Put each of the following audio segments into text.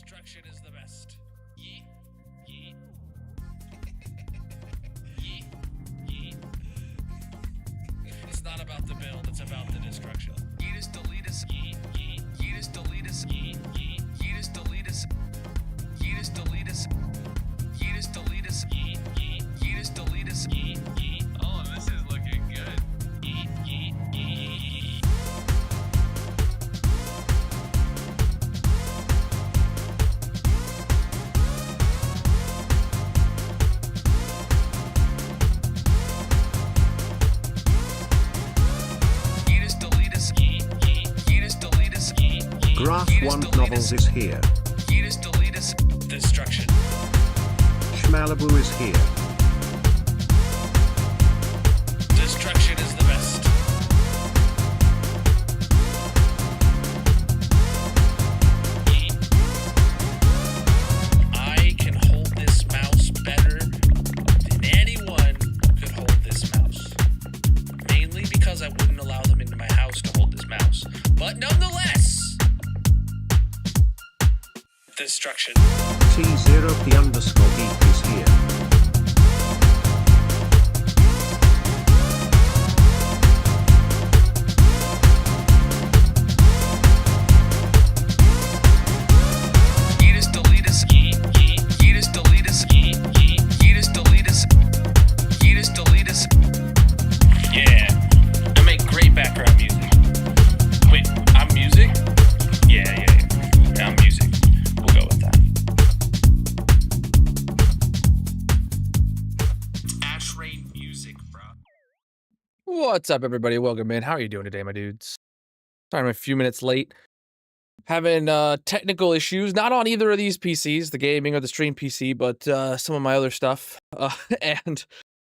Destruction is the best. Yeet. Yeet. Yeet. Yeet. It's not about the build, it's about the destruction. Yeetus deletus. Yeet. Yeet. Yeetus deletus. Yeet. Yeet. Yeetus deletus. Yeetus deletus. Yeetus deletus. Yeet. Yeet. Yeetus deletus. Yeet. Yeet. Oh, this is looking good. Yeet. Yeet. Yeet. Graph 1 Novels is here. Destruction. Schmalibu is here. Destruction is the best. I can hold this mouse better than anyone could hold this mouse. Mainly because I wouldn't allow them into my house to hold this mouse. But nonetheless, destruction. T0P_geek is here. Yeetus deletus. Yeet. Yeet. Yeetus deletus. Yeet. Yeet. Yeetus deletus. Yeetus deletus. Yeah. I make great background music. Wait, I'm music? Yeah. I'm music. We'll go with that. Ash Rain music, bro. What's up, everybody? Welcome in. How are you doing today, my dudes? Sorry, I'm a few minutes late. Having technical issues, not on either of these PCs, the gaming or the stream PC, but some of my other stuff. And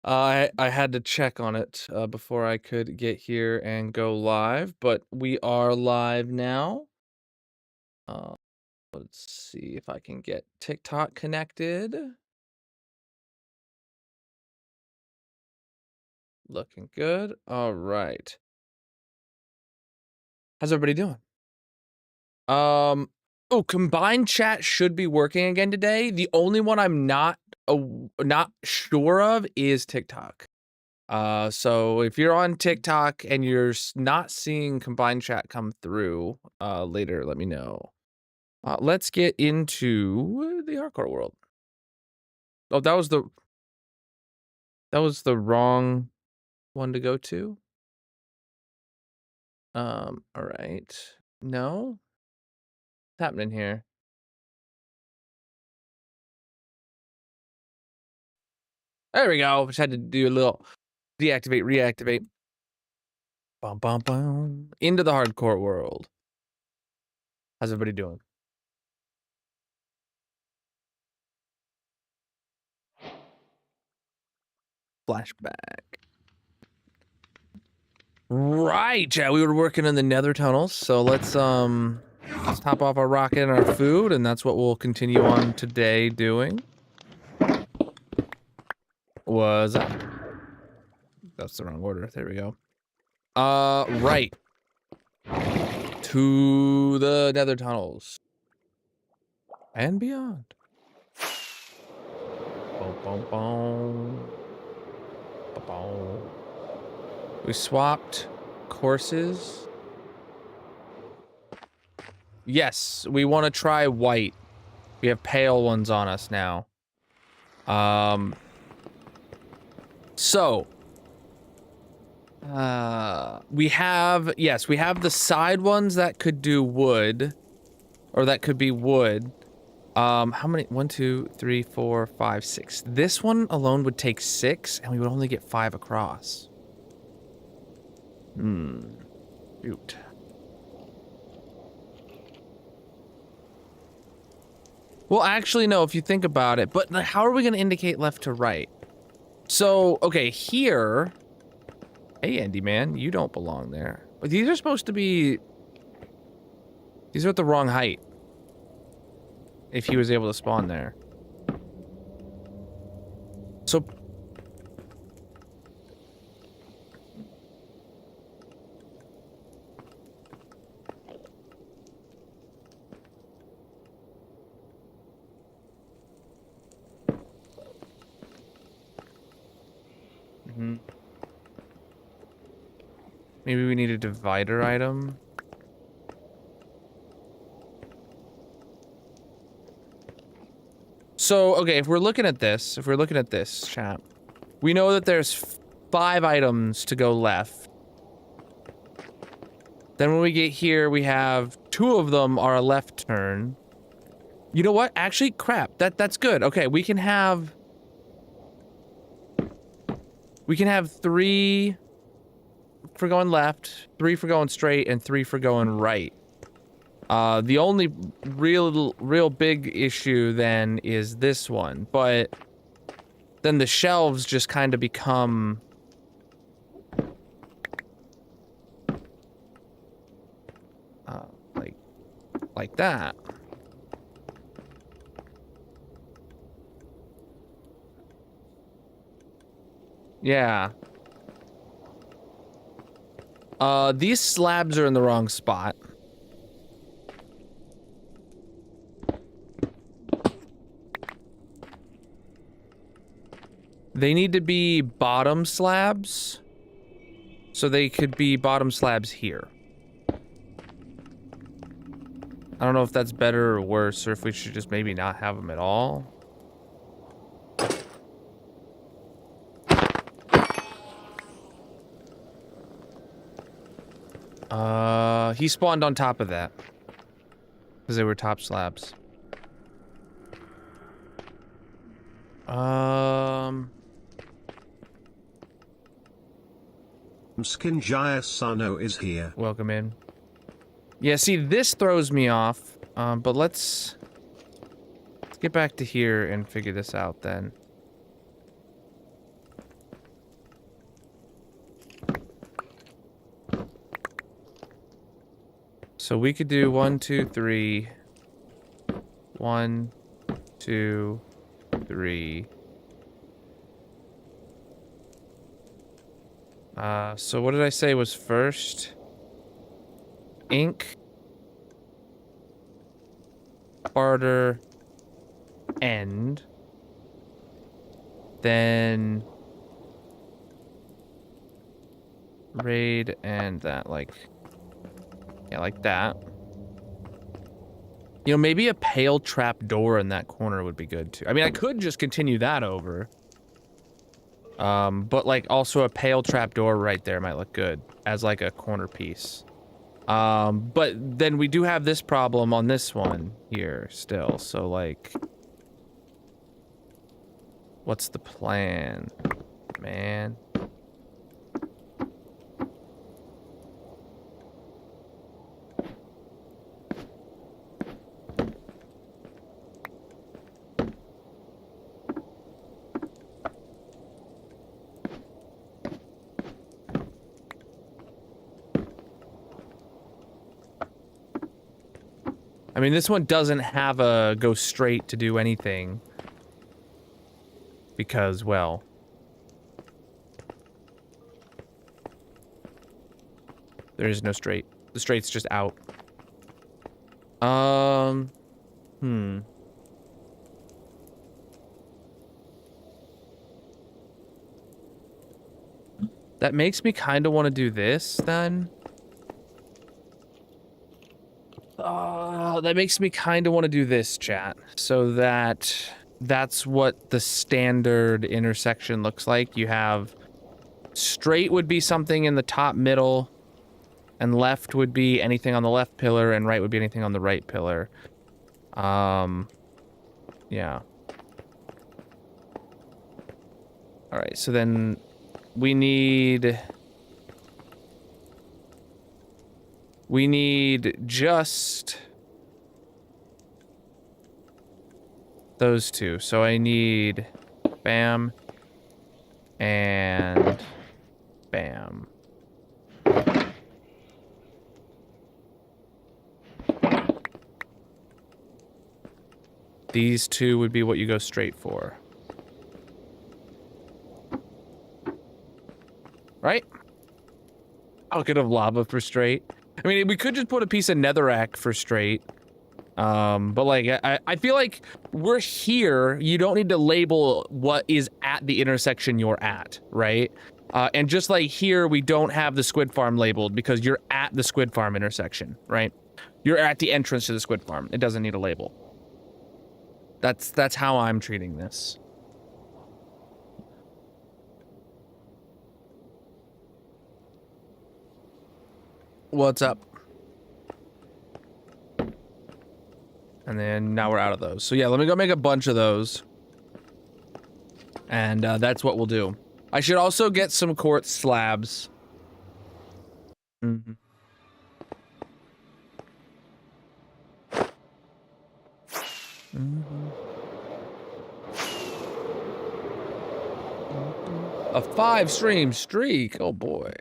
I had to check on it before I could get here and go live. But we are live now. Let's see if I can get TikTok connected. Looking good. All right. How's everybody doing? Oh, combined chat should be working again today. The only one I'm not sure of is TikTok. So if you're on TikTok and you're not seeing combined chat come through later, let me know. Let's get into the hardcore world. Oh, that was the wrong one to go to. All right. No. What's happening here? There we go. Just had to do a little deactivate, reactivate. Bum, bum, bum. Into the hardcore world. How's everybody doing? Flashback. Right, yeah, we were working in the Nether tunnels, so let's top off our rocket and our food, and that's what we'll continue on today doing. Was that? That's the wrong order. There we go. Right. To the Nether tunnels. And beyond. Boom, boom, boom. Boom. We swapped courses. Yes, we want to try white. We have pale ones on us now. So we have the side ones that could do wood, or that could be wood. How many? 1, 2, 3, 4, 5, 6. This one alone would take 6, and we would only get 5 across. Shoot. Well, actually, no, if you think about it, but how are we going to indicate left to right? So, okay, here. Hey, Andy, man, you don't belong there. But these are supposed to be. These are at the wrong height. If he was able to spawn there. So. Maybe we need a divider item. So, okay, if we're looking at this, chat, we know that there's 5 items to go left. Then when we get here, we have 2 of them are a left turn. You know what? Actually, crap. That's good. Okay, we can have 3 for going left, 3 for going straight, and 3 for going right. The only real big issue then is this one, but then the shelves just kind of become like that. Yeah. These slabs are in the wrong spot. They need to be bottom slabs, so they could be bottom slabs here. I don't know if that's better or worse, or if we should just maybe not have them at all. He spawned on top of that. Because they were top slabs. Skinjaya Sano is here. Welcome in. Yeah, see, this throws me off. But let's get back to here and figure this out then. So we could do 1, 2, 3. 1, 2, 3. So what did I say was first? Ink. Barter. End. Then raid and that, like, yeah, like that. You know, maybe a pale trap door in that corner would be good too. I mean, I could just continue that over. But like also a pale trap door right there might look good as like a corner piece. But then we do have this problem on this one here still. So like, what's the plan, man? I mean, this one doesn't have a go straight to do anything. Because, well... there is no straight. The straight's just out. That makes me kind of want to do this, then. That makes me kind of want to do this, chat. So that's what the standard intersection looks like. You have straight would be something in the top middle, and left would be anything on the left pillar, and right would be anything on the right pillar. Yeah. Alright, so then we need just those two. So I need bam and bam. These two would be what you go straight for. Right? Bucket of lava for straight. I mean, we could just put a piece of netherrack for straight. But like, I feel like we're here. You don't need to label what is at the intersection you're at, right? And just like here, we don't have the squid farm labeled because you're at the squid farm intersection, right? You're at the entrance to the squid farm. It doesn't need a label. That's how I'm treating this. What's up? And then now we're out of those. So yeah, let me go make a bunch of those. And that's what we'll do. I should also get some quartz slabs. Mm-hmm. A 5-stream streak. Oh boy.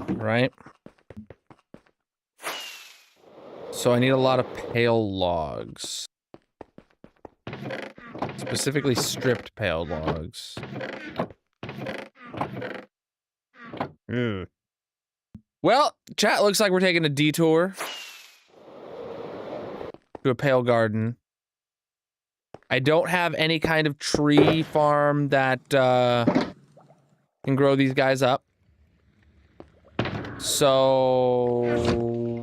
Right. So I need a lot of pale logs. Specifically stripped pale logs. Well, chat, looks like we're taking a detour to a pale garden. I don't have any kind of tree farm that can grow these guys up. So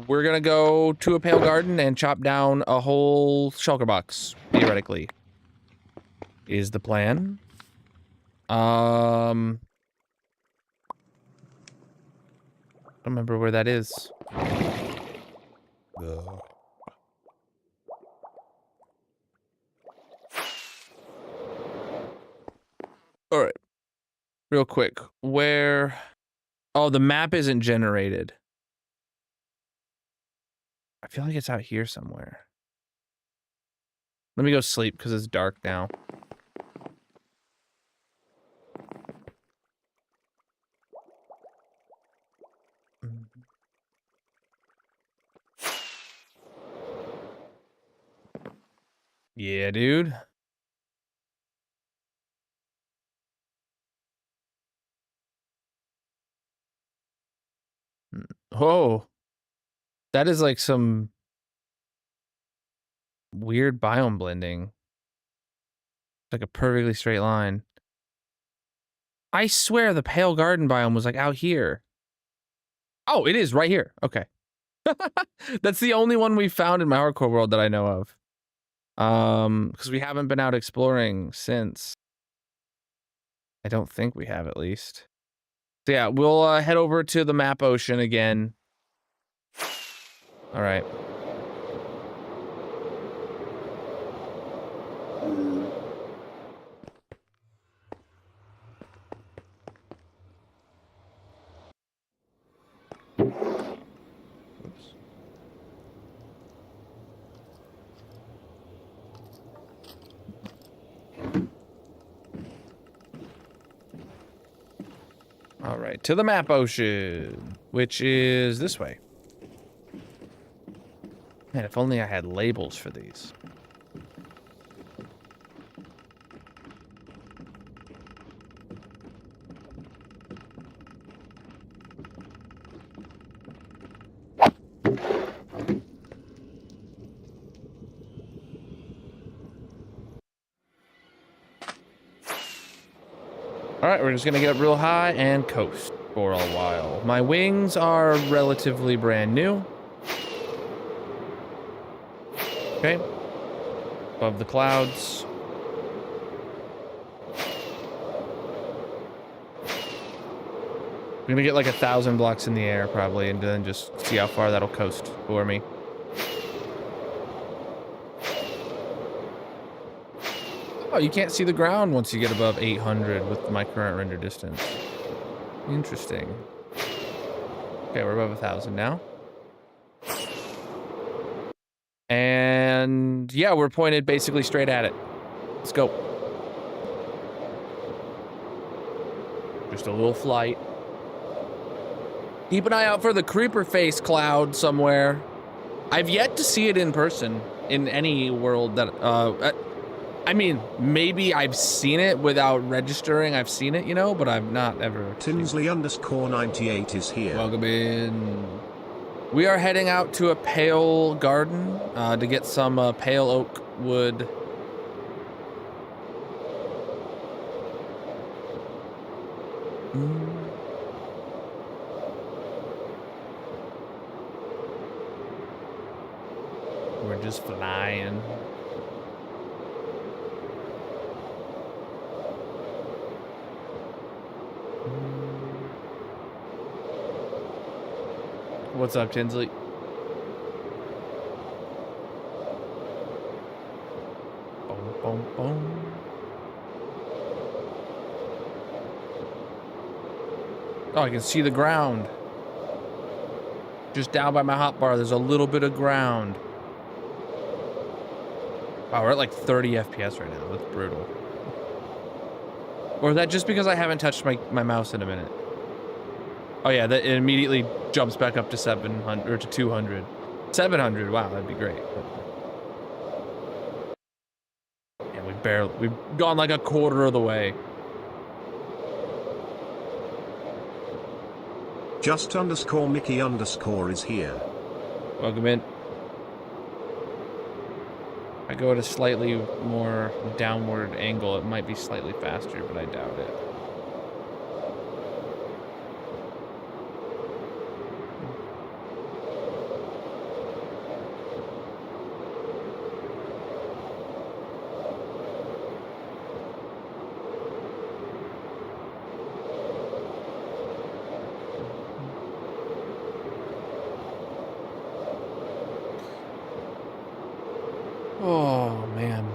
we're gonna go to a pale garden and chop down a whole shulker box, theoretically. Is the plan. I don't remember where that is. All right. Real quick. Where... Oh, the map isn't generated. I feel like it's out here somewhere. Let me go sleep because it's dark now. Yeah, dude. Oh. That is like some weird biome blending. Like a perfectly straight line. I swear the pale garden biome was like out here. Oh, it is right here. Okay. That's the only one we found in my hardcore world that I know of. Because we haven't been out exploring since. I don't think we have, at least. So yeah, we'll head over to the map ocean again. All right. Oops. All right, to the map ocean, which is this way. Man, if only I had labels for these. All right, we're just gonna get up real high and coast for a while. My wings are relatively brand new. Okay, above the clouds. We're gonna get like 1,000 blocks in the air probably, and then just see how far that'll coast for me. Oh, you can't see the ground once you get above 800 with my current render distance. Interesting. Okay, we're above 1,000 now. And yeah, we're pointed basically straight at it. Let's go. Just a little flight. Keep an eye out for the creeper face cloud somewhere. I've yet to see it in person in any world that, I mean, maybe I've seen it without registering. I've seen it, you know, but I've not ever. Tinsley_98 is here. Welcome in. We are heading out to a pale garden to get some pale oak wood We're just flying. What's up, Tinsley? Boom, boom, boom. Oh, I can see the ground. Just down by my hotbar, there's a little bit of ground. Wow, we're at like 30 FPS right now. That's brutal. Or is that just because I haven't touched my mouse in a minute? Oh yeah, that it immediately jumps back up to 700 or to 200. 700, wow, that'd be great. Yeah, we've gone like a quarter of the way. Just underscore Mickey underscore is here. Welcome in. I go at a slightly more downward angle, it might be slightly faster, but I doubt it. Oh, man.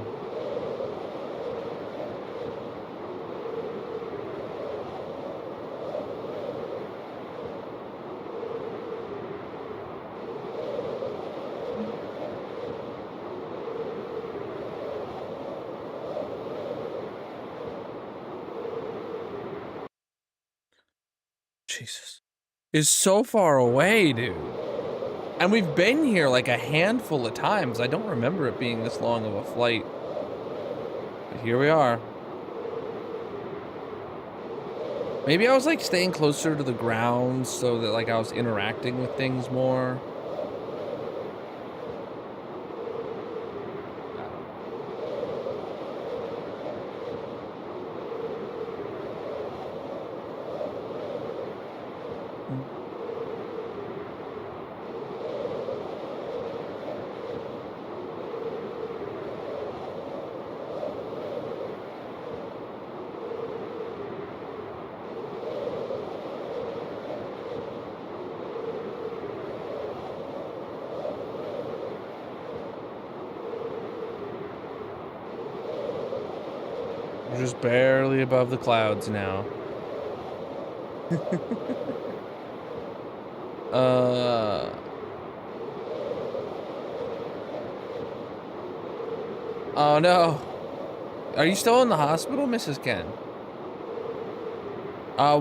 Jesus. It's so far away, dude. And we've been here like a handful of times. I don't remember it being this long of a flight. But here we are. Maybe I was like staying closer to the ground so that like I was interacting with things more. We're just barely above the clouds now. Oh no. Are you still in the hospital, Mrs. Ken?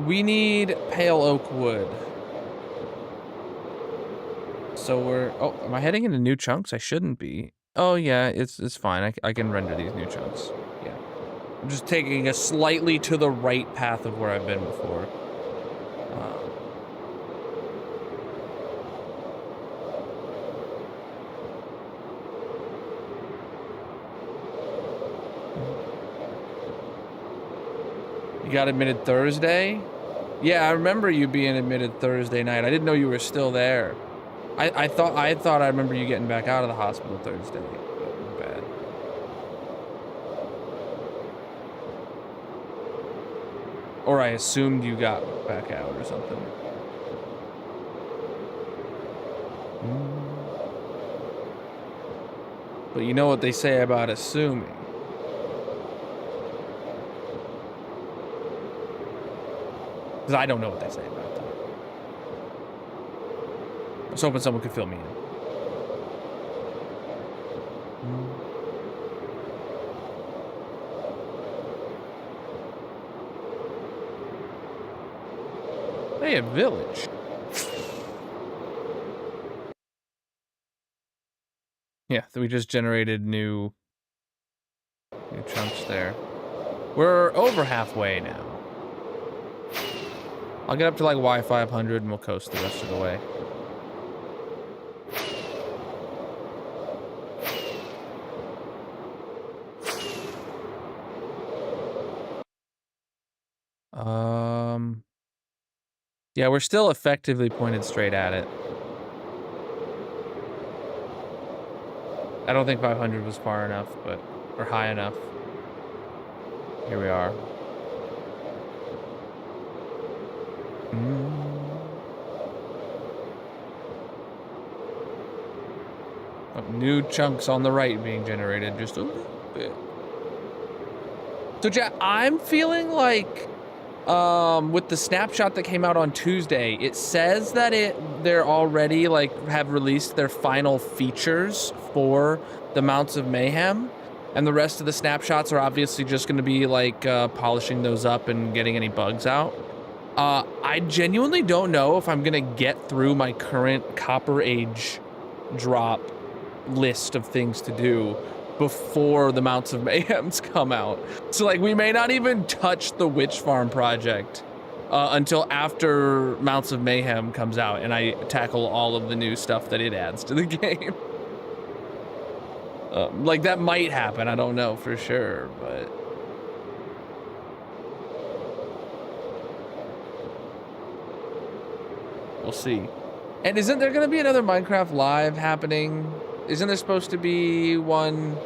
We need pale oak wood. So we're, oh, am I heading into new chunks? I shouldn't be. Oh yeah, it's fine. I can render these new chunks. Yeah. I'm just taking a slightly to the right path of where I've been before. You got admitted Thursday? Yeah, I remember you being admitted Thursday night. I didn't know you were still there. I thought I remember you getting back out of the hospital Thursday. But bad. Or I assumed you got back out or something. But you know what they say about assuming. Because I don't know what they say about that. I was hoping someone could fill me in. Hey, a village. Yeah, we just generated new chunks there. We're over halfway now. I'll get up to like Y500 and we'll coast the rest of the way. Yeah, we're still effectively pointed straight at it. I don't think 500 was far enough, but or high enough. Here we are. New chunks on the right being generated, just a little bit. So, Jack, I'm feeling like, with the snapshot that came out on Tuesday, it says that they're already like have released their final features for the Mounts of Mayhem, and the rest of the snapshots are obviously just going to be like polishing those up and getting any bugs out. I genuinely don't know if I'm gonna get through my current Copper Age drop list of things to do before the Mounts of Mayhems come out. So like we may not even touch the Witch Farm project until after Mounts of Mayhem comes out and I tackle all of the new stuff that it adds to the game. Like that might happen, I don't know for sure, but we'll see. And isn't there gonna be another Minecraft Live happening? Isn't there supposed to be one?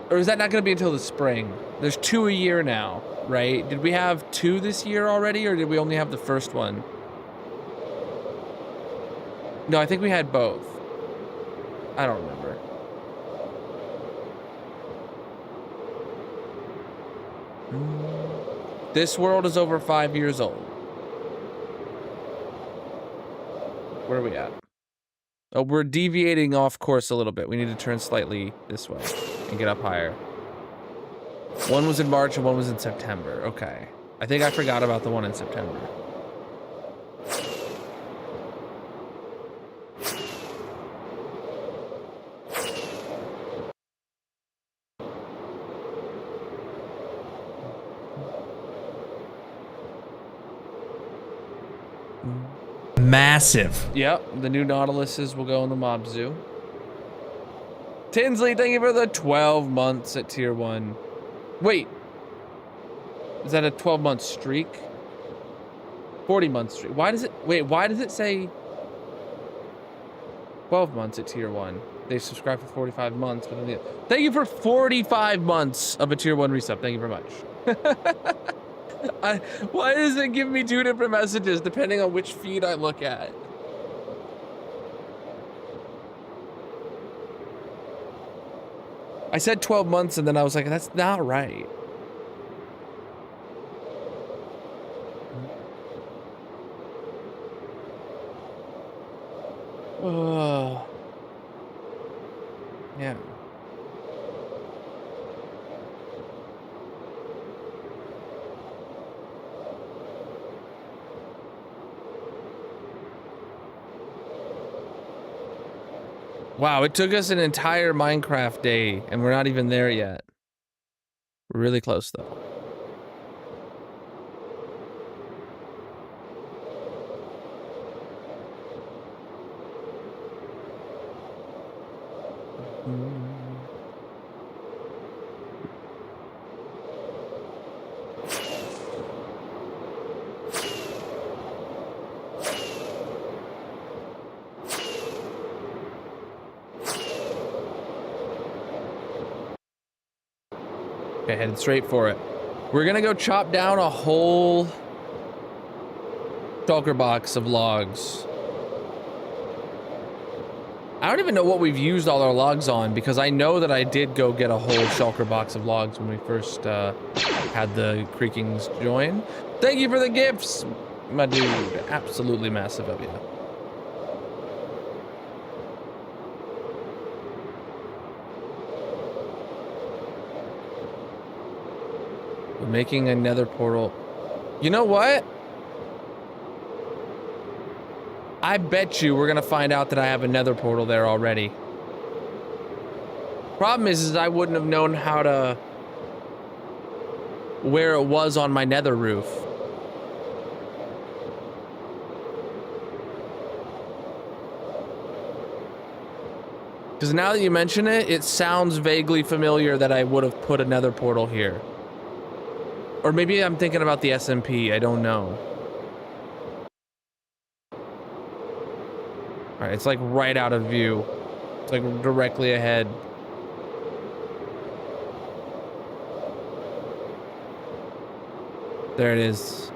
Or is that not gonna be until the spring? There's 2 a year now, right? Did we have 2 this year already, or did we only have the first one? No, I think we had both. I don't remember. This world is over 5 years old. Where are we at? Oh, we're deviating off course a little bit. We need to turn slightly this way and get up higher. One was in March and one was in September. Okay. I think I forgot about the one in September. Massive. Yep, the new Nautiluses will go in the mob zoo. Tinsley, thank you for the 12 months at tier 1. Wait. Is that a 12-month streak? 40-month streak. Why does it say 12 months at tier 1? They subscribed for 45 months, but then thank you for 45 months of a tier 1 resub. Thank you very much. Why does it give me 2 different messages depending on which feed I look at? I said 12 months and then I was like, that's not right. Yeah. Wow, it took us an entire Minecraft day, and we're not even there yet. We're really close, though. Okay, headed straight for it. We're gonna go chop down a whole shulker box of logs. I don't even know what we've used all our logs on because I know that I did go get a whole shulker box of logs when we first had the Creakings join. Thank you for the gifts, my dude. Absolutely massive of you. We're making a nether portal. You know what? I bet you we're gonna find out that I have a nether portal there already. Problem is I wouldn't have known how to... where it was on my nether roof. Because now that you mention it, it sounds vaguely familiar that I would have put a nether portal here. Or maybe I'm thinking about the SMP, I don't know. Alright, it's like right out of view. It's like directly ahead. There it is.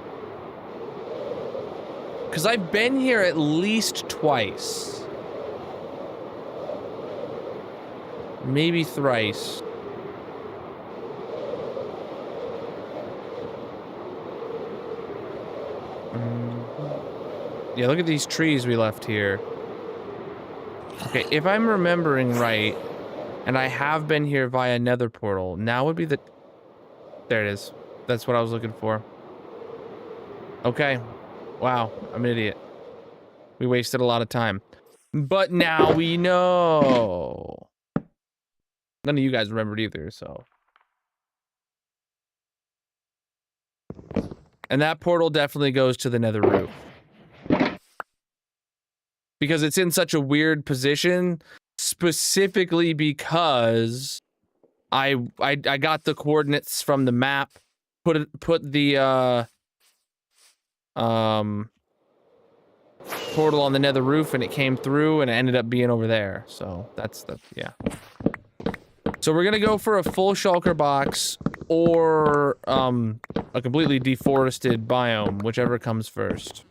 Because I've been here at least twice. Maybe thrice. Yeah, look at these trees we left here. Okay, if I'm remembering right, and I have been here via Nether portal, now would be the... There it is. That's what I was looking for. Okay. Wow, I'm an idiot. We wasted a lot of time. But now we know. None of you guys remembered either, so... And that portal definitely goes to the Nether roof. Because it's in such a weird position, specifically because I got the coordinates from the map, put the portal on the Nether roof, and it came through, and it ended up being over there. So that's yeah. So we're gonna go for a full shulker box or a completely deforested biome, whichever comes first.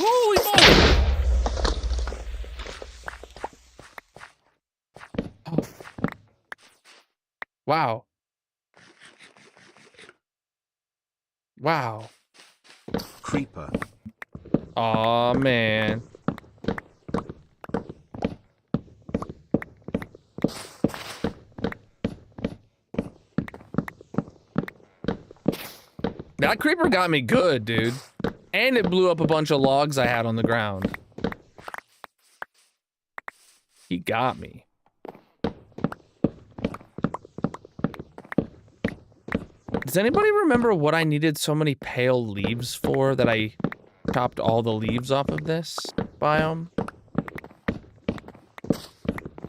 Holy moly! Oh. Wow. Wow. Creeper. Aw, man. That creeper got me good, dude. And it blew up a bunch of logs I had on the ground. He got me. Does anybody remember what I needed so many pale leaves for that I chopped all the leaves off of this biome?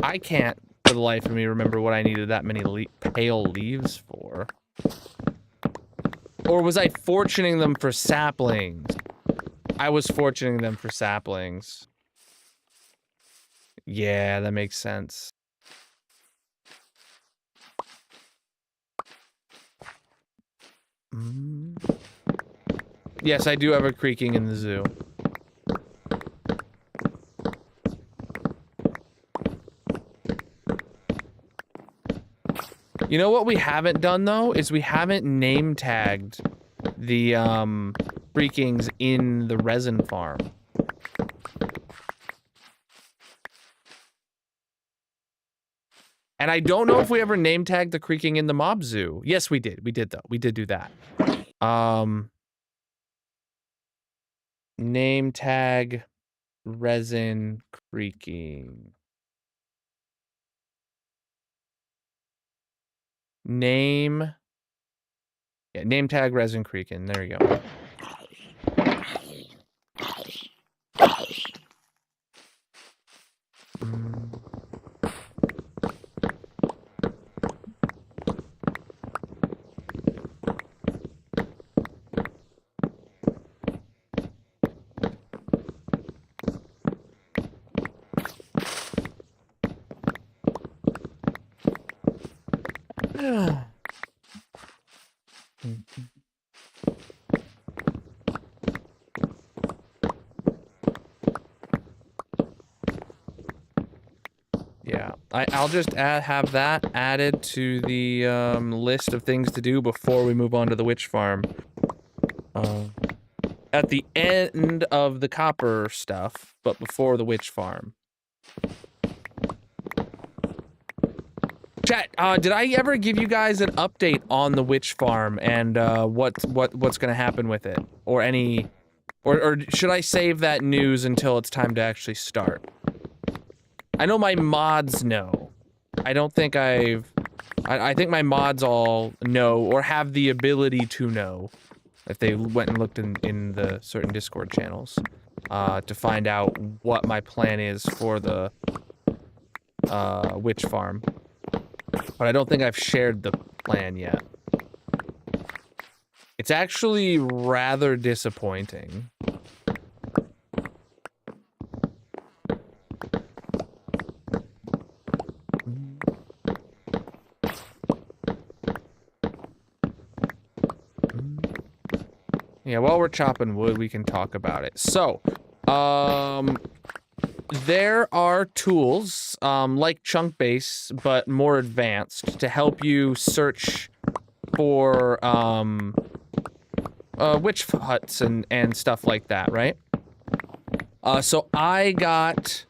I can't, for the life of me, remember what I needed that many pale leaves for. Or was I fortuning them for saplings? I was fortuning them for saplings. Yeah, that makes sense. Yes, I do have a creaking in the zoo. You know what we haven't done, though, is we haven't name tagged the freakings in the resin farm. And I don't know if we ever name tagged the creaking in the mob zoo. Yes, we did. We did, though. We did do that. Name tag resin creaking. Name tag resin creaking. There you go. Yeah, I'll just have that added to the list of things to do before we move on to the witch farm. At the end of the copper stuff, but before the witch farm. Chat, did I ever give you guys an update on the witch farm and what's gonna happen with it, or any, or should I save that news until it's time to actually start? I know my mods know. I don't think I think my mods all know or have the ability to know if they went and looked in the certain Discord channels to find out what my plan is for the witch farm. But I don't think I've shared the plan yet. It's actually rather disappointing. Yeah, while we're chopping wood, we can talk about it. So, there are tools, like Chunk Base, but more advanced, to help you search for, witch huts and stuff like that, right? So I got,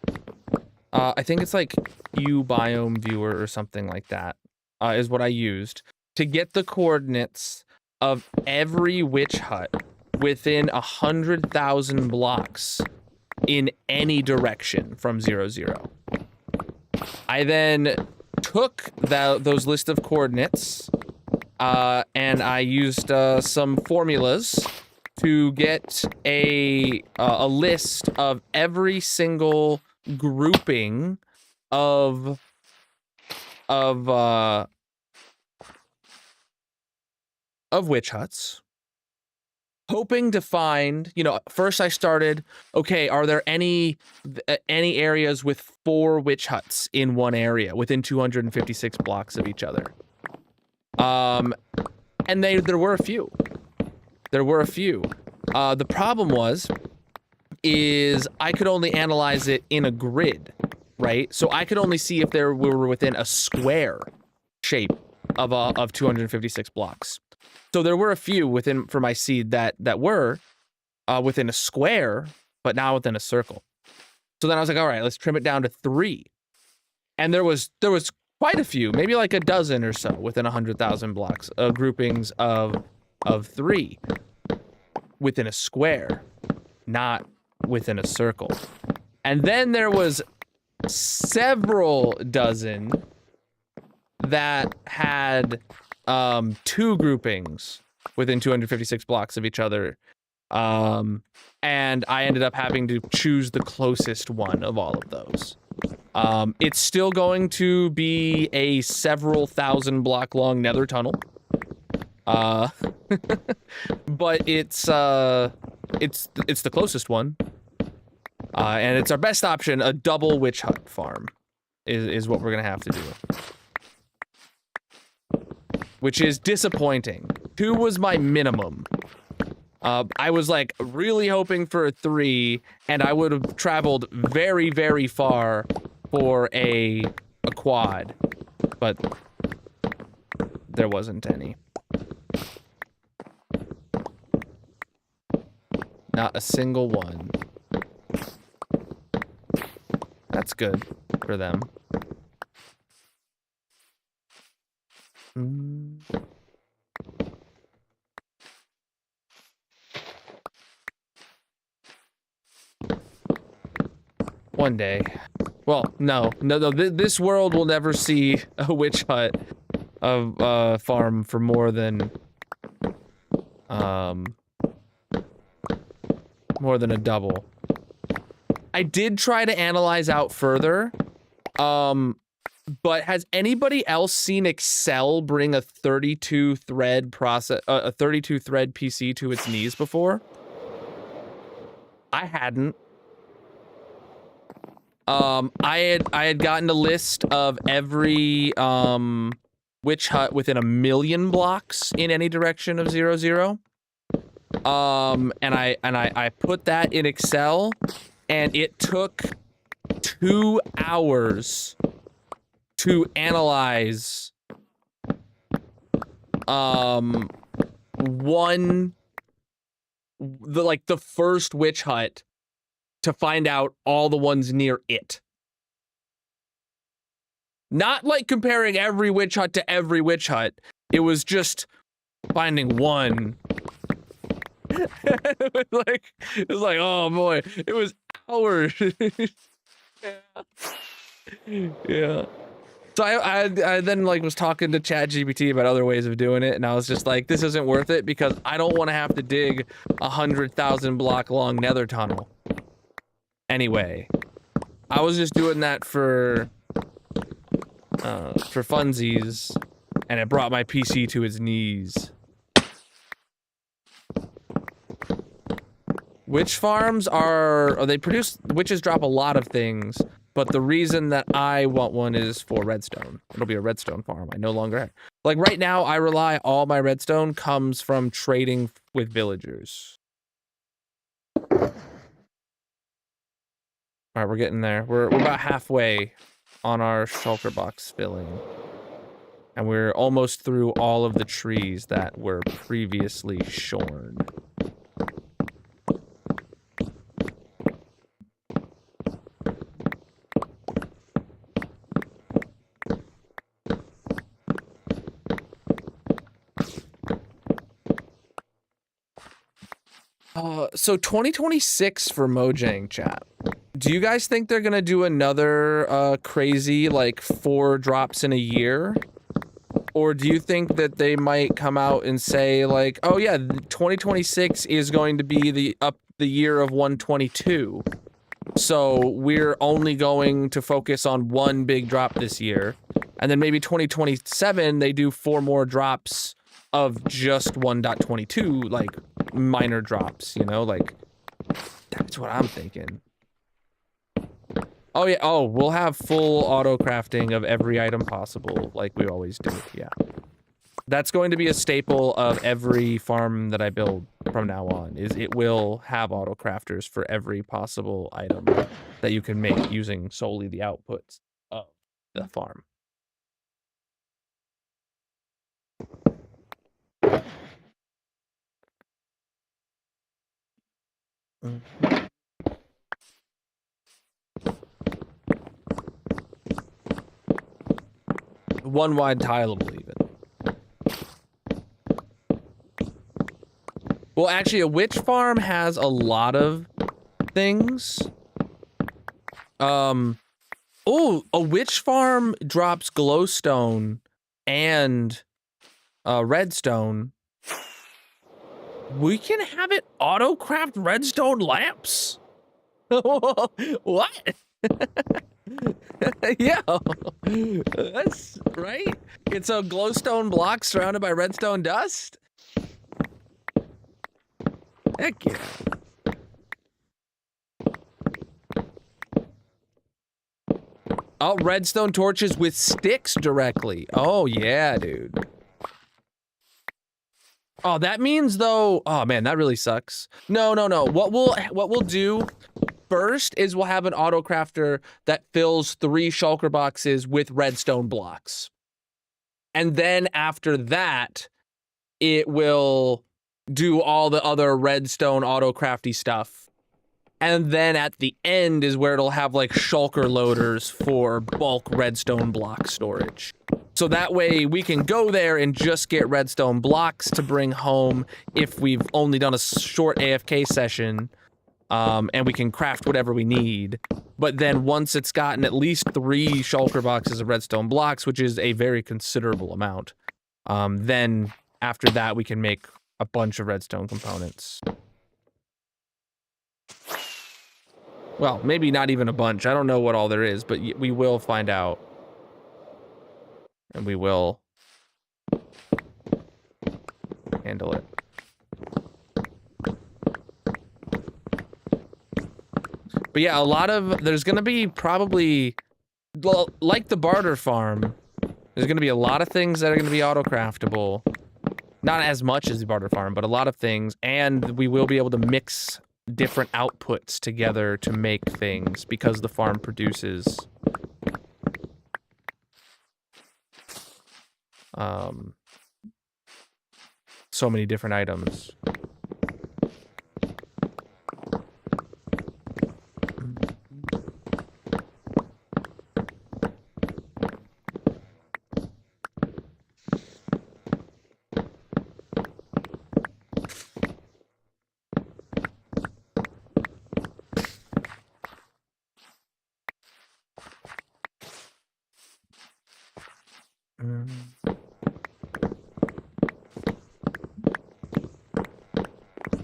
I think it's like Biome Viewer or something like that, is what I used to get the coordinates of every witch hut within 100,000 blocks in any direction from 0, 0. I then took those list of coordinates, and I used some formulas to get a list of every single grouping of witch huts, hoping to find, you know, first I started, okay, are there any areas with 4 witch huts in one area within 256 blocks of each other? And there were a few. There were a few. The problem is I could only analyze it in a grid, right? So I could only see if we were within a square shape of 256 blocks. So there were a few for my seed that were within a square, but not within a circle. So then I was like, all right, let's trim it down to 3. And there was quite a few, maybe like a dozen or so within 100,000 blocks, groupings of 3 within a square, not within a circle. And then there was several dozen that had 2 groupings within 256 blocks of each other. And I ended up having to choose the closest one of all of those. It's still going to be a several thousand block long nether tunnel. But it's the closest one. And it's our best option. A double witch hut farm is what we're gonna have to do. Which is disappointing. 2 was my minimum. I was like really hoping for a 3, and I would have traveled very, very far for a quad, but there wasn't any. Not a single one. That's good for them. One day. Well, no. This world will never see a witch hut of farm for more than a double. I did try to analyze out further, but has anybody else seen Excel bring a 32 thread PC to its knees before? I hadn't. I had gotten a list of every witch hut within 1,000,000 blocks in any direction of 0, 0. And I put that in Excel, and it took 2 hours to analyze the first witch hut to find out all the ones near it. Not like comparing every witch hut to every witch hut. It was just finding one. it was like, oh boy, it was hours. Yeah. Yeah. So I then like was talking to ChatGPT about other ways of doing it, and I was just like, this isn't worth it because I don't want to have to dig 100,000 block long Nether tunnel. Anyway, I was just doing that for funsies, and it brought my PC to its knees. Witch farms they produce, witches drop a lot of things, but the reason that I want one is for redstone. It'll be a redstone farm. I no longer have. Like right now, I rely, all my redstone comes from trading with villagers. All right, we're getting there. We're about halfway on our shulker box filling. And we're almost through all of the trees that were previously shorn. So 2026 for Mojang, chat. Do you guys think they're gonna do another crazy like 4 drops in a year? Or do you think that they might come out and say like, oh yeah, 2026 is going to be the year of 122. So we're only going to focus on one big drop this year. And then maybe 2027 they do 4 more drops of just 1.22, like minor drops, you know, like that's what I'm thinking. Oh yeah, oh, we'll have full auto crafting of every item possible, like we always do, yeah. That's going to be a staple of every farm that I build from now on, is it will have auto crafters for every possible item that you can make using solely the outputs of the farm. One wide tileable even. Well, actually, a witch farm has a lot of things. Oh, a witch farm drops glowstone and redstone. We can have it auto-craft redstone lamps. What? Yeah, that's right. It's a glowstone block surrounded by redstone dust. Heck yeah. Oh, redstone torches with sticks directly. Oh yeah, dude. Oh, that means though, oh man, that really sucks. No. What we'll do first is we'll have an auto crafter that fills 3 shulker boxes with redstone blocks. And then after that, it will do all the other redstone auto crafty stuff. And then at the end is where it'll have like shulker loaders for bulk redstone block storage. So that way we can go there and just get redstone blocks to bring home if we've only done a short AFK session. And we can craft whatever we need. But then once it's gotten at least 3 shulker boxes of redstone blocks, which is a very considerable amount, then after that we can make a bunch of redstone components. Well, maybe not even a bunch. I don't know what all there is, but we will find out. And we will handle it. But yeah, there's gonna be probably, well, like the barter farm, there's gonna be a lot of things that are gonna be auto-craftable. Not as much as the barter farm, but a lot of things, and we will be able to mix different outputs together to make things because the farm produces so many different items.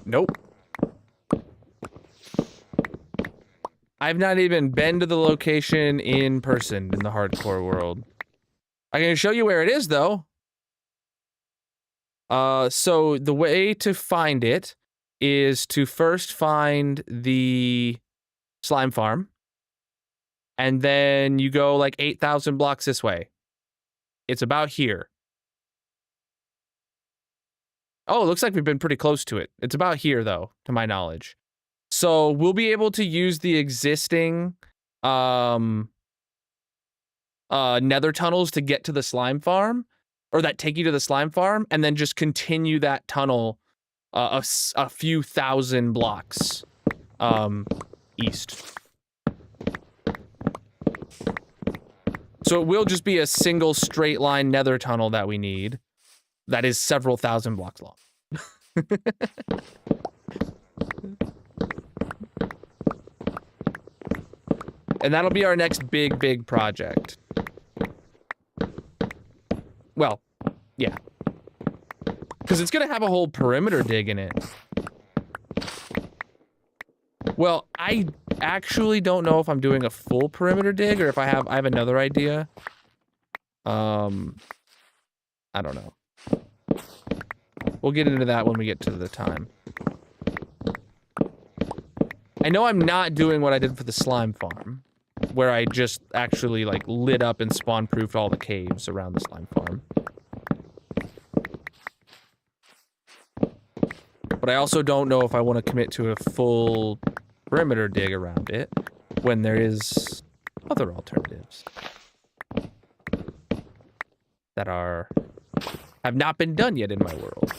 Nope. I've not even been to the location in person in the hardcore world. I can show you where it is, though. So the way to find it is to first find the slime farm, and then you go like 8,000 blocks this way. It's about here. Oh, it looks like we've been pretty close to it. It's about here, though, to my knowledge. So we'll be able to use the existing nether tunnels to get to the slime farm, or that take you to the slime farm, and then just continue that tunnel a few thousand blocks east. So it will just be a single straight line nether tunnel that we need that is several thousand blocks long. And that'll be our next big project. Well, yeah. Because it's going to have a whole perimeter dig in it. Well, I actually don't know if I'm doing a full perimeter dig or if I have another idea. I don't know. We'll get into that when we get to the time. I know I'm not doing what I did for the slime farm, where I just actually like lit up and spawn-proofed all the caves around the slime farm. But I also don't know if I want to commit to a full perimeter dig around it when there is other alternatives that have not been done yet in my world.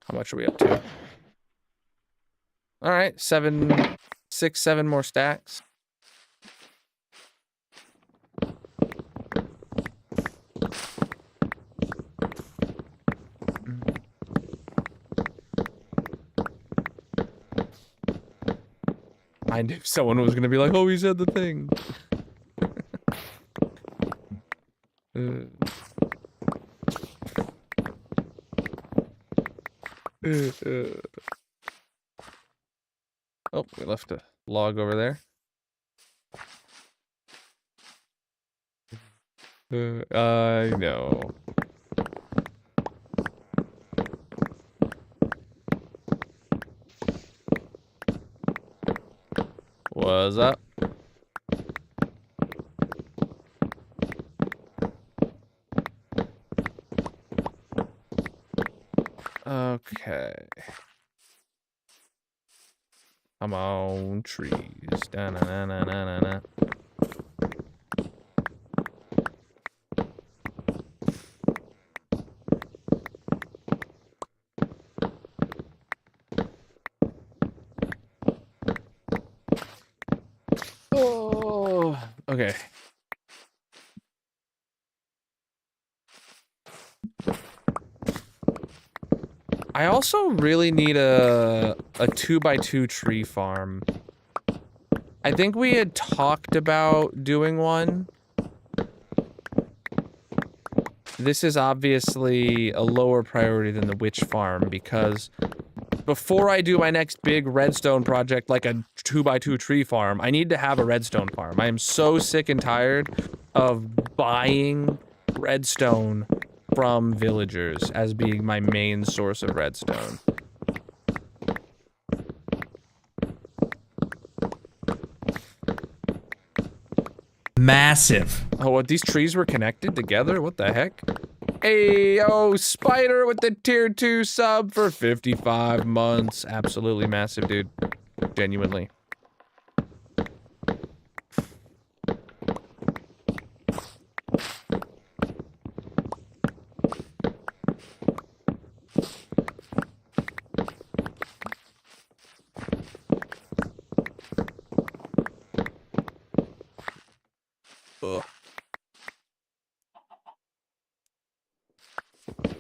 How much are we up to? All right, 7 more stacks. I knew someone was gonna be like, "Oh, he said the thing." Oh, we left a log over there. I know. What's up? Okay. Come on, trees. Da-na-na-na-na-na. Oh, okay. I also really need a 2x2 tree farm. I think we had talked about doing one. This is obviously a lower priority than the witch farm because before I do my next big redstone project like a 2x2 tree farm, I need to have a redstone farm. I am so sick and tired of buying redstone from villagers as being my main source of redstone. Massive. Oh, what, these trees were connected together? What the heck? Hey, yo, Spider with the tier 2 sub for 55 months. Absolutely massive, dude. Genuinely.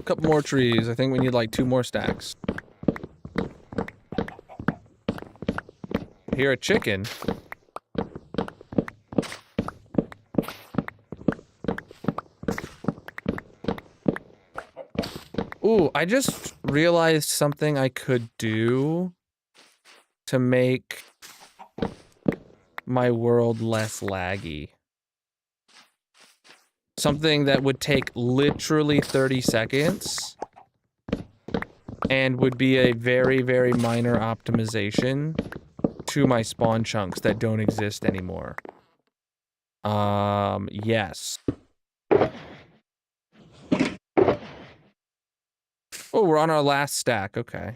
A couple more trees. I think we need like 2 more stacks. Hear a chicken. Ooh, I just realized something I could do to make my world less laggy. Something that would take literally 30 seconds and would be a very, very minor optimization to my spawn chunks that don't exist anymore. Yes. Oh, we're on our last stack. Okay.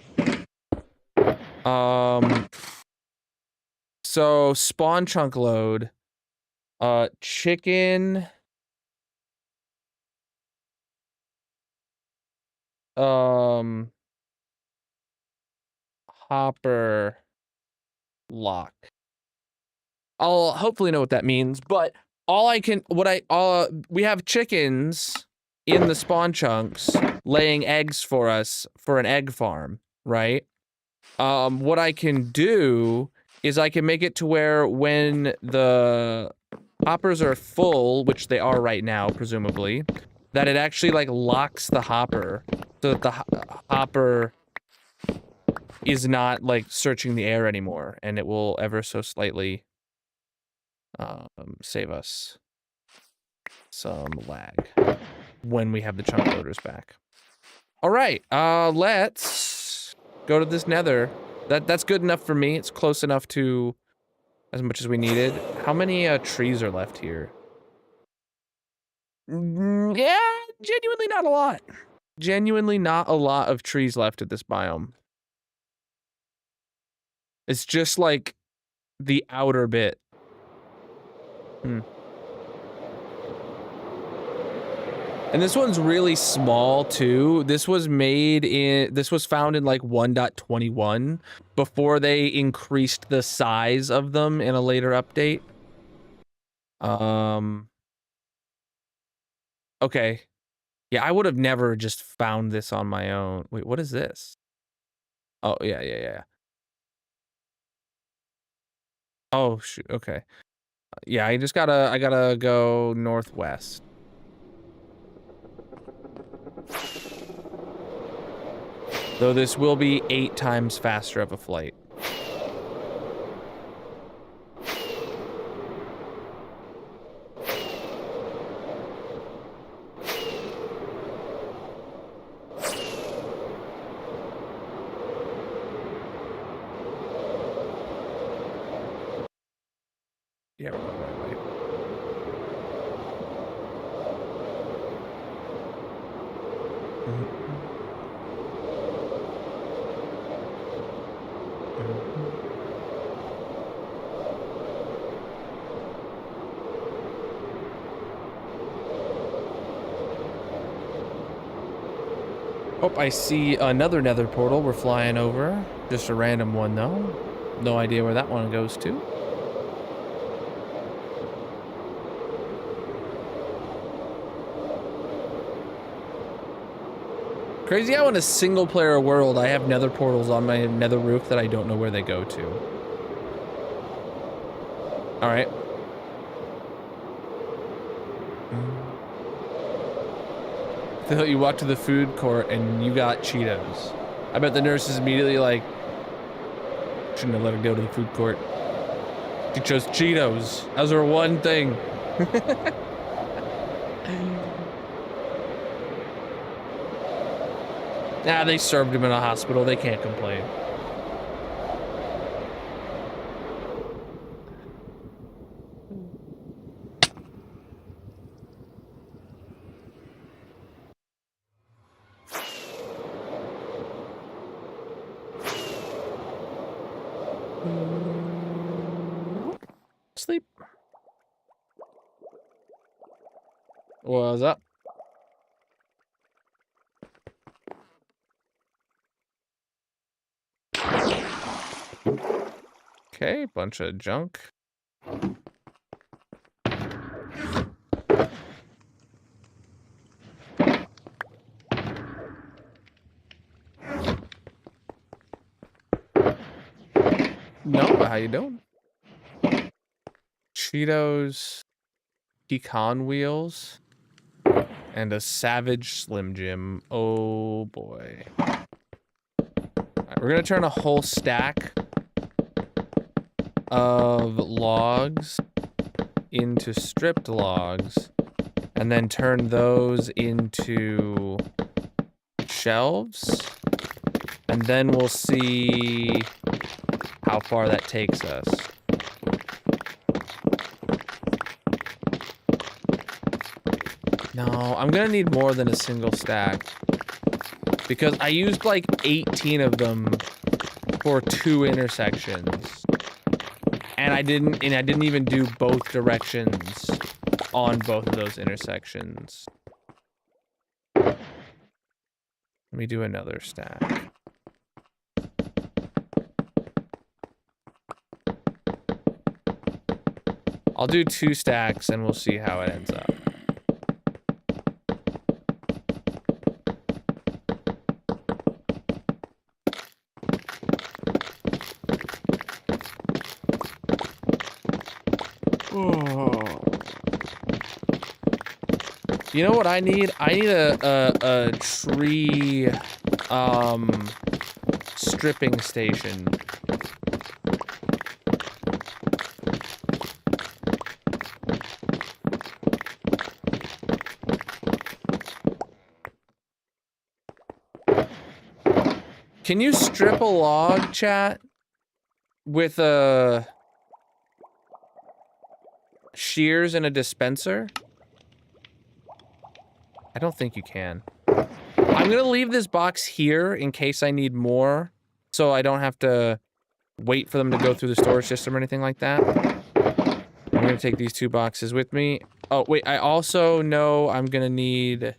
So spawn chunk load. Chicken. Hopper. Lock. I'll hopefully know what that means, but all I can, we have chickens in the spawn chunks laying eggs for us for an egg farm, right? What I can do is I can make it to where when the hoppers are full, which they are right now, presumably, that it actually like locks the hopper so that the hopper is not like searching the air anymore, and it will ever so slightly save us some lag when we have the chunk loaders back. All right, let's go to this nether. That's good enough for me. It's close enough to as much as we needed. How many trees are left here? Yeah, genuinely not a lot. Genuinely not a lot of trees left at this biome. It's just like the outer bit. And this one's really small too. This was found in like 1.21 before they increased the size of them in a later update. Okay. Yeah, I would have never just found this on my own. Wait, what is this? Oh, yeah. Oh, shoot. Okay. Yeah, I gotta go northwest. Though this will be 8 times faster of a flight. Yeah, we're going the right way. Oh, I see another nether portal we're flying over. Just a random one, though. No idea where that one goes to. Crazy how in a single-player world I have nether portals on my nether roof that I don't know where they go to. Alright. I thought you walked to the food court and you got Cheetos. I bet the nurse is immediately like, shouldn't have let her go to the food court. She chose Cheetos. That was her one thing. Nah, they served him in a hospital. They can't complain. Sleep. What's up? Okay, bunch of junk. No, how you doing? Cheetos, pecan wheels, and a Savage Slim Jim. Oh boy. Alright, we're gonna turn a whole stack of logs into stripped logs, and then turn those into shelves, and then we'll see how far that takes us. No, I'm gonna need more than a single stack because I used like 18 of them for 2 intersections, and I didn't even do both directions on both of those intersections. Let me do another stack. I'll do 2 stacks and we'll see how it ends up. You know what I need? I need a tree stripping station. Can you strip a log, chat, with a shears and a dispenser? I don't think you can. I'm gonna leave this box here in case I need more, so I don't have to wait for them to go through the storage system or anything like that. I'm gonna take these 2 boxes with me. Oh, wait, I also know I'm gonna need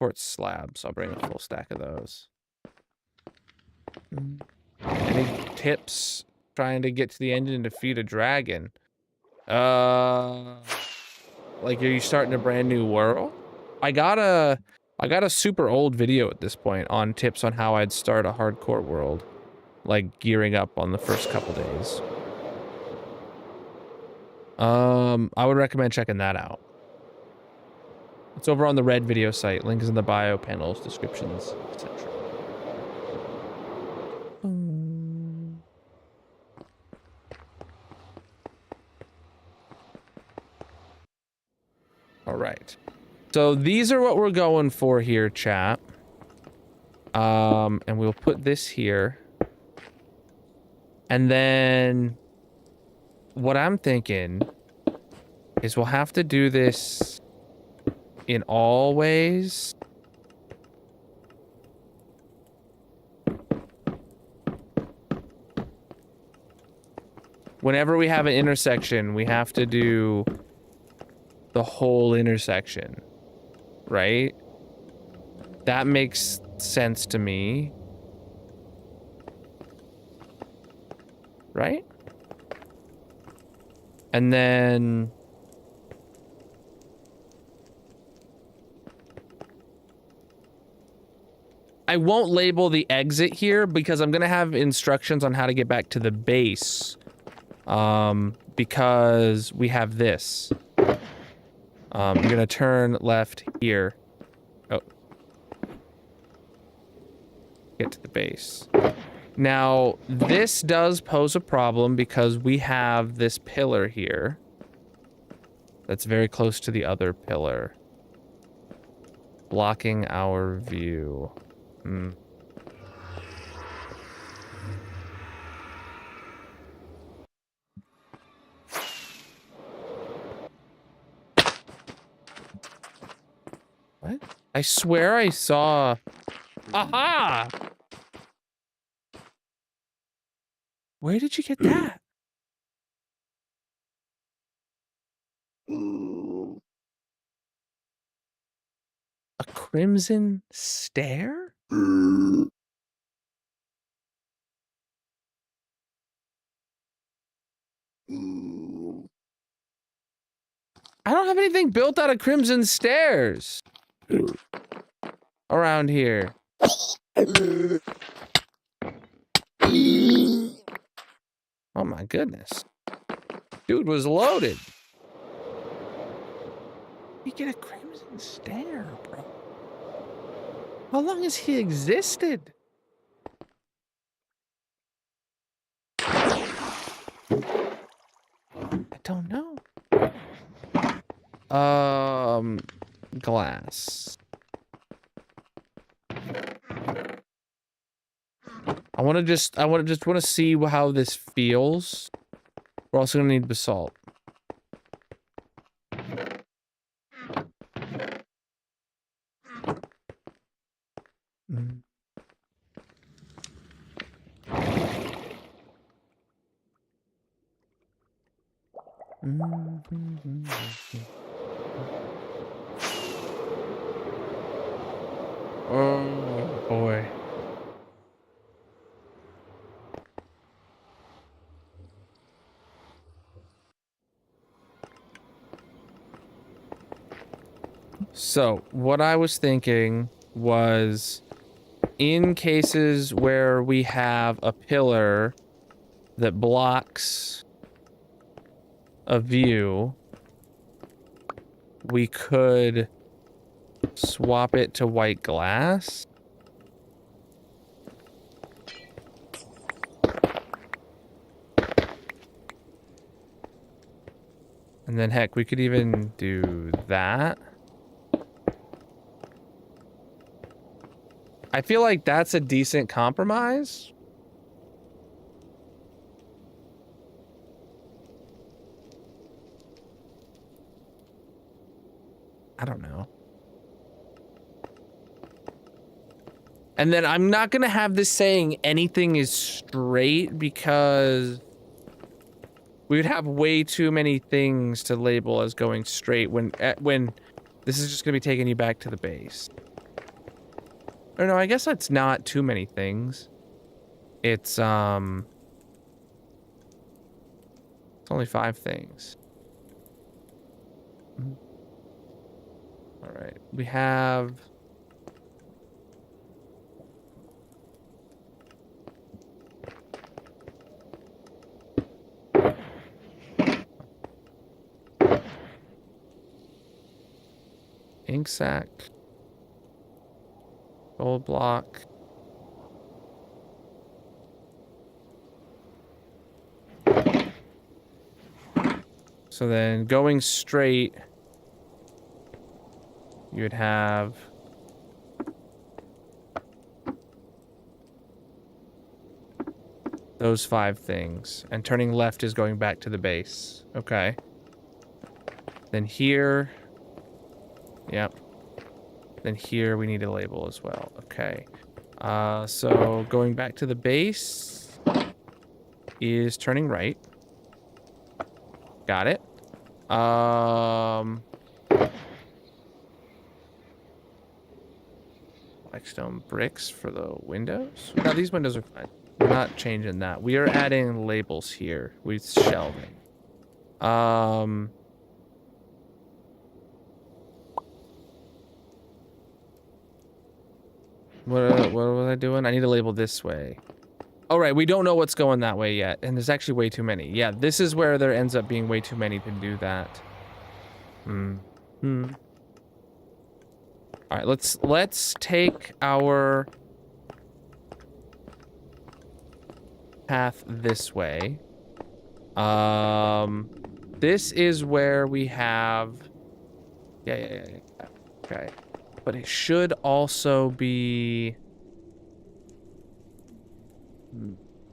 quartz slabs. I'll bring a full stack of those. Any tips trying to get to the end and defeat a dragon? Like, are you starting a brand new world? I got a super old video at this point on tips on how I'd start a hardcore world, like gearing up on the first couple days. I would recommend checking that out. It's over on the Red video site. Link is in the bio, panels, descriptions, etc. All right. So these are what we're going for here, chat. And we'll put this here. And then what I'm thinking is we'll have to do this in all ways. Whenever we have an intersection, we have to do the whole intersection, right? That makes sense to me. Right? And then I won't label the exit here because I'm gonna have instructions on how to get back to the base. Because we have this. You're gonna turn left here. Oh. Get to the base. Now, this does pose a problem because we have this pillar here that's very close to the other pillar, blocking our view. What? I swear I saw... Aha! Where did you get that? A crimson stare? I don't have anything built out of crimson stairs around here. Oh my goodness. Dude was loaded. You get a crimson stare, bro. How long has he existed? I don't know. Glass. I want to see how this feels. We're also gonna need basalt. Mm. Oh boy. So, what I was thinking was, in cases where we have a pillar that blocks a view, we could swap it to white glass. And then, heck, we could even do that. I feel like that's a decent compromise. I don't know. And then I'm not gonna have this saying anything is straight because we would have way too many things to label as going straight when this is just gonna be taking you back to the base. Or no, I guess that's not too many things. It's only 5 things. All right, we have ink sac, gold block, so then going straight, you would have those 5 things, and turning left is going back to the base. Okay. Then here, yep. Then here we need a label as well. Okay. So going back to the base is turning right. Got it. Blackstone bricks for the windows. No, these windows are fine. We're not changing that. We are adding labels here with shelving. What was I doing? I need to label this way. Oh, right. We don't know what's going that way yet. And there's actually way too many. Yeah, this is where there ends up being way too many to do that. All right, let's take our path this way. This is where we have... Yeah. Okay. But it should also be...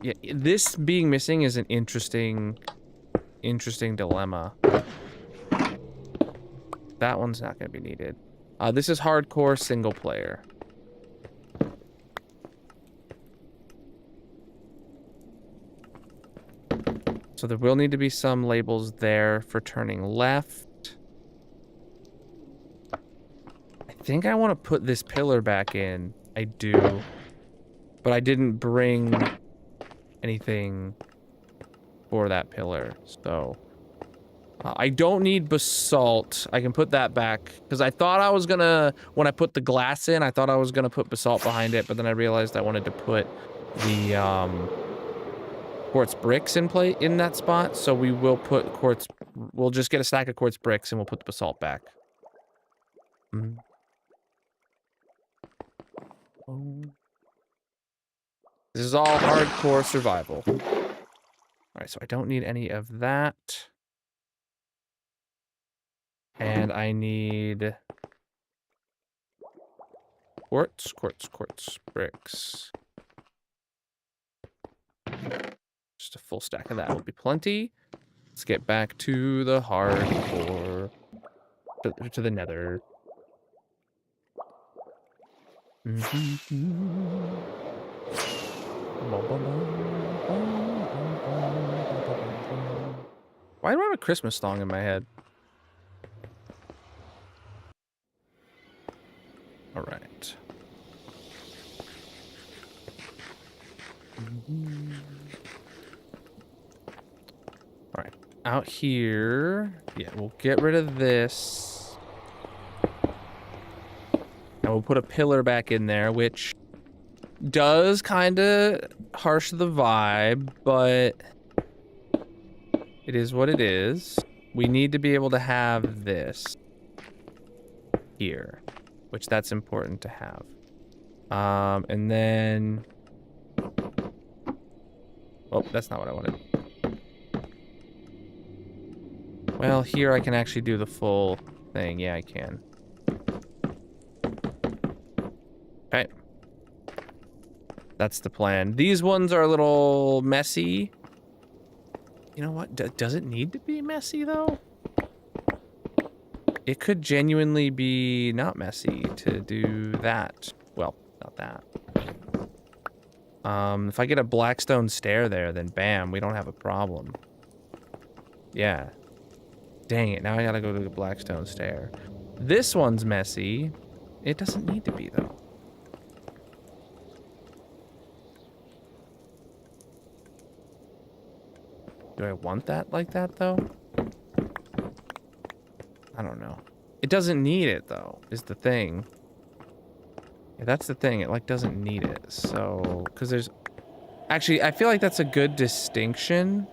Yeah, this being missing is an interesting dilemma. That one's not going to be needed. This is hardcore single player. So there will need to be some labels there for turning left. I think I want to put this pillar back in. I do. But I didn't bring anything for that pillar, so... I don't need basalt. I can put that back, because I thought I was gonna... When I put the glass in, I thought I was gonna put basalt behind it, but then I realized I wanted to put the quartz bricks in that spot, so we will put quartz. We'll just get a stack of quartz bricks and we'll put the basalt back. Mm. Oh. This is all hardcore survival. All right, so I don't need any of that, and I need quartz bricks. Just a full stack of that will be plenty. Let's get back to the hardcore, to the nether. Why do I have a Christmas song in my head? All right. All right. Out here. Yeah, we'll get rid of this. And we'll put a pillar back in there, which does kind of harsh the vibe, but it is what it is. We need to be able to have this here, which that's important to have. And then... Oh, that's not what I wanted. Well, here I can actually do the full thing. Yeah, I can. Okay. That's the plan. These ones are a little messy. You know what? Does it need to be messy, though? It could genuinely be not messy to do that. Well, not that. If I get a blackstone stair there, then bam, we don't have a problem. Yeah. Dang it, now I gotta go to the blackstone stair. This one's messy. It doesn't need to be, though. Do I want that like that, though? I don't know. It doesn't need it, though, is the thing. Yeah, that's the thing. It, like, doesn't need it. So, because there's... Actually, I feel like that's a good distinction.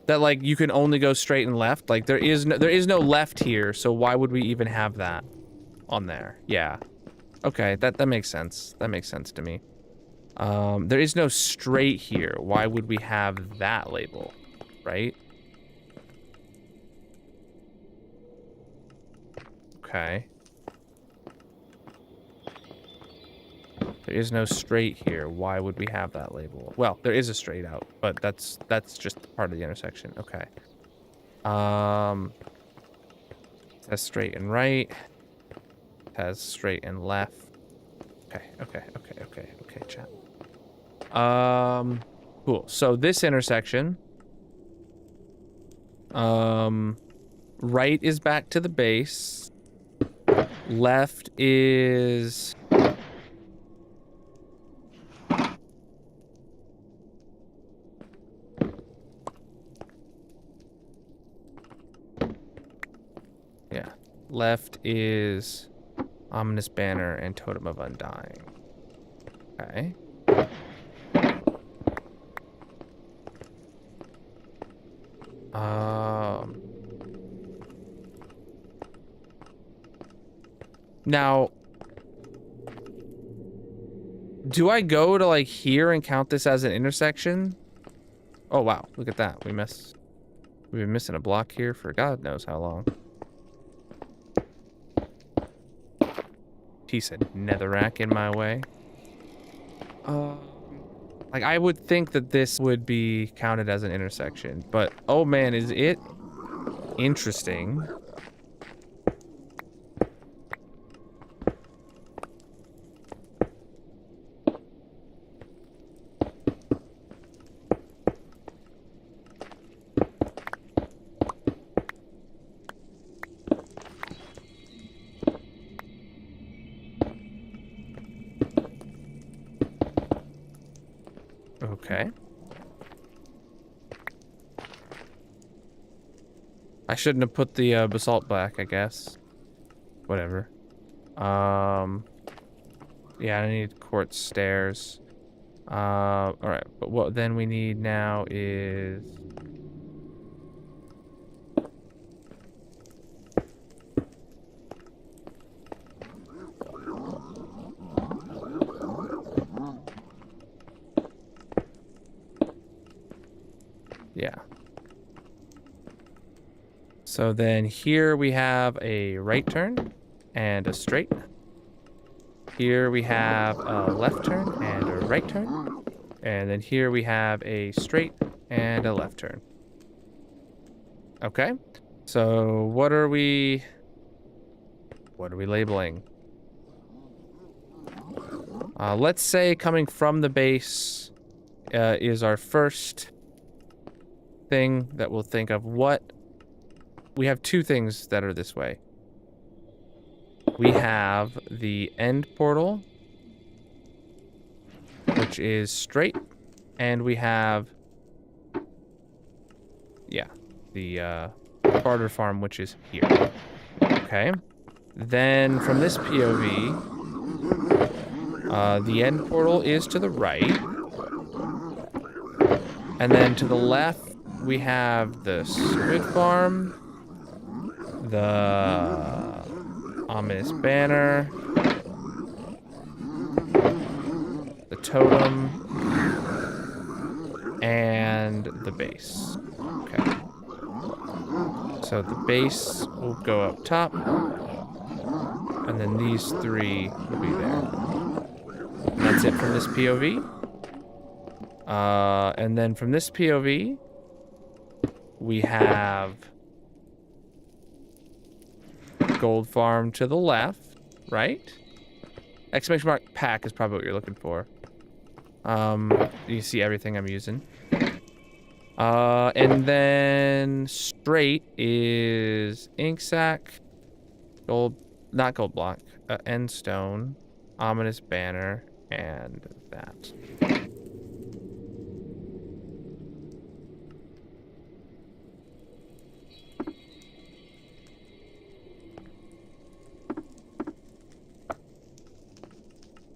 That, like, you can only go straight and left. Like, there is no left here, so why would we even have that on there? Yeah. Okay, that makes sense. That makes sense to me. There is no straight here. Why would we have that label, right? Okay. There is no straight here. Why would we have that label? Well, there is a straight out, but that's just part of the intersection. Okay. It has straight and right. It has straight and left. Okay, chat. Cool. So this intersection, right is back to the base. Left is... Yeah. Left is Ominous Banner and Totem of Undying. Okay. Now, do I go to like here and count this as an intersection? Oh wow, look at that. We've been missing a block here for God knows how long. Piece of netherrack in my way. Like I would think that this would be counted as an intersection, but oh man, is it interesting. Okay. I shouldn't have put the basalt back, I guess. Whatever. Yeah, I need quartz stairs. All right, but what then we need now is... Yeah. So then here we have a right turn and a straight. Here we have a left turn and a right turn. And then here we have a straight and a left turn. Okay. So what are we labeling? Let's say coming from the base is our first thing that we'll think of. What? We have two things that are this way. We have the end portal, which is straight, and we have, yeah, the barter farm, which is here. Okay. Then from this POV, the end portal is to the right. And then to the left, we have the squid farm, the ominous banner, the totem, and the base. Okay. So the base will go up top, and then these three will be there. And that's it from this POV. And then from this POV, we have gold farm to the left, right? Exclamation mark pack is probably what you're looking for. You see everything I'm using. And then straight is ink sac, gold, not gold block, end stone, ominous banner, and that.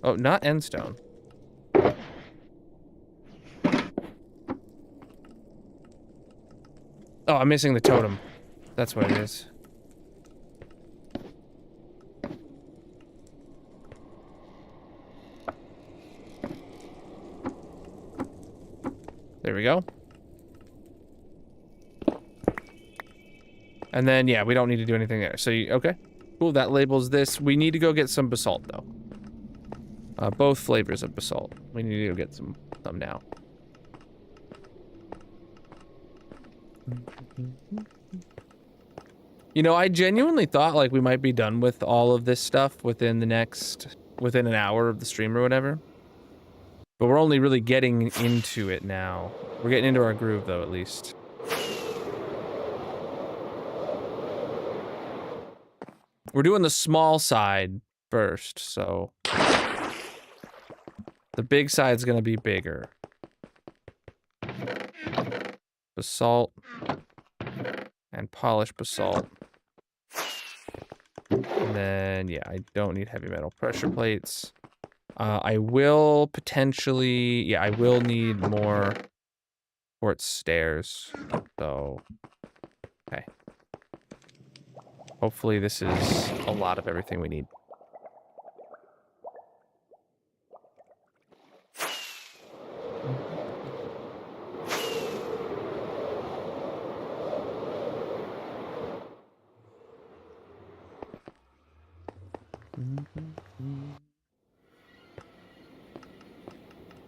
Oh, not end stone. Oh, I'm missing the totem. That's what it is. There we go. And then, yeah, we don't need to do anything there. So, okay. Cool, that labels this. We need to go get some basalt, though. Both flavors of basalt. We need to go get some now. You know, I genuinely thought, like, we might be done with all of this stuff within an hour of the stream or whatever. But we're only really getting into it now. We're getting into our groove, though, at least. We're doing the small side first, so... The big side's gonna be bigger. Basalt. And polished basalt. And then, yeah, I don't need heavy metal pressure plates. I will potentially... Yeah, I will need more quartz stairs. So... Okay. Hopefully this is a lot of everything we need.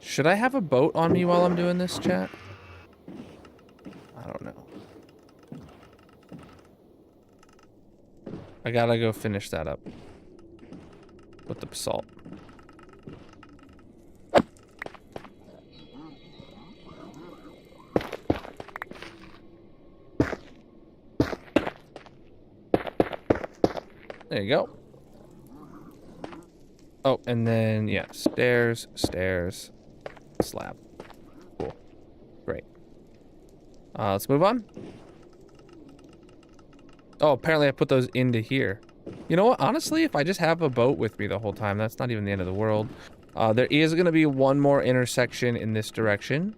Should I have a boat on me while I'm doing this, chat? I don't know. I gotta go finish that up. With the basalt. There you go. Oh, and then, yeah, stairs, stairs, slab. Cool. Great. Let's move on. Oh, apparently I put those into here. You know what? Honestly, if I just have a boat with me the whole time, that's not even the end of the world. There is going to be one more intersection in this direction.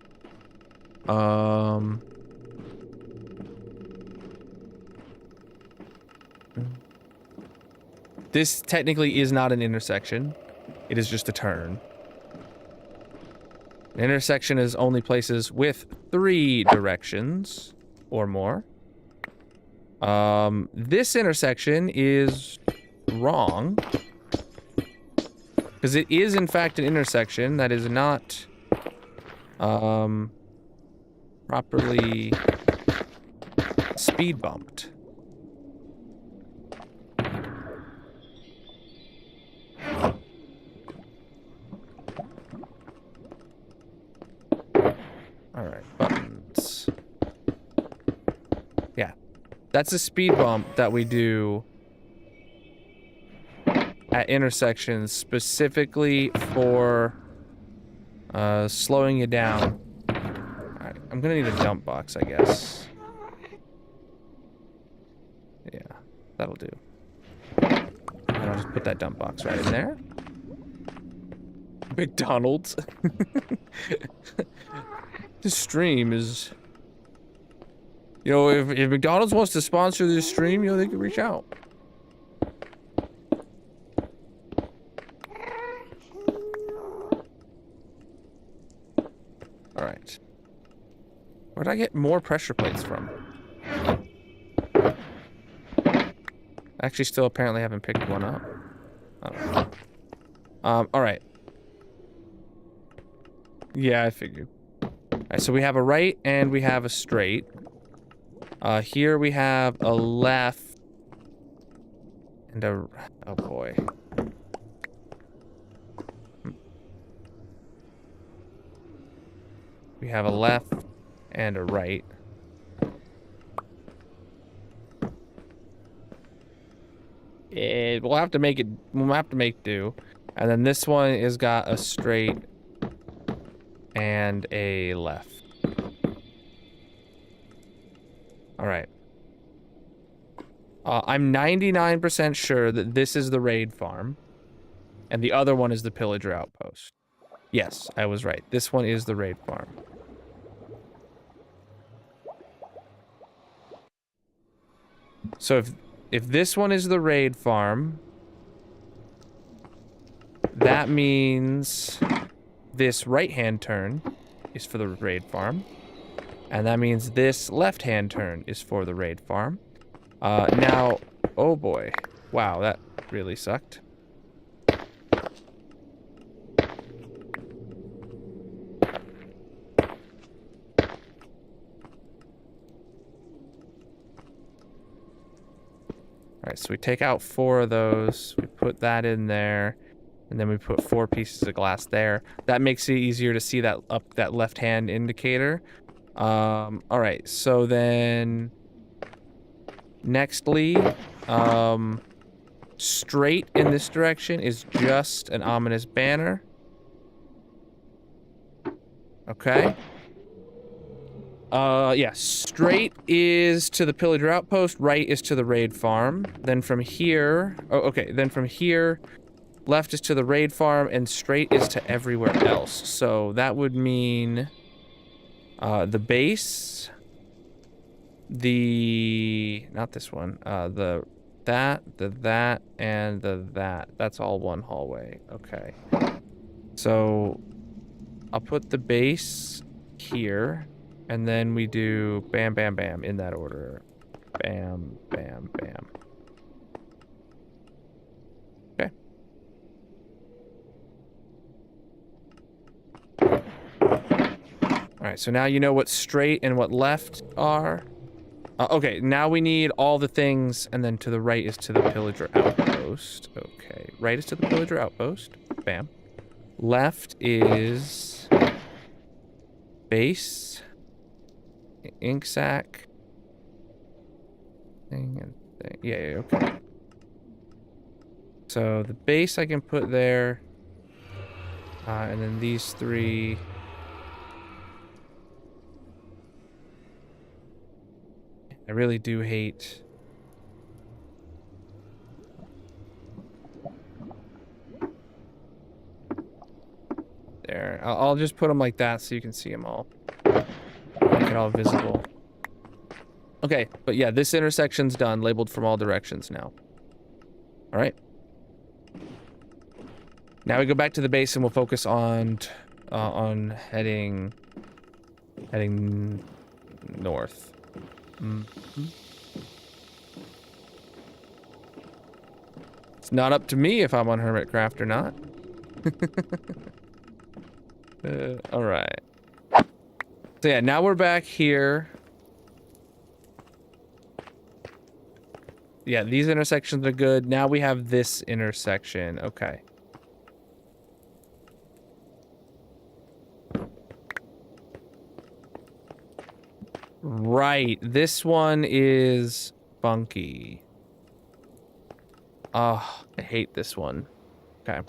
This technically is not an intersection. It is just a turn. An intersection is only places with 3 directions or more. This intersection is wrong. Because it is, in fact, an intersection that is not, properly speed bumped. Alright, buttons. Yeah. That's a speed bump that we do at intersections specifically for slowing you down. Alright, I'm gonna need a jump box, I guess. Yeah, that'll do. And I'll just put that dump box right in there. McDonald's. This stream is... You know, if McDonald's wants to sponsor this stream, you know, they can reach out. Alright. Where'd I get more pressure plates from? I actually still apparently haven't picked one up. I don't know. Alright. Yeah, I figured. Alright, so we have a right and we have a straight. Here we have a left and a... Oh boy. We have a left and a right. We'll have to make it... We'll have to make do. And then this one is got a straight and a left. Alright. I'm 99% sure that this is the raid farm. And the other one is the pillager outpost. Yes, I was right. This one is the raid farm. So if this one is the raid farm, that means this right-hand turn is for the raid farm. And that means this left-hand turn is for the raid farm. Now, oh boy. Wow, that really sucked. Alright, so we take out 4 of those. We put that in there. And then we put 4 pieces of glass there. That makes it easier to see that that left-hand indicator. Alright, so then nextly, straight in this direction is just an ominous banner. Okay. Yeah, straight is to the pillager outpost, right is to the raid farm. Then from here, oh, okay, then from here, left is to the raid farm, and straight is to everywhere else. So that would mean the base, not this one, that, and that. That's all one hallway. Okay. So I'll put the base here, and then we do bam, bam, bam in that order. Bam, bam, bam. Okay. Alright, so now you know what straight and what left are. Okay, now we need all the things, and then to the right is to the pillager outpost. Okay, right is to the pillager outpost. Bam. Left is base, ink sac, thing and thing. Yeah, okay. So the base I can put there, and then these 3. I really do hate... There. I'll just put them like that so you can see them all. Make it all visible. Okay, but yeah, this intersection's done, labeled from all directions now. All right. Now we go back to the base and we'll focus on heading north. It's not up to me if I'm on Hermitcraft or not. All right. So yeah, now we're back here. Yeah, these intersections are good. Now we have this intersection. Okay. Right. This one is funky. Oh, I hate this one. Okay.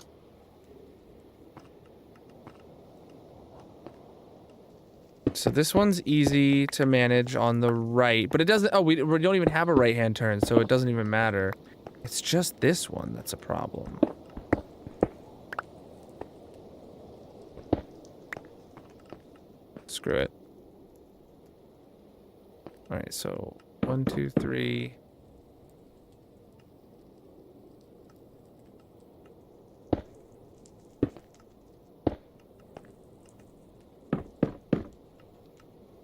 So this one's easy to manage on the right, but it doesn't, oh, we don't even have a right-hand turn, so it doesn't even matter. It's just this one that's a problem. Screw it. All right, so 1, 2, 3.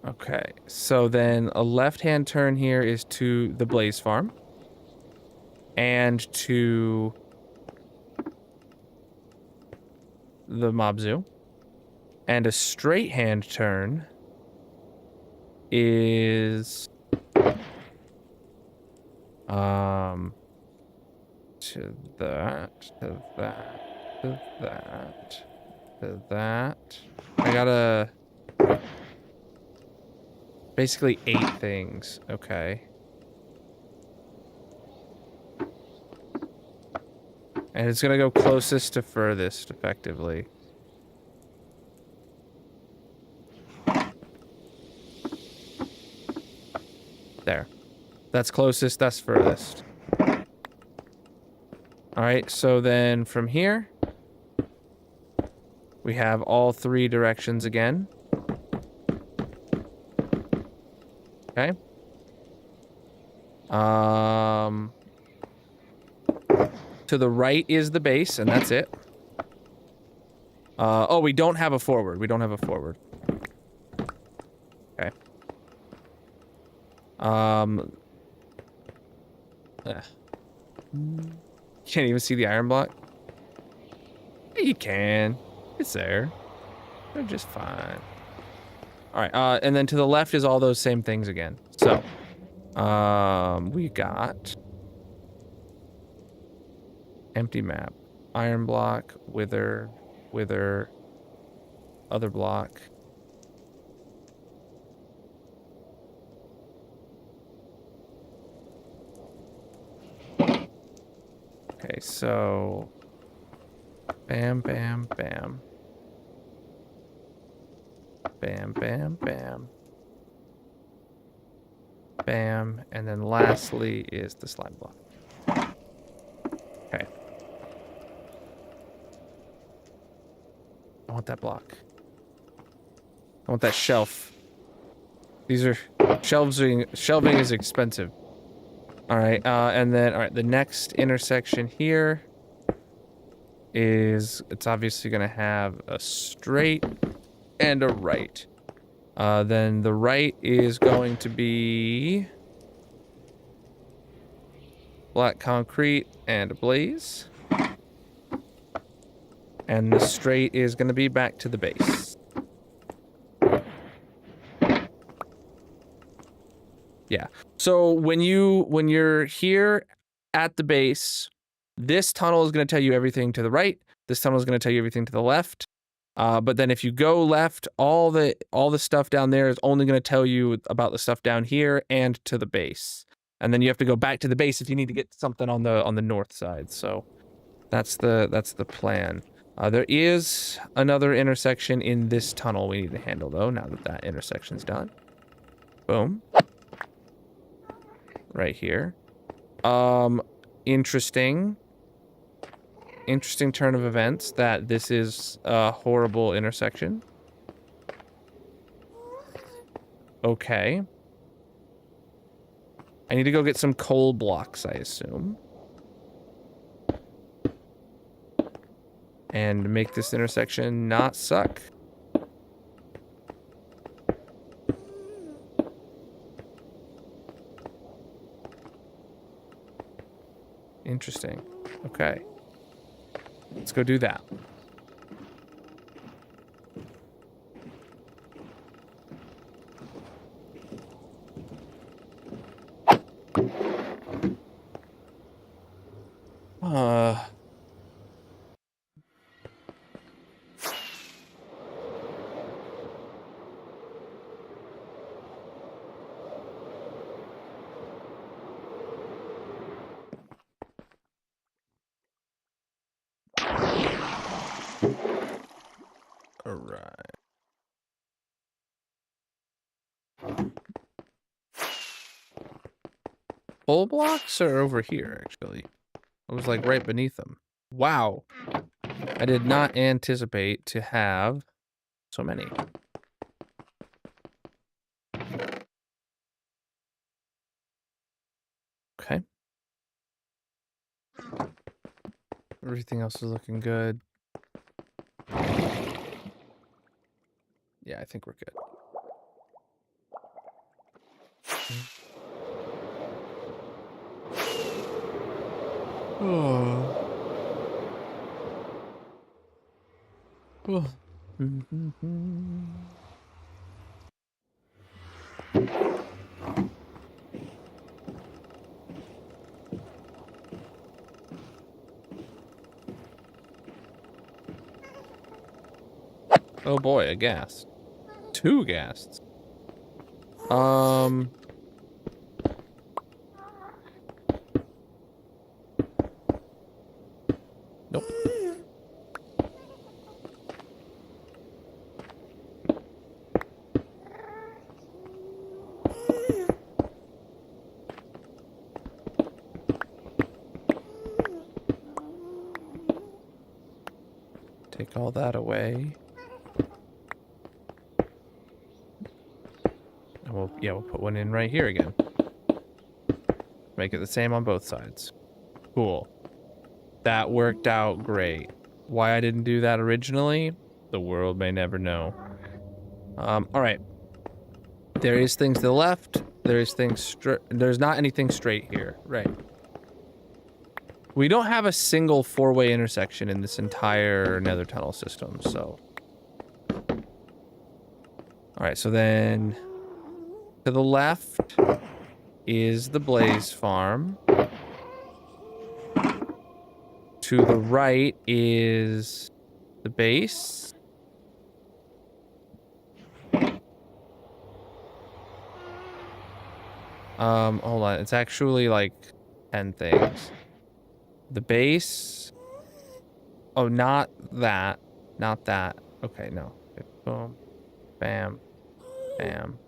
Okay, so then a left-hand turn here is to the Blaze Farm. And to the Mob Zoo. And a straight-hand turn is... to that, to that, to that, to that. I gotta... Basically 8 things. Okay. And it's gonna go closest to furthest, effectively. There. That's closest, that's furthest. Alright, so then from here, we have all 3 directions again. Okay. To the right is the base, and that's it. Oh, we don't have a forward. We don't have a forward. Okay. Can't even see the iron block. Yeah, you can. It's there. They're just fine. All right. And then to the left is all those same things again. So, we got empty map, iron block, wither, other block. Okay, so bam, bam, bam. Bam, bam, bam. Bam, and then lastly is the slime block. Okay. I want that block. I want that shelf. These are shelving is expensive. All right, and then all right, the next intersection here is it's obviously gonna have a straight and a right. Then the right is going to be black concrete and a blaze. And the straight is going to be back to the base. Yeah. So when you're here at the base, this tunnel is going to tell you everything to the right. This tunnel is going to tell you everything to the left. But then if you go left, all the stuff down there is only going to tell you about the stuff down here and to the base. And then you have to go back to the base if you need to get something on the north side. So that's the plan. There is another intersection in this tunnel we need to handle though, now that that intersection's done. Boom. Right here. Interesting. Interesting turn of events that this is a horrible intersection. Okay. I need to go get some coal blocks, I assume. And make this intersection not suck. Interesting. Okay. Let's go do that. All right. Full blocks are over here, actually. I was like right beneath them. Wow. I did not anticipate to have so many. Okay. Everything else is looking good. Yeah, I think we're good. Oh. Oh. Oh boy, a ghast. 2 ghasts. Nope. Take all that away. And we'll put one in right here again. Make it the same on both sides. Cool. That worked out great. Why I didn't do that originally, the world may never know. All right. There is things to the left. There's not anything straight here. Right. We don't have a single 4-way intersection in this entire Nether tunnel system, so. All right, so then to the left is the Blaze Farm. To the right is the base. Hold on. It's actually like 10 things. The base. Oh, not that. Not that. Okay, no. Okay, boom. Bam. Bam.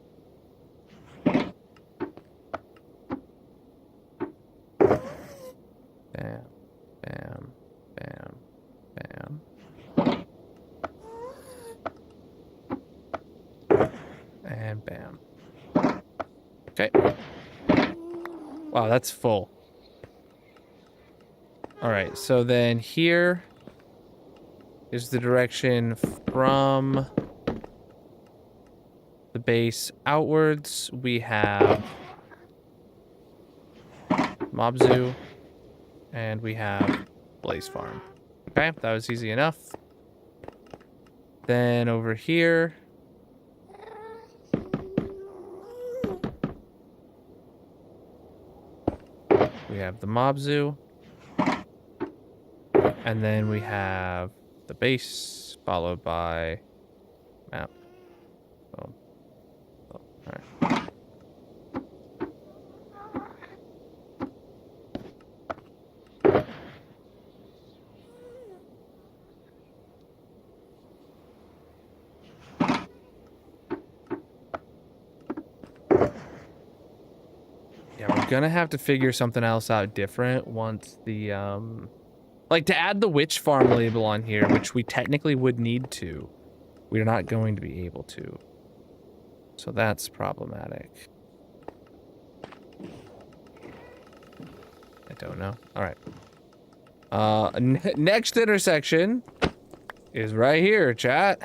Bam. Bam. Bam. Bam. And bam. Okay. Wow, that's full. All right, so then here is the direction from the base outwards. We have Mob Zoo, and we have Blaze Farm. Okay, that was easy enough. Then over here, we have the Mob Zoo. And then we have the base, followed by map. Oh, all right. Yeah, we're gonna have to figure something else out different once the Like, to add the witch farm label on here, which we technically would need to, we're not going to be able to. So that's problematic. I don't know. All right. Next intersection is right here, chat.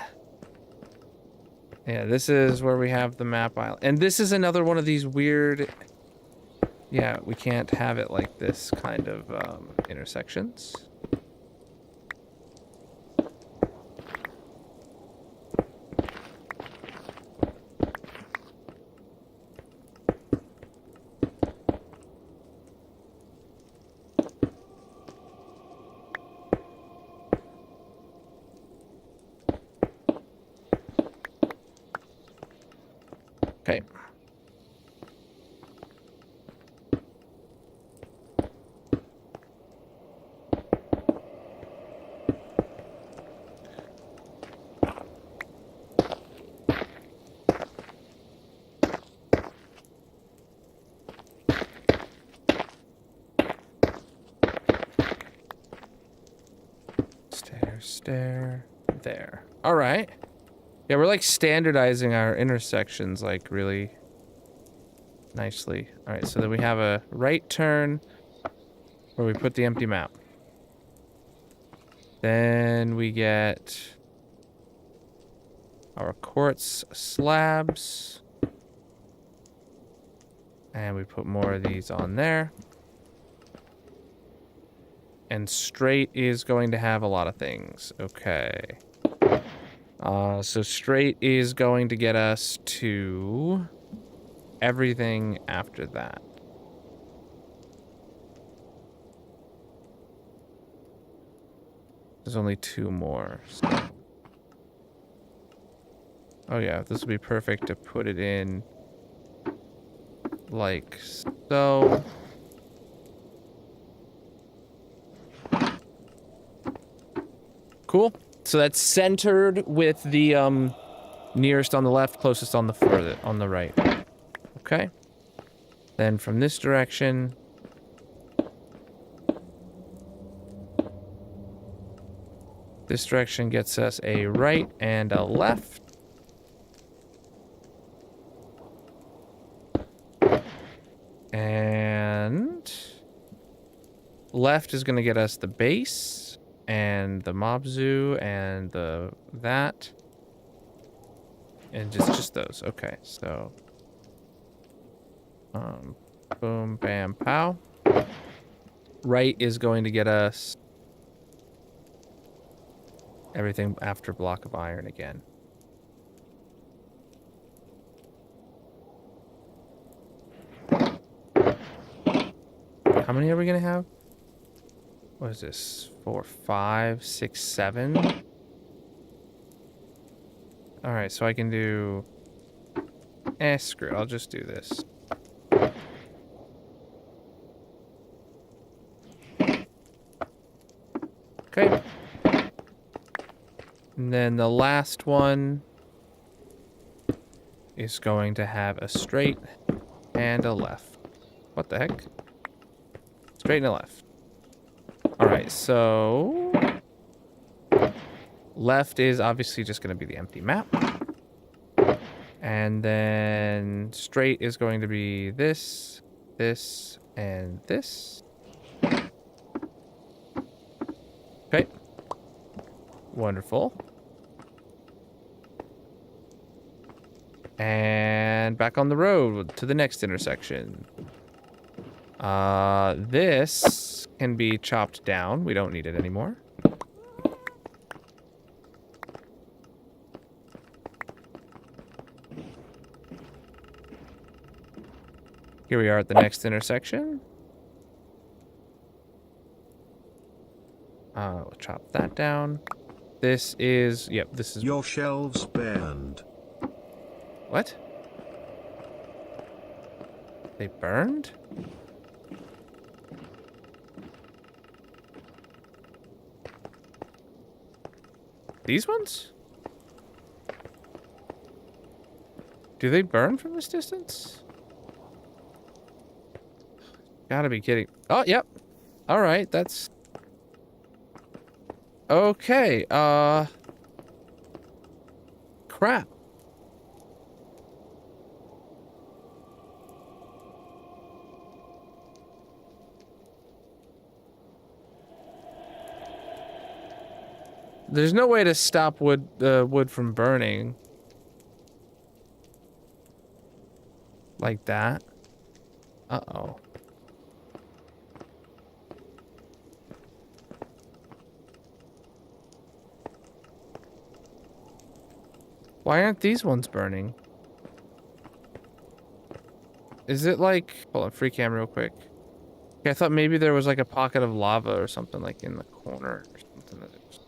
Yeah, this is where we have the map island. And this is another one of these weird... Yeah, we can't have it like this kind of intersections. Okay. Stair, there. All right. Yeah, we're like standardizing our intersections like really nicely. All right, so then we have a right turn where we put the empty map. Then we get our quartz slabs. And we put more of these on there. And straight is going to have a lot of things. Okay. So straight is going to get us to everything after that. There's only 2 more. So. Oh yeah, this would be perfect to put it in like so. Cool. So that's centered with the nearest on the left, closest on the further on the right. Okay. Then from this direction, this direction gets us a right and a left. And left is going to get us the base and the mob zoo and the that. And just those. Okay, so boom, bam, pow. Right is going to get us everything after block of iron again. How many are we gonna have? What is this? 4, 5, 6, 7. All right, so I can do. Screw it. I'll just do this. Okay. And then the last one is going to have a straight and a left. What the heck? Straight and a left. All right, so left is obviously just going to be the empty map. And then straight is going to be this, this, and this. Okay. Wonderful. And back on the road to the next intersection. This can be chopped down. We don't need it anymore. Here we are at the next intersection. We'll chop that down. This is, yep, this is... Your shelves burned. What? They burned? These ones? Do they burn from this distance? Gotta be kidding. Oh, yep. All right, that's Okay, crap. There's no way to stop wood from burning. Like that. Uh-oh. Why aren't these ones burning? Is it like... Hold on, free cam real quick. Okay, I thought maybe there was like a pocket of lava or something like in the corner or something that it was...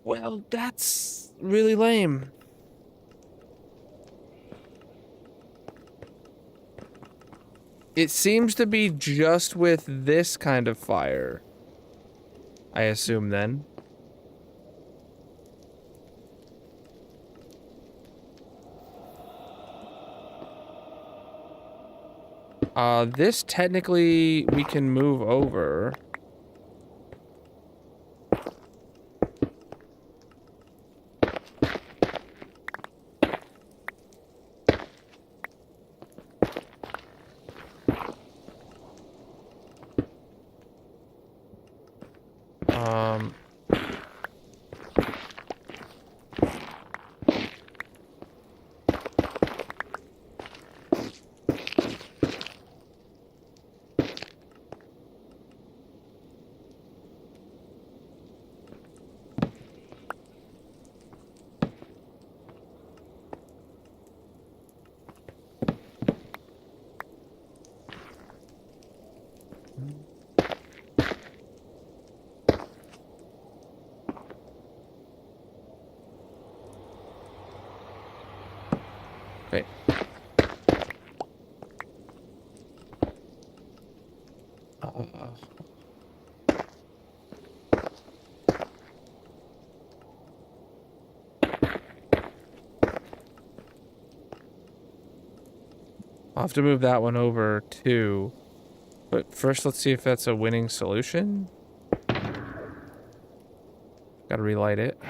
Well, that's really lame. It seems to be just with this kind of fire. I assume then. This technically we can move over. Um... Wait. I'll have to move that one over too. But first, let's see if that's a winning solution. Gotta relight it.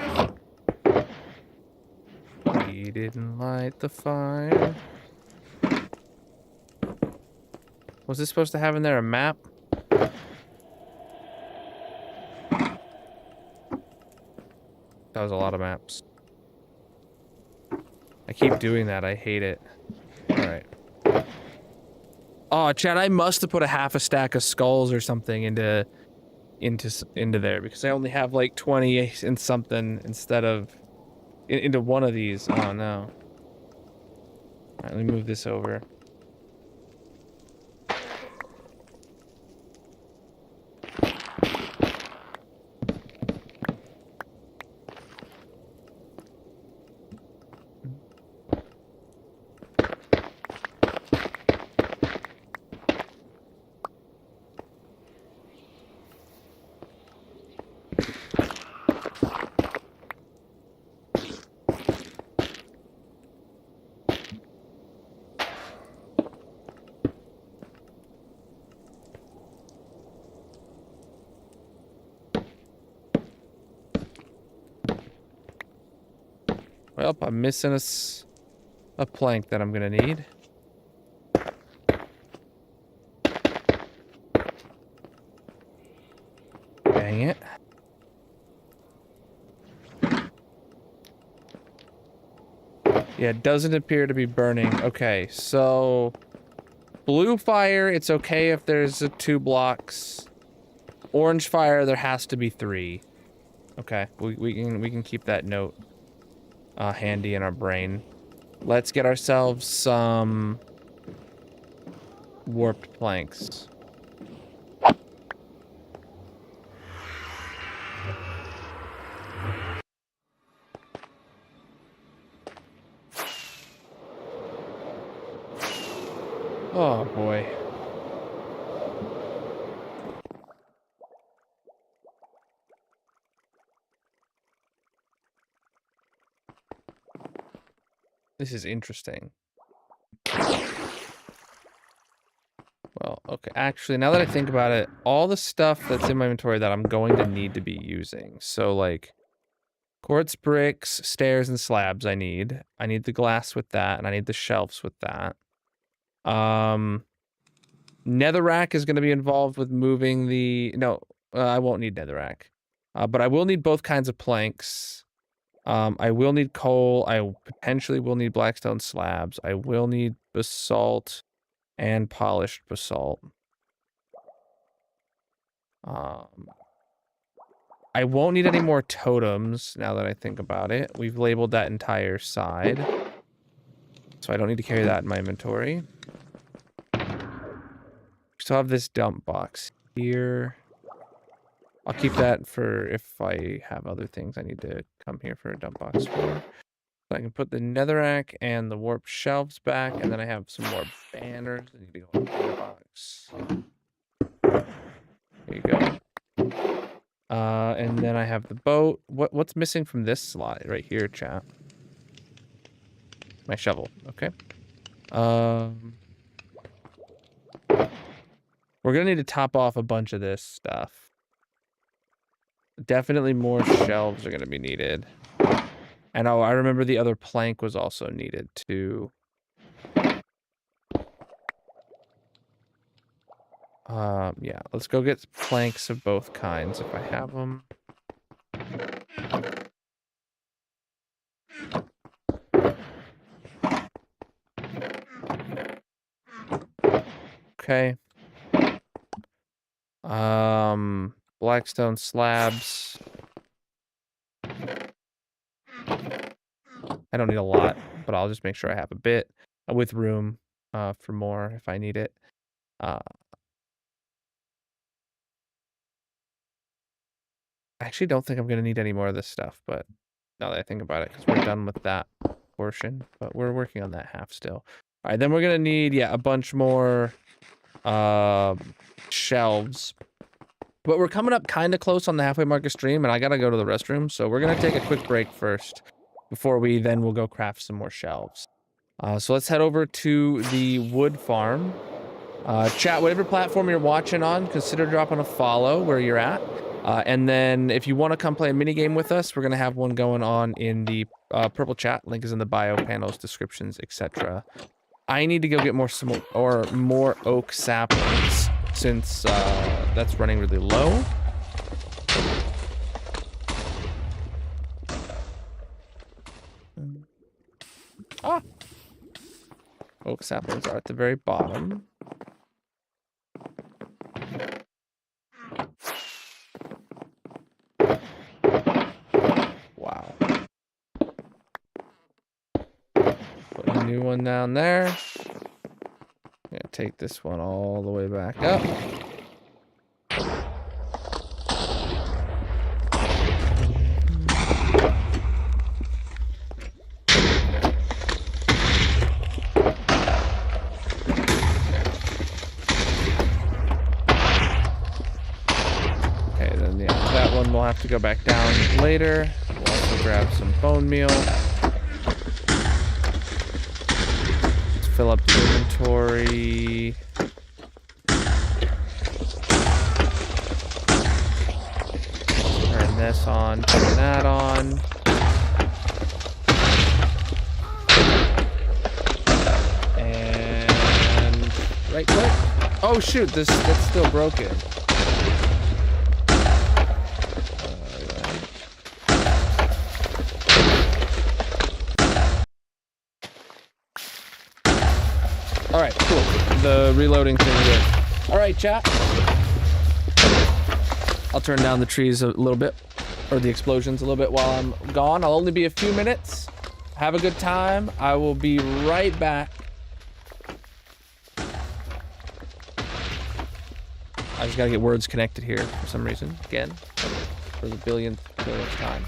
We didn't light the fire. Was this supposed to have in there a map? That was a lot of maps. I keep doing that. I hate it. Alright. Oh, Chad, I must have put a half a stack of skulls or something into there because I only have like 20 and something instead of into one of these. Oh no. Alright, let me move this over. Well, I'm missing a plank that I'm gonna need. Dang it. Yeah, it doesn't appear to be burning. Okay, so blue fire, it's okay if there's 2 blocks. Orange fire, there has to be 3. Okay, we can keep that note handy in our brain. Let's get ourselves some warped planks. Oh boy. This is interesting. Okay, actually, now that I think about it, all the stuff that's in my inventory that I'm going to need to be using. So, like, quartz bricks, stairs, and slabs I need. I need the glass with that, and I need the shelves with that. Netherrack is going to be involved with moving the... No, I won't need netherrack. But I will need both kinds of planks. I will need coal. I potentially will need blackstone slabs. I will need basalt and polished basalt. I won't need any more totems now that I think about it. We've labeled that entire side. So I don't need to carry that in my inventory. Still have this dump box here. I'll keep that for if I have other things I need to come here for a dump box for. So I can put the netherrack and the warp shelves back, and then I have some more banners that need to go in the box. There you go. And then I have the boat. What's missing from this slot right here, chat? My shovel. Okay. We're gonna need to top off a bunch of this stuff. Definitely more shelves are gonna be needed. And oh, I remember the other plank was also needed too. Yeah, let's go get planks of both kinds if I have them. Okay. Blackstone slabs. I don't need a lot, but I'll just make sure I have a bit with room for more if I need it. I actually don't think I'm going to need any more of this stuff, but now that I think about it, because we're done with that portion, but we're working on that half still. All right, then we're going to need, yeah, a bunch more shelves. But we're coming up kind of close on the halfway mark of stream, and I got to go to the restroom, so we're going to take a quick break first before we then will go craft some more shelves. So let's head over to the wood farm. Chat, whatever platform you're watching on, consider dropping a follow where you're at. And then if you want to come play a mini game with us, we're going to have one going on in the purple chat. Link is in the bio panels, descriptions, etc. I need to go get more oak saplings since that's running really low. Ah! Oak saplings are at the very bottom. Wow. Put a new one down there. I'm gonna take this one all the way back up. Okay, then yeah, that one we'll have to go back down later. We'll also grab some bone meal. Fill up the inventory. Turn this on, turn that on. And right click. Oh shoot, that's still broken. All right, cool. The reloading thing good. All right, chat. I'll turn down the trees a little bit, or the explosions a little bit while I'm gone. I'll only be a few minutes. Have a good time. I will be right back. I just gotta get words connected here for some reason. Again, for the billionth time.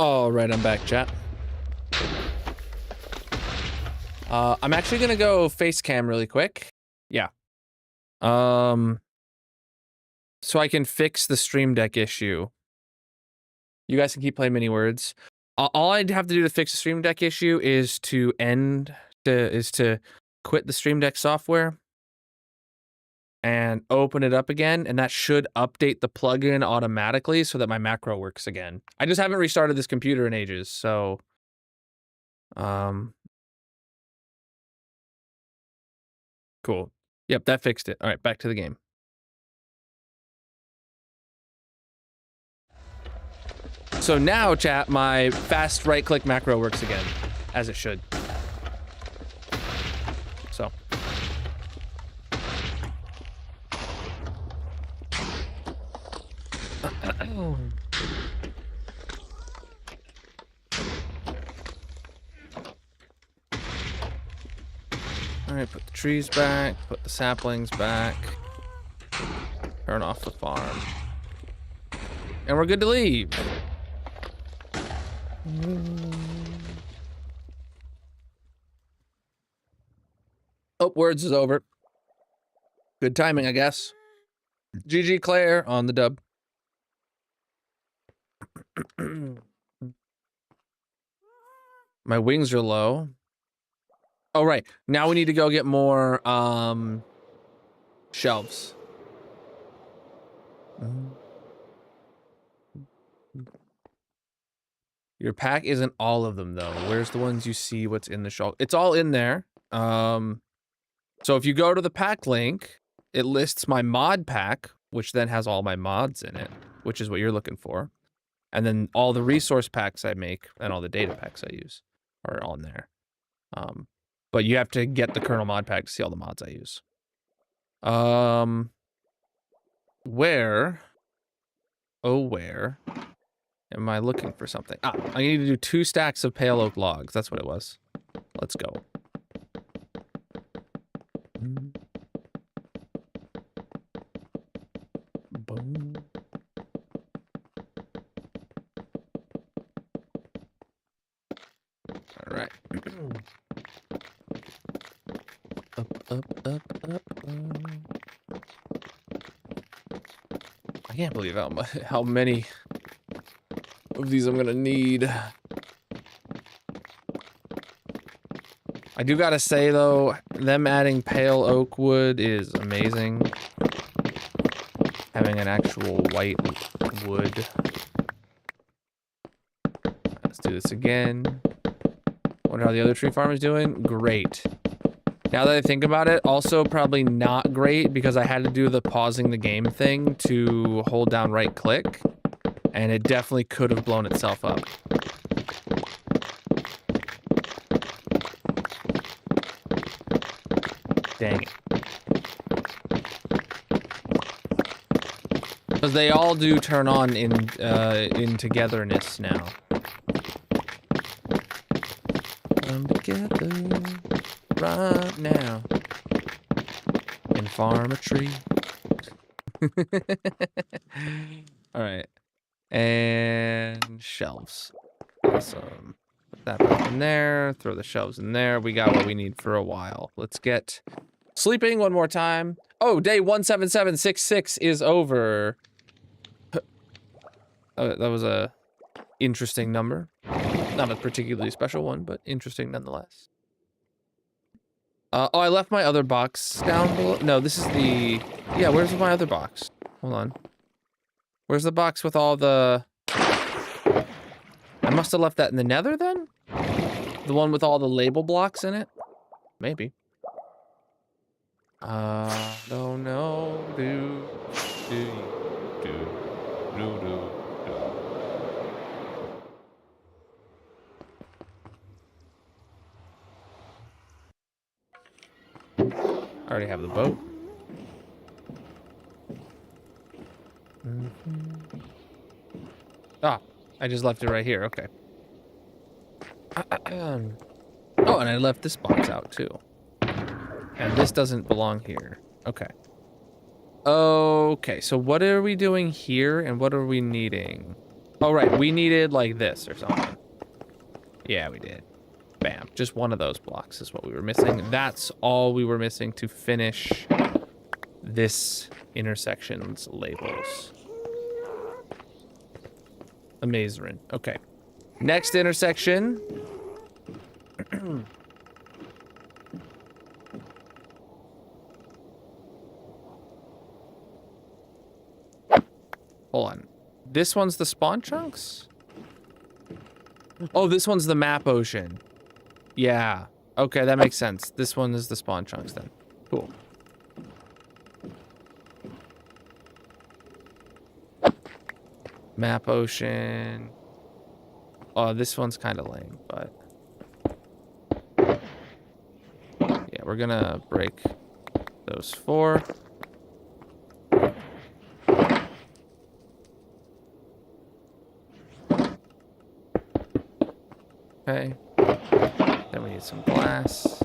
All right, I'm back, chat. I'm actually gonna go face cam really quick. Yeah. So I can fix the Stream Deck issue. You guys can keep playing mini words. All I'd have to do to fix the Stream Deck issue is to quit the Stream Deck software and open it up again, and that should update the plugin automatically so that my macro works again. I just haven't restarted this computer in ages, so cool. Yep, that fixed it. All right, back to the game. So now, chat, my fast right-click macro works again, as it should. So. All right, put the trees back, put the saplings back, turn off the farm, and we're good to leave. Oh, words is over. Good timing, I guess. GG Claire on the dub. My wings are low. Oh, right. Now we need to go get more shelves. Your pack isn't all of them, though. Where's the ones you see what's in the shelf? It's all in there. So if you go to the pack link, it lists my mod pack, which then has all my mods in it, which is what you're looking for. And then all the resource packs I make and all the data packs I use are on there. But you have to get the Colonel mod pack to see all the mods I use. Where am I looking for something? Ah, I need to do 2 stacks of pale oak logs. That's what it was. Let's go. Boom. All right. Up. I can't believe how many of these I'm gonna need. I do gotta say though, them adding pale oak wood is amazing. Having an actual white wood. Let's do this again. Wonder how the other tree farm is doing. Great. Now that I think about it, also probably not great because I had to do the pausing the game thing to hold down right click, and it definitely could have blown itself up. Dang it. Because they all do turn on in togetherness now. Come together right now and farm a tree. All right, and shelves. Awesome. Put that back in there. Throw the shelves in there. We got what we need for a while. Let's get sleeping one more time. Oh, day 17766 is over. That was a interesting number. Not a particularly special one, but interesting nonetheless. Oh, I left my other box down below. No, this is the... Yeah, where's my other box? Hold on. Where's the box with all the... I must have left that in the Nether then? The one with all the label blocks in it? Maybe. Don't know. Do. I already have the boat. Ah, I just left it right here. Okay. Oh, and I left this box out too. And this doesn't belong here. Okay. Okay, so what are we doing here and what are we needing? Oh, right. We needed like this or something. Yeah, we did. Bam. Just one of those blocks is what we were missing. That's all we were missing to finish this intersection's labels. Amazing. Okay. Next intersection. Hold on. This one's the spawn chunks? Oh, this one's the map ocean. Yeah. Okay, that makes sense. This one is the spawn chunks then. Cool. Map ocean. Oh, this one's kind of lame, but... yeah, we're gonna break those 4. Okay. Then we need some glass.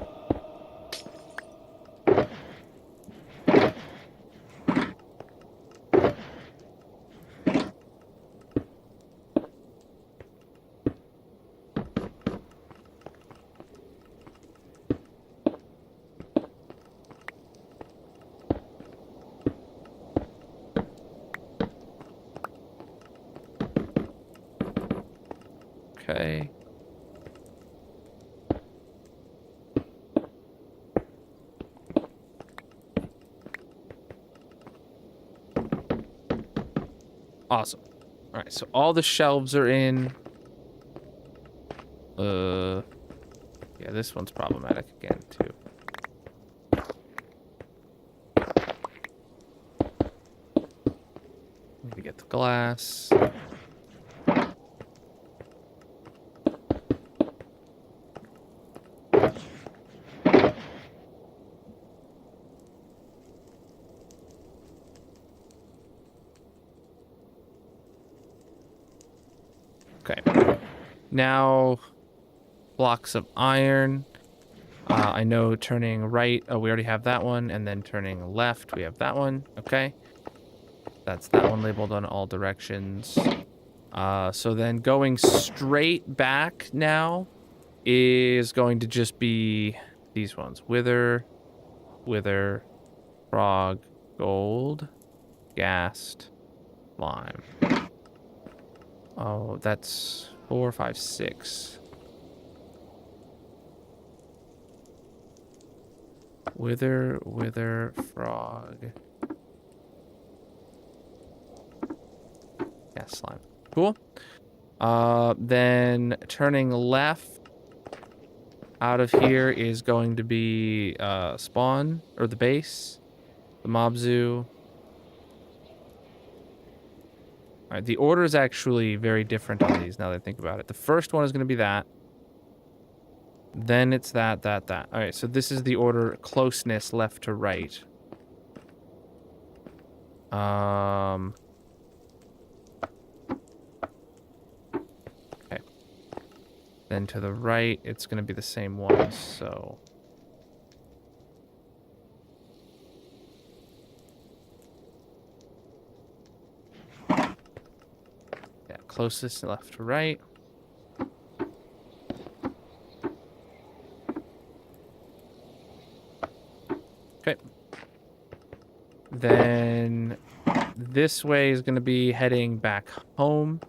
Okay. Awesome. All right, so all the shelves are in. Yeah, this one's problematic again, too. Need to get the glass. Okay. Now, blocks of iron. I know turning right. Oh, we already have that one. And then turning left, we have that one. Okay. That's that one labeled on all directions. So then going straight back now is going to just be these ones. Wither, frog, gold, ghast, lime. Oh, that's 4, 5, 6. Wither, frog. Yeah, slime. Cool. Then turning left out of here is going to be spawn, or the base, the mob zoo. All right, the order is actually very different on these now that I think about it. The first one is going to be that. Then it's that. All right, so this is the order closeness left to right. Okay. Then to the right, it's going to be the same one, so... yeah, closest left to right. Okay. Then this way is going to be heading back home.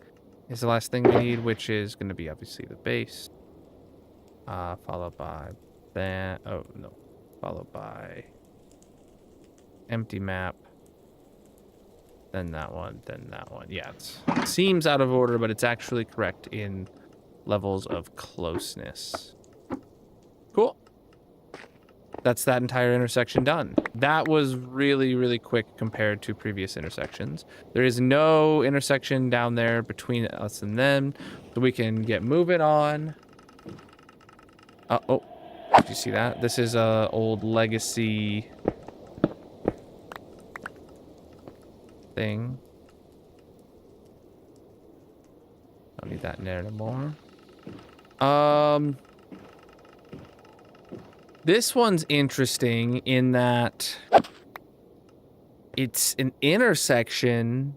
Is the last thing we need, which is going to be obviously the base. Followed by that. Oh, no. Followed by empty map. Then that one, then that one. Yeah, it seems out of order, but it's actually correct in levels of closeness. Cool. That's that entire intersection done. That was really, really quick compared to previous intersections. There is no intersection down there between us and them, so we can get moving on. Oh, did you see that? This is a old legacy thing. Don't need that in there anymore. This one's interesting in that it's an intersection,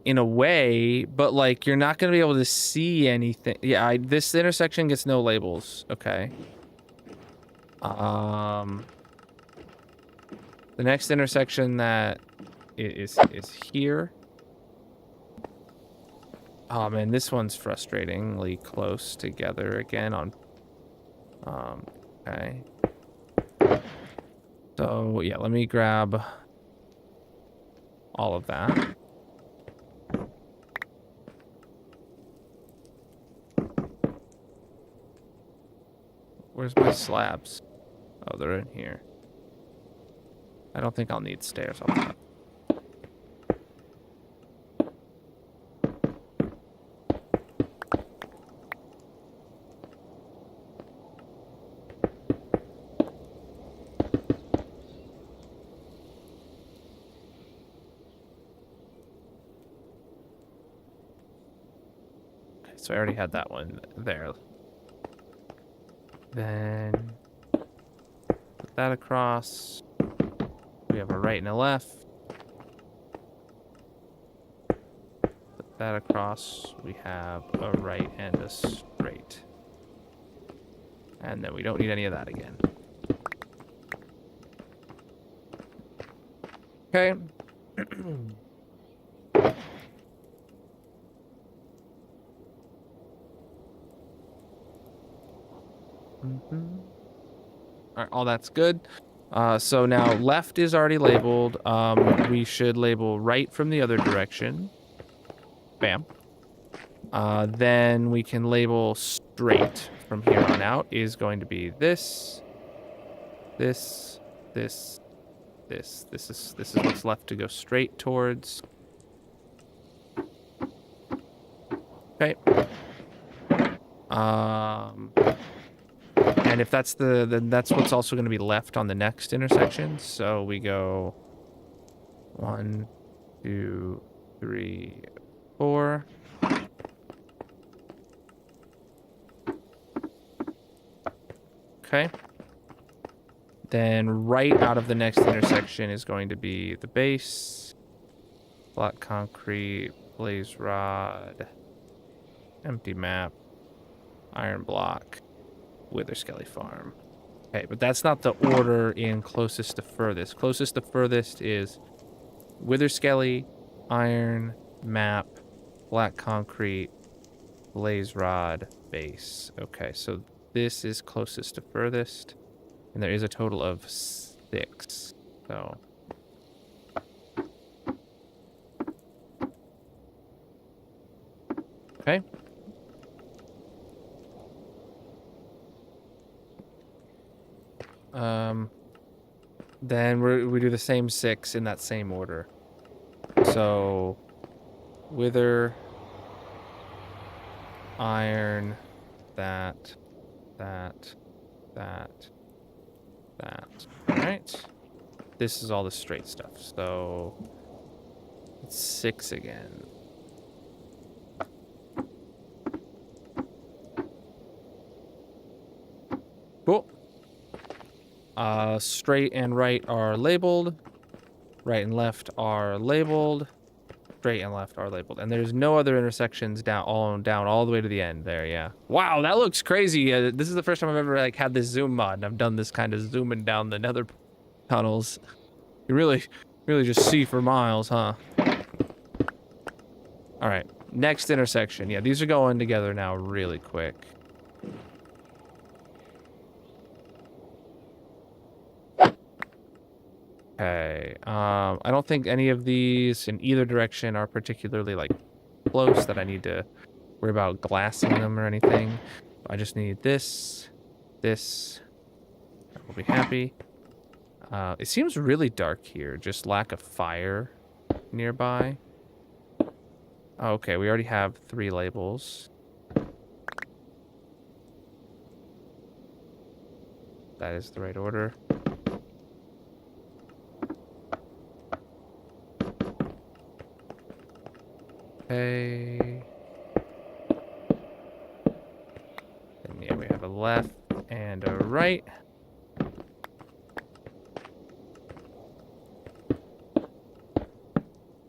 in a way, but like you're not gonna be able to see anything. Yeah, this intersection gets no labels. Okay. The next intersection that is here. Oh man, this one's frustratingly close together again on. Okay. So yeah, let me grab all of that. Where's my slabs? Oh, they're in here. I don't think I'll need stairs on that. Okay, so I already had that one there. Then put that across. We have a right and a left. Put that across. We have a right and a straight. And then we don't need any of that again. Okay. All right, all that's good. So now left is already labeled. We should label right from the other direction. Bam. Then we can label straight from here on out is going to be this, this, this, this. This is what's left to go straight towards. Okay. And if that's then that's what's also going to be left on the next intersection. So we go 1, 2, 3, 4. Okay. Then right out of the next intersection is going to be the base, block concrete, blaze rod, empty map, iron block, Wither Skelly Farm. Okay, but that's not the order in closest to furthest. Closest to furthest is Wither Skelly, iron, map, black concrete, blaze rod, base. Okay, so this is closest to furthest, and there is a total of 6. So okay. Then we do the same 6 in that same order. So wither, iron, that. All right. This is all the straight stuff. So it's 6 again. Cool. Straight and right are labeled. Right and left are labeled. Straight and left are labeled. And there's no other intersections down all the way to the end there, yeah. Wow, that looks crazy. This is the first time I've ever had this zoom mod, and I've done this kind of zooming down the nether tunnels. You really just see for miles, huh? All right, next intersection. Yeah, these are going together now really quick. Okay, I don't think any of these in either direction are particularly like close that I need to worry about glassing them or anything. I just need this. We'll be happy. It seems really dark here, just lack of fire nearby. Oh, okay, we already have 3 labels. That is the right order. Okay. And yeah, we have a left and a right.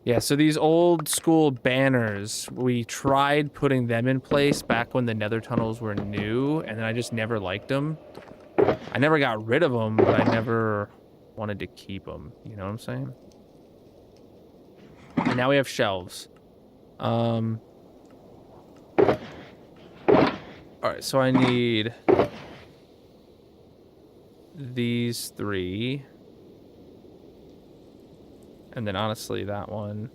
Yeah, so these old school banners, we tried putting them in place back when the Nether tunnels were new, and then I just never liked them. I never got rid of them, but I never wanted to keep them. You know what I'm saying? And now we have shelves. All right, so I need these 3. And then honestly, that one.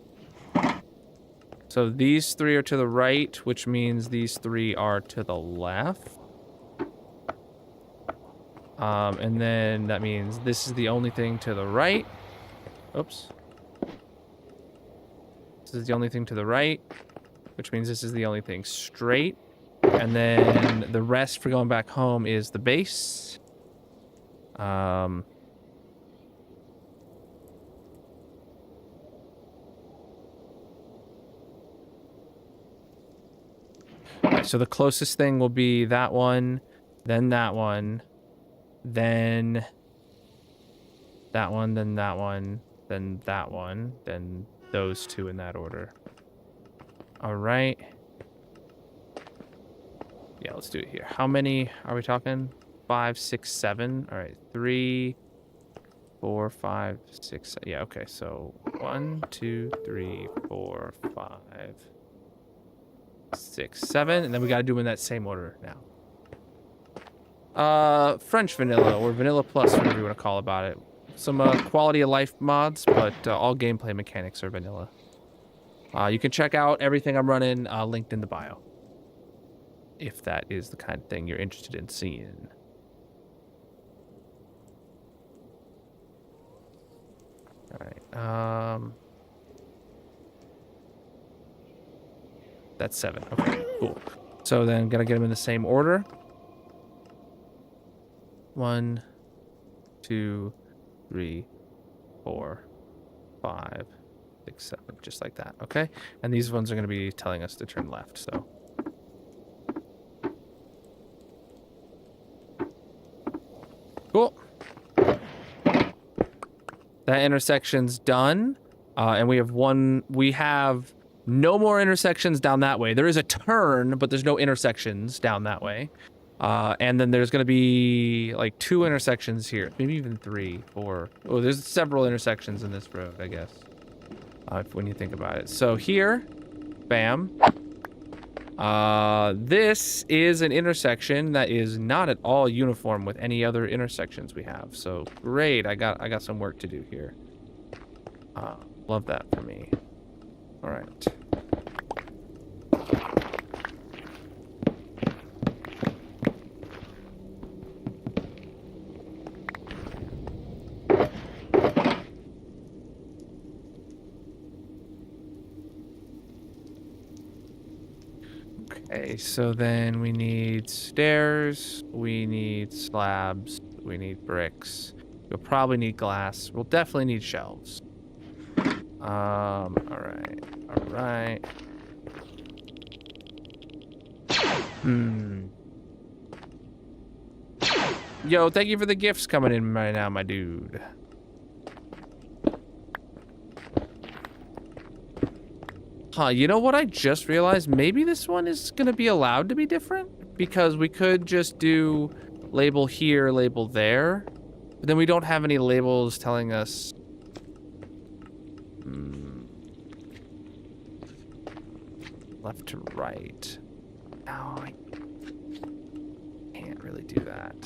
So these 3 are to the right, which means these 3 are to the left. And then that means this is the only thing to the right. Oops. This is the only thing to the right, which means this is the only thing straight. And then the rest for going back home is the base. Right, so the closest thing will be that one, then that one, then that one, then that one, then that one, then those 2 in that order. All right. Yeah, let's do it here. How many are we talking? 5, 6, 7. All right, 3, 4, 5, 6. Yeah, okay. So 1, 2, 3, 4, 5, 6, 7, and then we got to do them in that same order now. French vanilla or vanilla plus, whatever you want to call about it. Some quality of life mods, but all gameplay mechanics are vanilla. You can check out everything I'm running linked in the bio, if that is the kind of thing you're interested in seeing. All right. That's 7. Okay, cool. So then gotta get them in the same order. 1, 2, 3, 4, 5, 6, 7, just like that. Okay, and these ones are gonna be telling us to turn left. So. Cool. That intersection's done. And we have no more intersections down that way. There is a turn, but there's no intersections down that way. And then there's going to be like 2 intersections here. Maybe even 3, 4. Oh, there's several intersections in this road, I guess. When you think about it. So here, bam. This is an intersection that is not at all uniform with any other intersections we have. So great, I got some work to do here. Love that for me. All right. Okay, so then we need stairs, we need slabs, we need bricks. We'll probably need glass. We'll definitely need shelves. All right. Yo, thank you for the gifts coming in right now, my dude. Huh, you know what I just realized? Maybe this one is gonna be allowed to be different? Because we could just do label here, label there. But then we don't have any labels telling us... left to right. No, I can't really do that.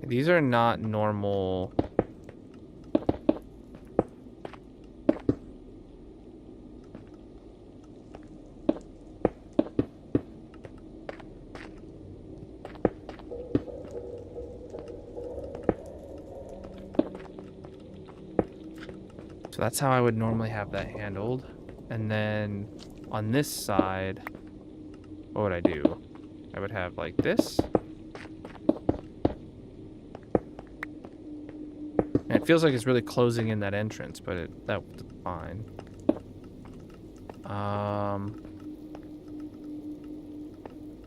These are not normal. So that's how I would normally have that handled. And then on this side, what would I do? I would have like this. And it feels like it's really closing in that entrance, but that's fine.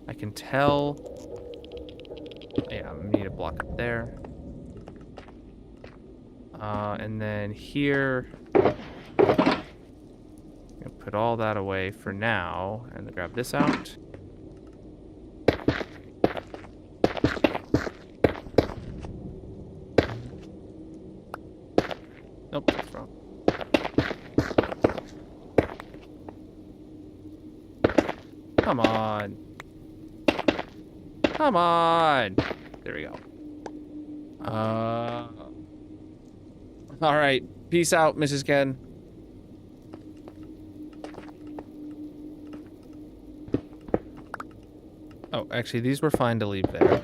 I can tell need a block up there. And then here, put all that away for now, and grab this out. Nope, that's wrong. Come on. Come on. There we go. All right. Peace out, Mrs. Ken. Oh, actually, these were fine to leave there.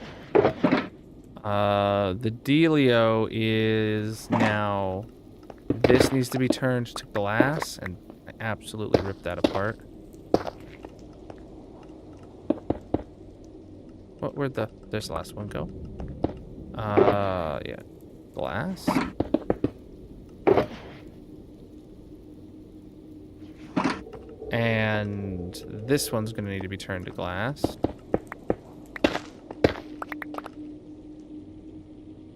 The dealio is now... This needs to be turned to glass, and I absolutely ripped that apart. What, where'd the... There's the last one go. Yeah. Glass. And this one's gonna need to be turned to glass.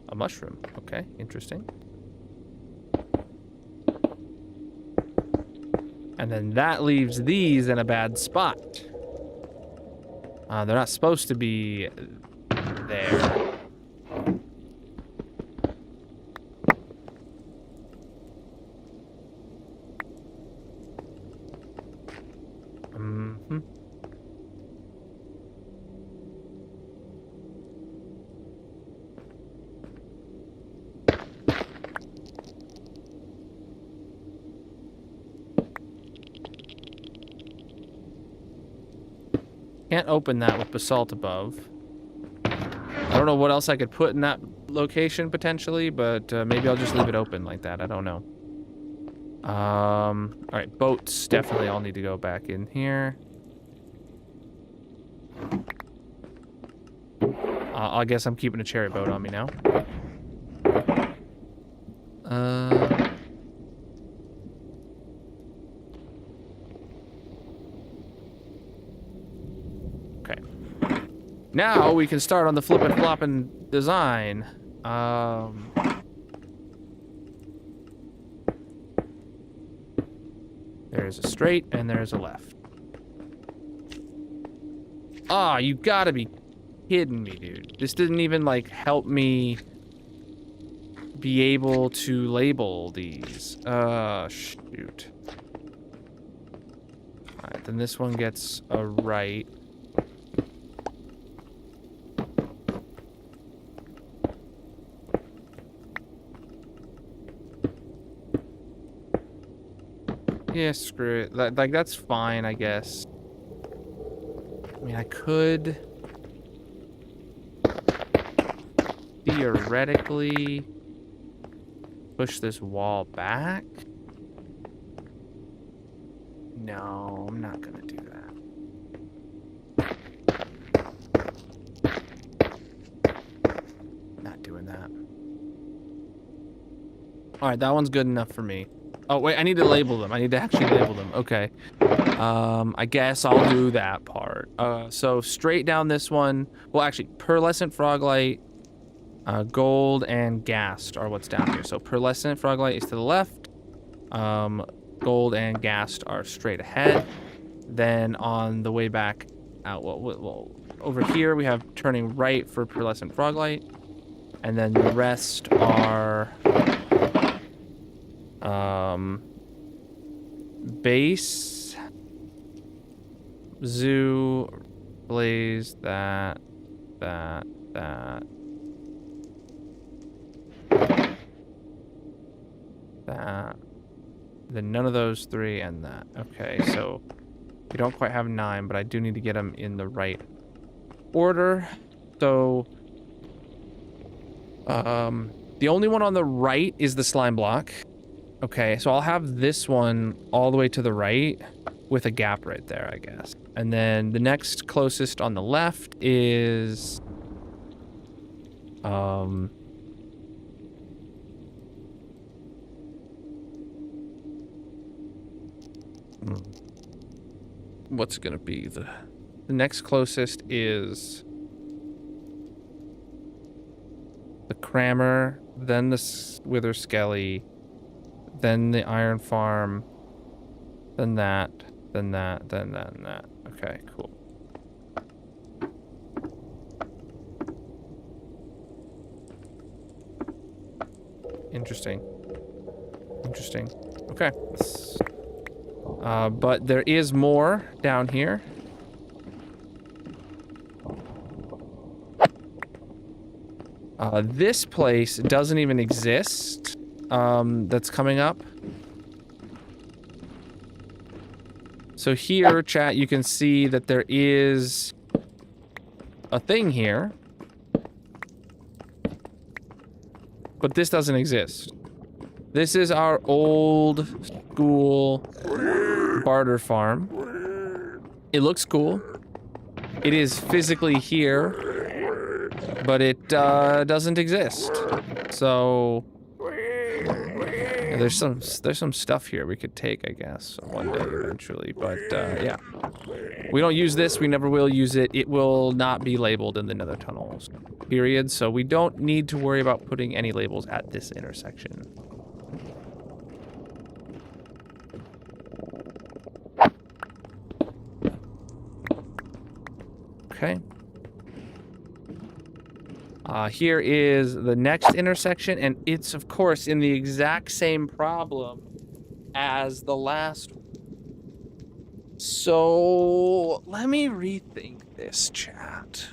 A mushroom. Okay, interesting. And then that leaves these in a bad spot. They're not supposed to be there. Can't open that with basalt above. I don't know what else I could put in that location potentially, but maybe I'll just leave it open like that. I don't know. All right, boats definitely all need to go back in here. I guess I'm keeping a cherry boat on me now. Okay. Now we can start on the flippin' floppin' design. There's a straight and there's a left. Ah, you gotta be kidding me, dude. This didn't even, like, help me be able to label these. Shoot. Alright, then this one gets a right. Yeah, screw it. Like, that's fine, I guess. I mean, I could... theoretically push this wall back. No, I'm not gonna do that. Not doing that. All right, that one's good enough for me. Oh, wait, I need to label them. I need to actually label them. Okay. I guess I'll do that part. So straight down this one. Well, actually, pearlescent froglight, gold, and ghast are what's down here. So pearlescent froglight is to the left. Gold and ghast are straight ahead. Then on the way back out, well, over here we have turning right for pearlescent froglight. And then the rest are... base, zoo, blaze, that. Then none of those three and that. Okay, so we don't quite have 9, but I do need to get them in the right order. So, the only one on the right is the slime block. Okay, so I'll have this one all the way to the right with a gap right there, I guess. And then the next closest on the left is... what's gonna be the next closest is... the Crammer, then the Wither Skelly, then the Iron Farm, then that, then that, then that, and that. Okay, cool. Interesting. Interesting. Okay. But there is more down here. This place doesn't even exist. That's coming up. So here, chat, you can see that there is a thing here. But this doesn't exist. This is our old school barter farm. It looks cool. It is physically here, but it doesn't exist. So there's some stuff here we could take, I guess, one day eventually. But yeah, we don't use this. We never will use it. It will not be labeled in the Nether tunnels, period. So we don't need to worry about putting any labels at this intersection. Okay. Here is the next intersection, and it's, of course, in the exact same problem as the last one. So, let me rethink this, chat.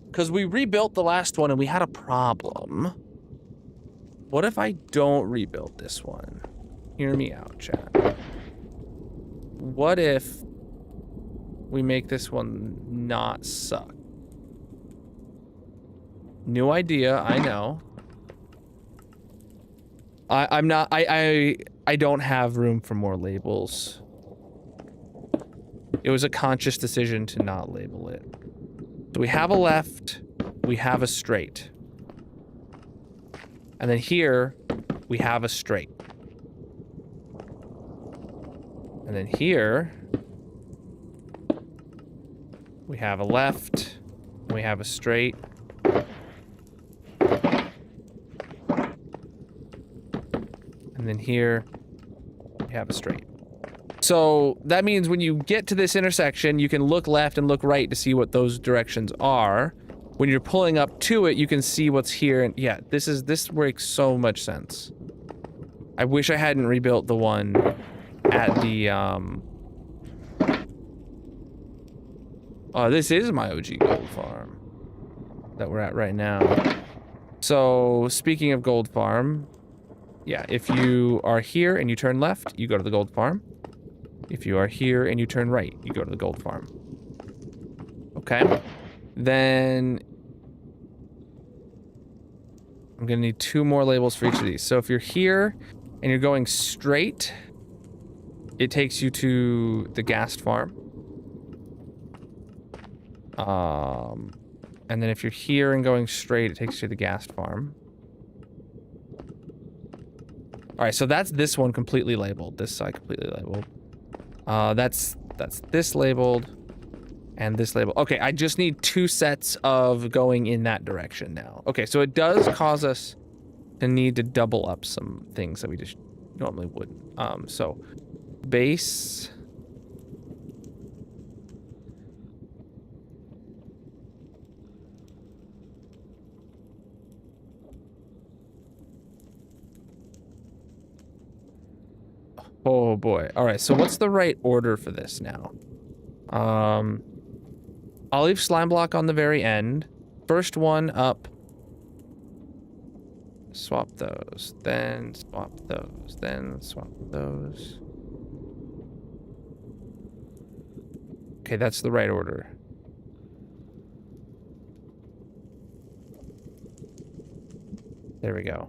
Because we rebuilt the last one, and we had a problem. What if I don't rebuild this one? Hear me out, chat. What if we make this one not suck? New idea, I know. I don't have room for more labels. It was a conscious decision to not label it. So we have a left, we have a straight. And then here, we have a straight. And then here, we have a left, and we have a straight. And then here, we have a straight. So that means when you get to this intersection, you can look left and look right to see what those directions are. When you're pulling up to it, you can see what's here. And yeah, this makes so much sense. I wish I hadn't rebuilt the one at the, oh, this is my OG gold farm that we're at right now. So speaking of gold farm, yeah, if you are here and you turn left, you go to the gold farm. If you are here and you turn right, you go to the gold farm. Okay. Then I'm gonna need 2 more labels for each of these. So if you're here and you're going straight, it takes you to the ghast farm. And then if you're here and going straight, it takes you to the ghast farm. All right, so that's this one completely labeled. This side completely labeled. That's this labeled and this label. Okay, I just need 2 sets of going in that direction now. Okay, so it does cause us to need to double up some things that we just normally wouldn't. So base. Oh boy. All right, so what's the right order for this now? I'll leave slime block on the very end. First one up. Swap those, then swap those, then swap those. Okay, that's the right order. There we go.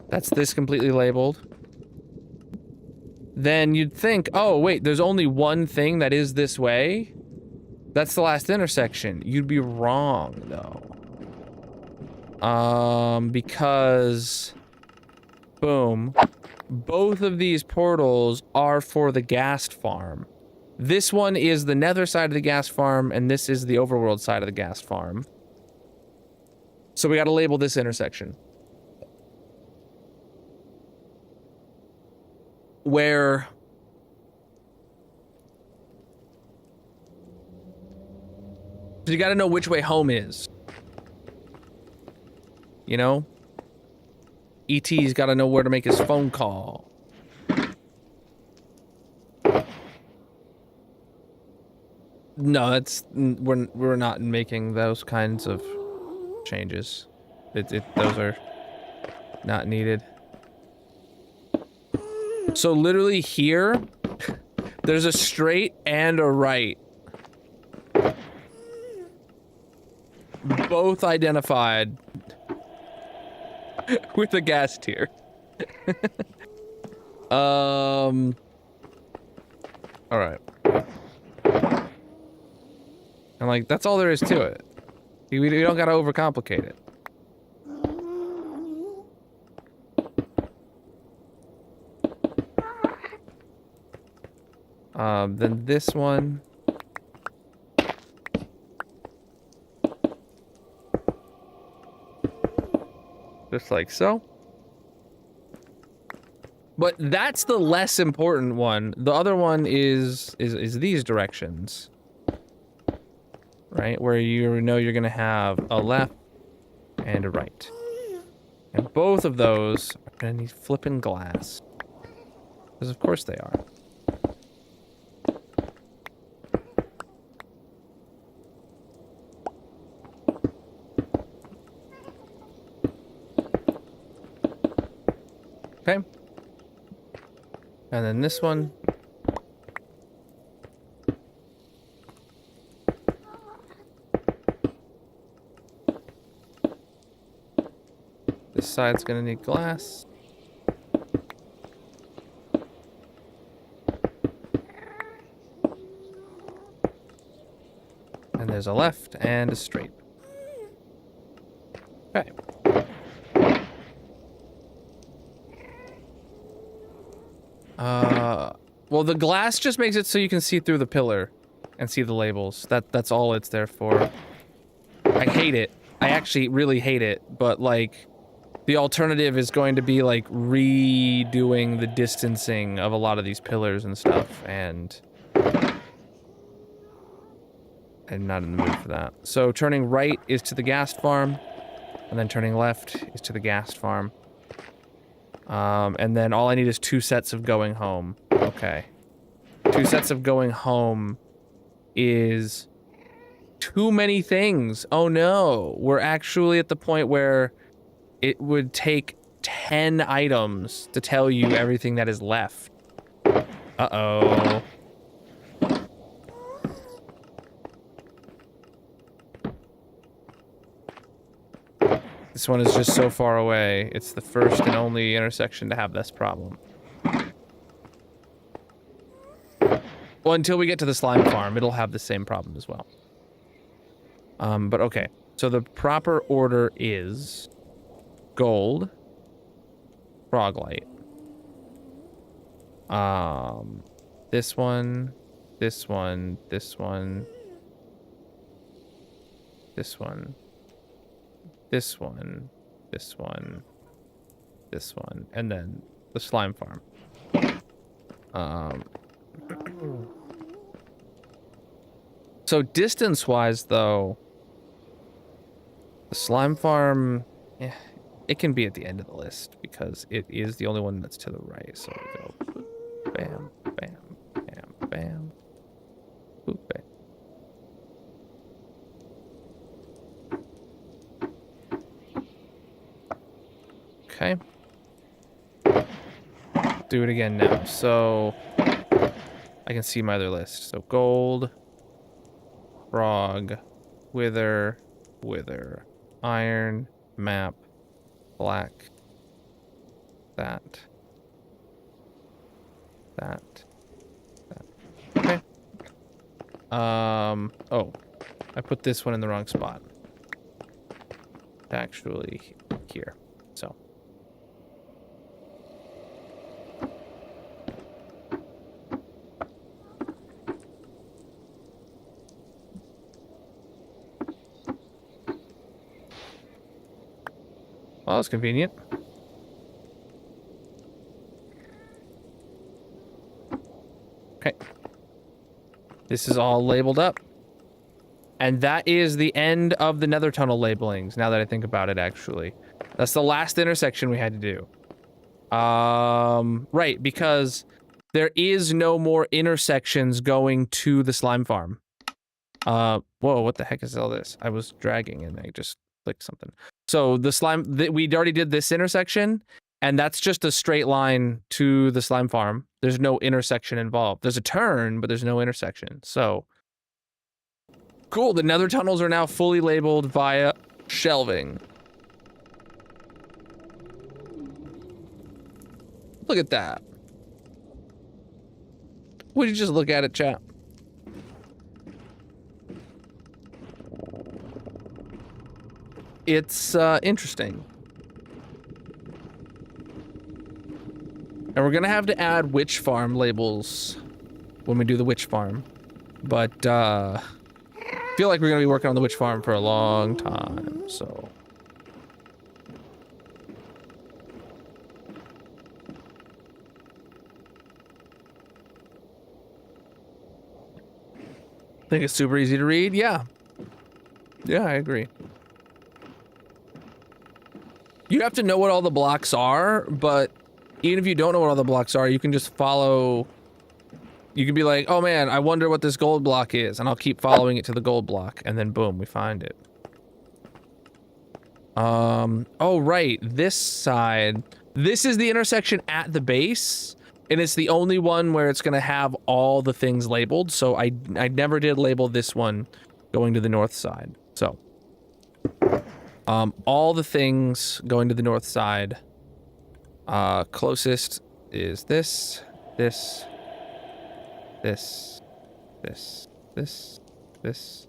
That's this completely labeled. Then you'd think, oh wait, there's only one thing that is this way. That's the last intersection. You'd be wrong though. Because boom, both of these portals are for the ghast farm. This one is the nether side of the ghast farm, and this is the overworld side of the ghast farm. So we gotta label this intersection. Where you gotta know which way home is. You know? ET's gotta know where to make his phone call. No, that's we're not making those kinds of changes. Those are not needed. So literally here, there's a straight and a right. Both identified with a gas tier. All right. And like, that's all there is to it. We don't gotta overcomplicate it. Then this one. Just like so. But that's the less important one. The other one is these directions. Right? Where you know you're gonna have a left and a right. And both of those are gonna need flipping glass. Because of course they are. Okay. And then this one. This side's gonna need glass. And there's a left and a straight. Okay. Well, the glass just makes it so you can see through the pillar and see the labels. That's all it's there for. I hate it. I actually really hate it, but like, the alternative is going to be like redoing the distancing of a lot of these pillars and stuff, and I'm not in the mood for that. So turning right is to the ghast farm, and then turning left is to the ghast farm. And then all I need is 2 sets of going home. Okay. 2 sets of going home is too many things. Oh no. We're actually at the point where it would take 10 items to tell you everything that is left. Uh-oh. This one is just so far away. It's the first and only intersection to have this problem. Well, until we get to the slime farm, it'll have the same problem as well. But okay. So the proper order is gold, froglight. This one, this one, this one, this one. This one, this one, this one, and then the slime farm. So distance-wise, though, the slime farm, yeah, it can be at the end of the list because it is the only one that's to the right. So we go bam, bam, bam, bam, boop, bam. Okay. Do it again now. So I can see my other list. So gold, frog, wither, iron, map, black, that. Okay. Oh, I put this one in the wrong spot. Actually, here. So. Well, that's convenient. Okay. This is all labeled up. And that is the end of the Nether tunnel labelings, now that I think about it, actually. That's the last intersection we had to do. Right, because there is no more intersections going to the slime farm. Whoa, what the heck is all this? I was dragging and I just clicked something. So the slime, we already did this intersection, and that's just a straight line to the slime farm. There's no intersection involved. There's a turn, but there's no intersection. So, cool, the Nether tunnels are now fully labeled via shelving. Look at that. Would you just look at it, chat? It's interesting. And we're gonna have to add witch farm labels when we do the witch farm. But I feel like we're gonna be working on the witch farm for a long time, so. Think it's super easy to read? Yeah. Yeah, I agree. You have to know what all the blocks are, but even if you don't know what all the blocks are, you can just follow. You can be like, oh man, I wonder what this gold block is, and I'll keep following it to the gold block, and then boom, we find it. Oh right, this side. This is the intersection at the base, and it's the only one where it's gonna have all the things labeled, so I never did label this one going to the north side, so. All the things going to the north side, closest is this, this, this, this, this, this,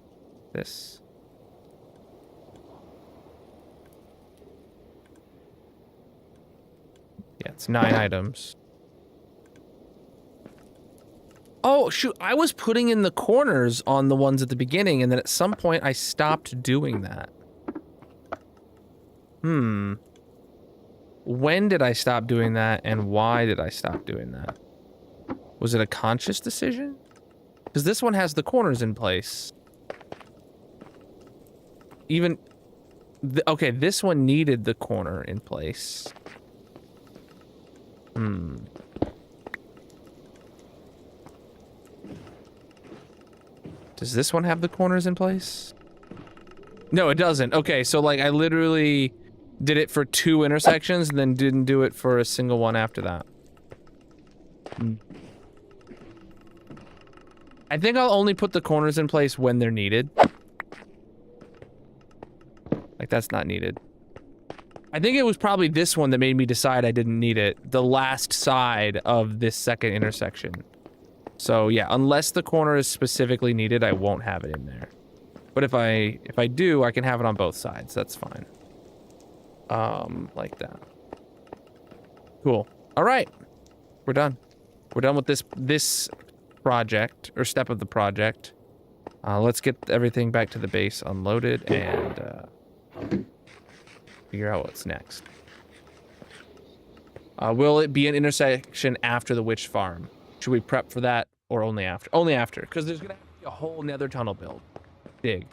this. Yeah, it's 9 items. Oh, shoot, I was putting in the corners on the ones at the beginning, and then at some point I stopped doing that. When did I stop doing that, and why did I stop doing that? Was it a conscious decision? Because this one has the corners in place. Even... okay, this one needed the corner in place. Does this one have the corners in place? No, it doesn't. Okay, so like I literally did it for 2 intersections and then didn't do it for a single one after that. I think I'll only put the corners in place when they're needed. Like that's not needed. I think it was probably this one that made me decide I didn't need it. The last side of this second intersection. So yeah, unless the corner is specifically needed, I won't have it in there. But if I do, I can have it on both sides. That's fine. Like that. Cool. All right. We're done. We're done with this project, or step of the project. Let's get everything back to the base unloaded and figure out what's next. Will it be an intersection after the witch farm? Should we prep for that or only after? Only after, because there's gonna have to be a whole nether tunnel build. Dig,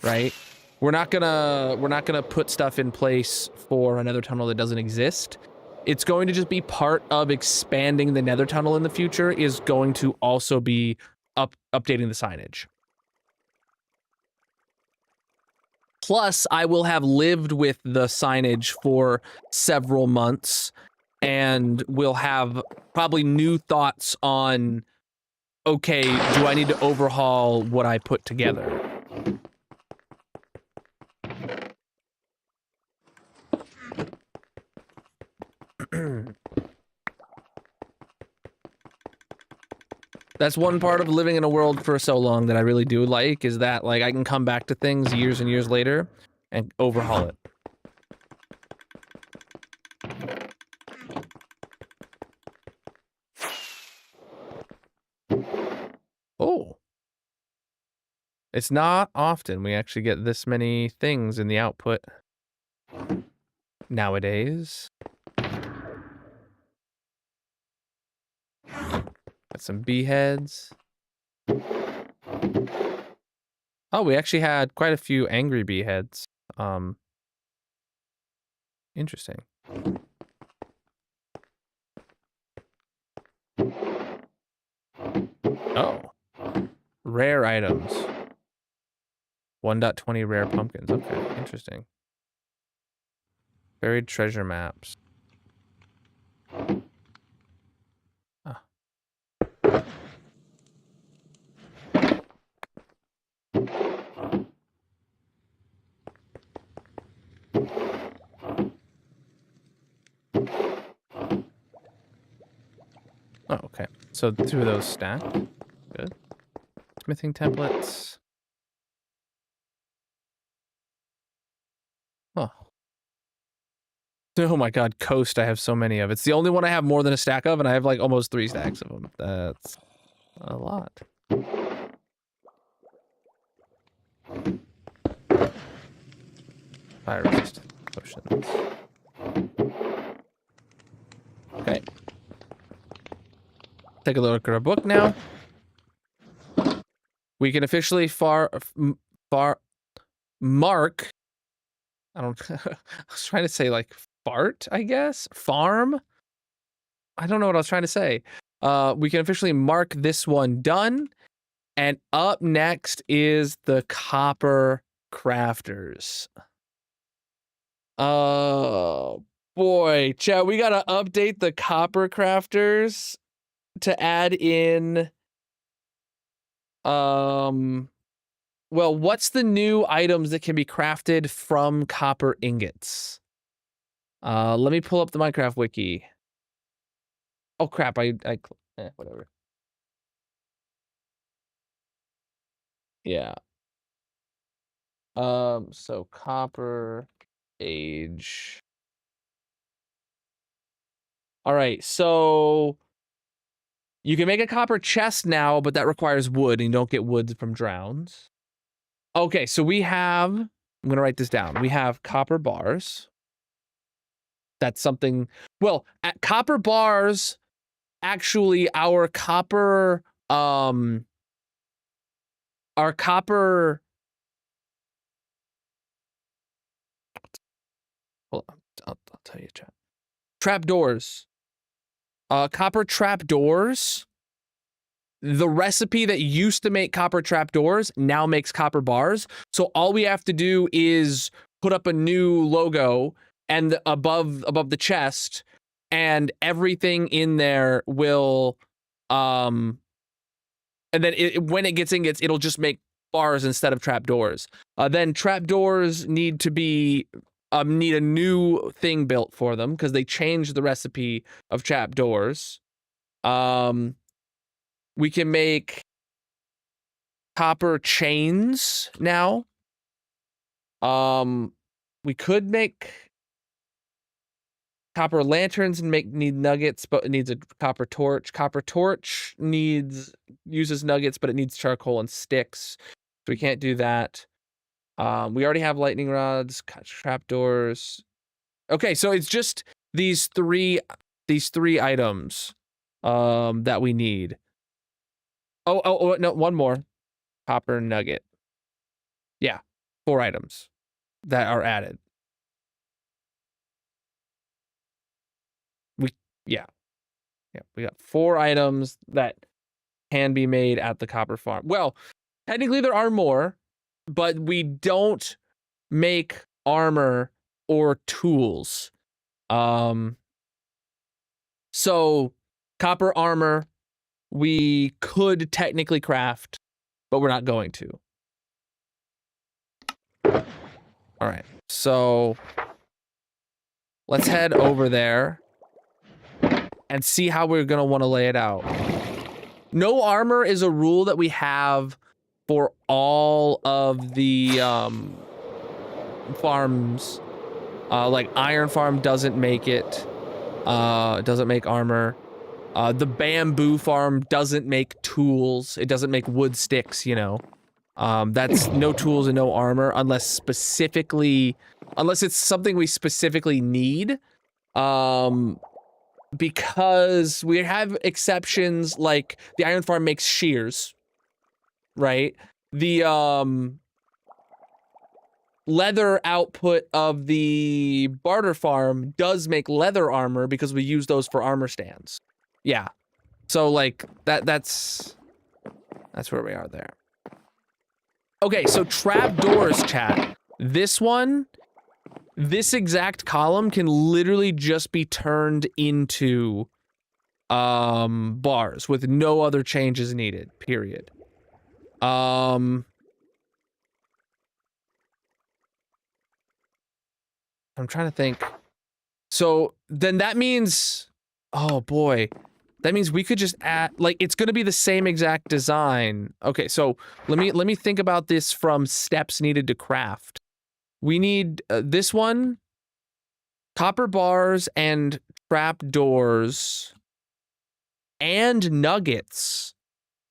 right? We're not gonna put stuff in place for another tunnel that doesn't exist. It's going to just be part of expanding the nether tunnel in the future, is going to also be updating the signage. Plus, I will have lived with the signage for several months, and we'll have probably new thoughts on, okay, do I need to overhaul what I put together? That's one part of living in a world for so long that I really do like, is that like I can come back to things years and years later and overhaul it. Oh. It's not often we actually get this many things in the output nowadays. Got some bee heads. Oh, we actually had quite a few angry bee heads. Interesting. Oh. Rare items. 1.20 rare pumpkins. Okay, interesting. Buried treasure maps. Ah. Oh, okay. So 2 of those stacked. Good. Smithing templates. Huh. Oh my god, Coast I have so many of. It's the only one I have more than a stack of, and I have like almost 3 stacks of them. That's a lot. Fire resistant potions. Okay. Take a look at our book now. We can officially mark. I don't. I was trying to say like fart, I guess. Farm. I don't know what I was trying to say. We can officially mark this one done, and up next is the copper crafters. Oh boy, chat, we gotta update the copper crafters to add in. Well, what's the new items that can be crafted from copper ingots? Let me pull up the Minecraft wiki. Oh crap, whatever. Yeah. So copper age. All right, so you can make a copper chest now, but that requires wood, and you don't get wood from drowns. Okay, so we have, I'm gonna write this down. We have copper bars. That's something, well, at copper bars, actually our copper, hold on, I'll tell you, chat. Trapdoors. Copper trapdoors. The recipe that used to make copper trapdoors now makes copper bars. So all we have to do is put up a new logo and above the chest, and everything in there will, and then when it gets ingots, it'll just make bars instead of trapdoors. Then trapdoors need to be need a new thing built for them because they changed the recipe of trapdoors. We can make copper chains now. We could make copper lanterns and need nuggets, but it needs a copper torch. Copper torch uses nuggets, but it needs charcoal and sticks. So we can't do that. We already have lightning rods, trapdoors. Okay, so it's just these three items that we need. Oh, no, one more. Copper nugget. Yeah, 4 items that are added. We got 4 items that can be made at the copper farm. Well, technically there are more, but we don't make armor or tools. So copper armor we could technically craft, but we're not going to. All right, so let's head over there and see how we're gonna want to lay it out. No armor is a rule that we have for all of the farms. Like Iron Farm doesn't make it. Doesn't make armor. The Bamboo Farm doesn't make tools. It doesn't make wood sticks, you know. That's no tools and no armor unless it's something we specifically need. Because we have exceptions like the Iron Farm makes shears, right? The leather output of the barter farm does make leather armor because we use those for armor stands. Yeah. So like that's where we are there. Okay, so trapdoors, chat. This exact column can literally just be turned into bars with no other changes needed, period. I'm trying to think. So then that means, oh boy, that means we could just add, like, it's going to be the same exact design. Okay, so let me think about this from steps needed to craft. We need this one, copper bars and trap doors and nuggets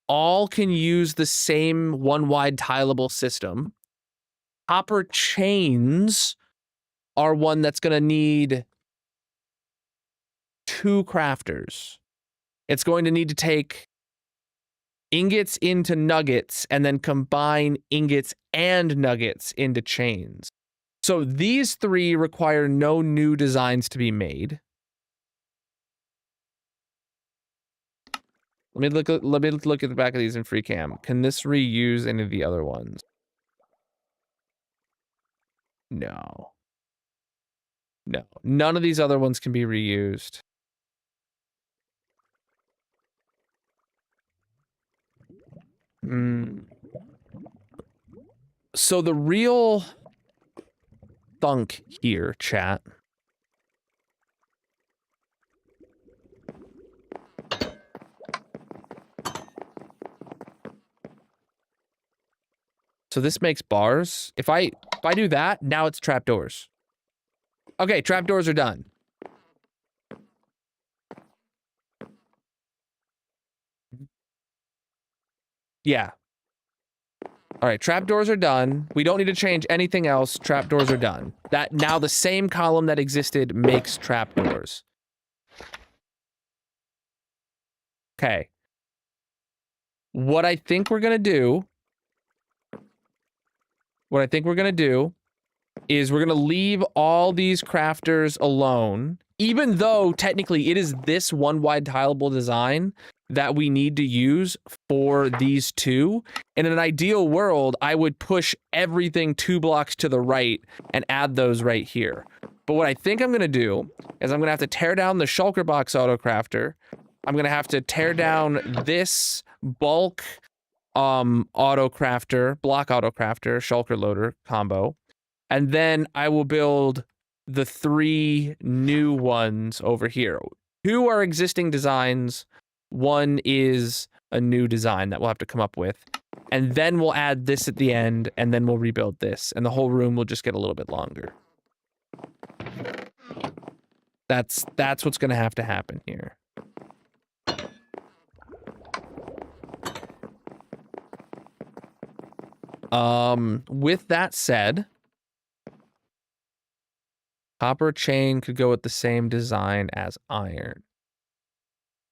all can use the same one wide tileable system. Copper chains are one that's going to need 2 crafters. It's going to need to take ingots into nuggets and then combine ingots and nuggets into chains. So these 3 require no new designs to be made. Let me look at the back of these in free cam. Can this reuse any of the other ones? No. No. None of these other ones can be reused. So the real thunk here, chat. So this makes bars. If I do that, now it's trapdoors. Okay, trapdoors are done. Yeah. All right, trapdoors are done. We don't need to change anything else. Trapdoors are done. That now the same column that existed makes trapdoors. Okay. What I think we're gonna do is we're gonna leave all these crafters alone, even though technically it is this one wide tileable design that we need to use for these 2. In an ideal world, I would push everything 2 blocks to the right and add those right here. But what I think I'm gonna do is I'm gonna have to tear down the shulker box auto crafter. I'm gonna have to tear down this bulk auto crafter, block auto crafter, shulker loader combo. And then I will build the 3 new ones over here. 2 are existing designs. 1 is a new design that we'll have to come up with. And then we'll add this at the end, and then we'll rebuild this. And the whole room will just get a little bit longer. That's what's going to have to happen here. With that said, copper chain could go with the same design as iron.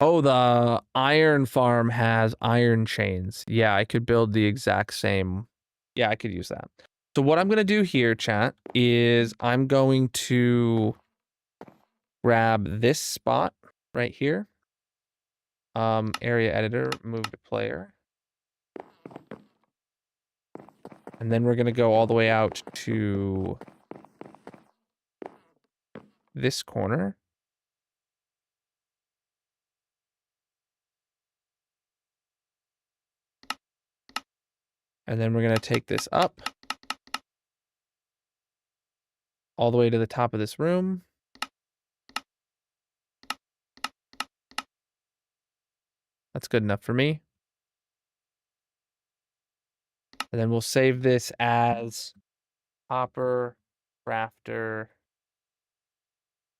Oh, the iron farm has iron chains. Yeah, I could build the exact same. Yeah, I could use that. So what I'm going to do here, chat, is I'm going to grab this spot right here. Area editor, move to player. And then we're going to go all the way out to this corner. And then we're going to take this up all the way to the top of this room. That's good enough for me. And then we'll save this as hopper, crafter,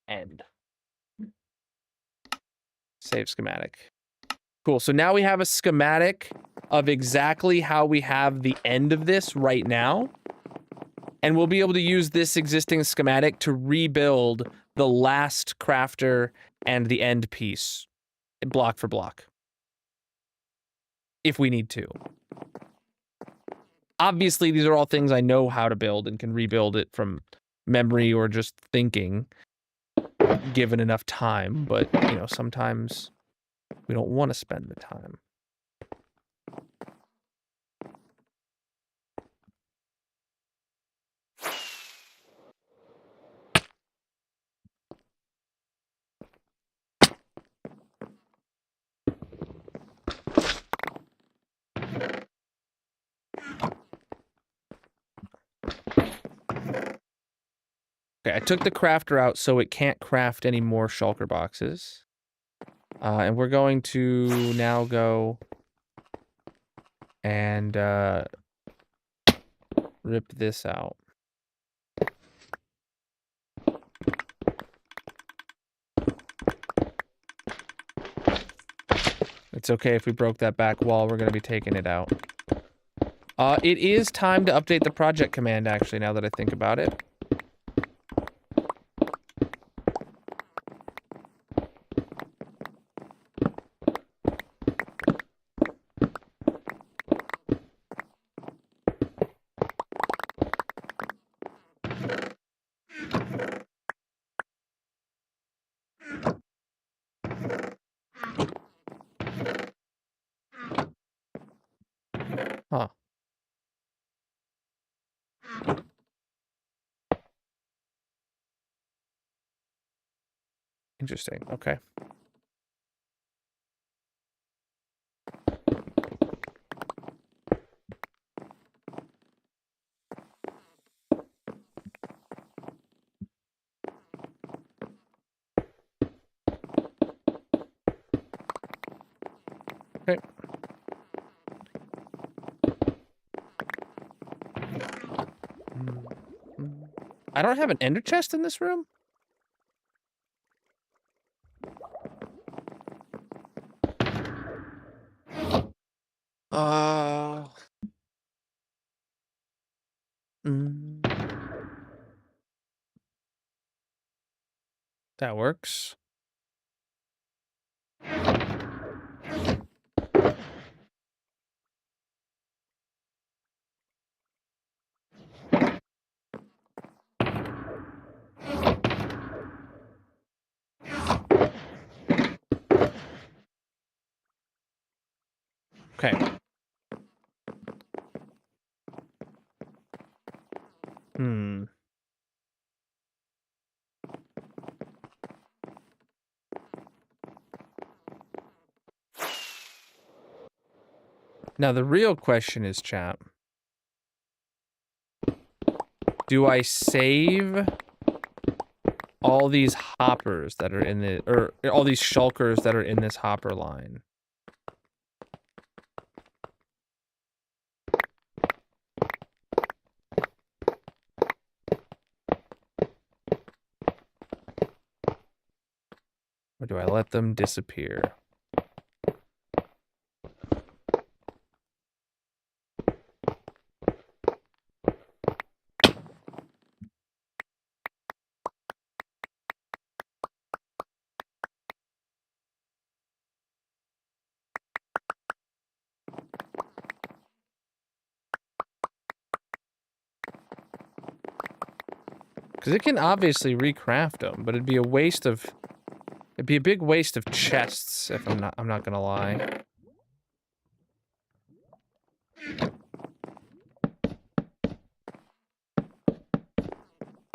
end. Save schematic. Cool. So now we have a schematic of exactly how we have the end of this right now. And we'll be able to use this existing schematic to rebuild the last crafter and the end piece, block for block, if we need to. Obviously, these are all things I know how to build and can rebuild it from memory or just thinking, given enough time. But, you know, sometimes we don't want to spend the time. Okay, I took the crafter out so it can't craft any more shulker boxes. And we're going to now go and rip this out. It's okay if we broke that back wall, we're going to be taking it out. It is time to update the project command, actually, now that I think about it. Huh. Interesting. Okay. Okay. I don't have an ender chest in this room? That works. Okay. Now the real question is, chat. Do I save all these hoppers that are in the, or all these shulkers that are in this hopper line? Or do I let them disappear? Because it can obviously recraft them, but it'd be a waste of... It'd be a big waste of chests, if I'm not gonna lie.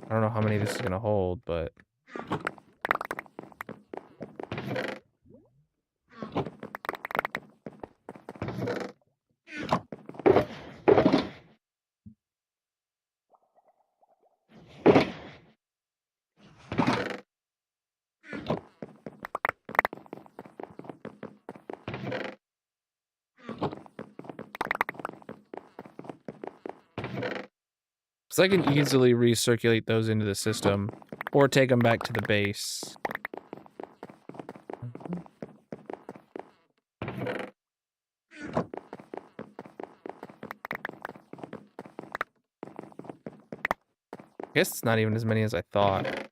I don't know how many this is gonna hold, but... I can easily recirculate those into the system or take them back to the base. I guess it's not even as many as I thought.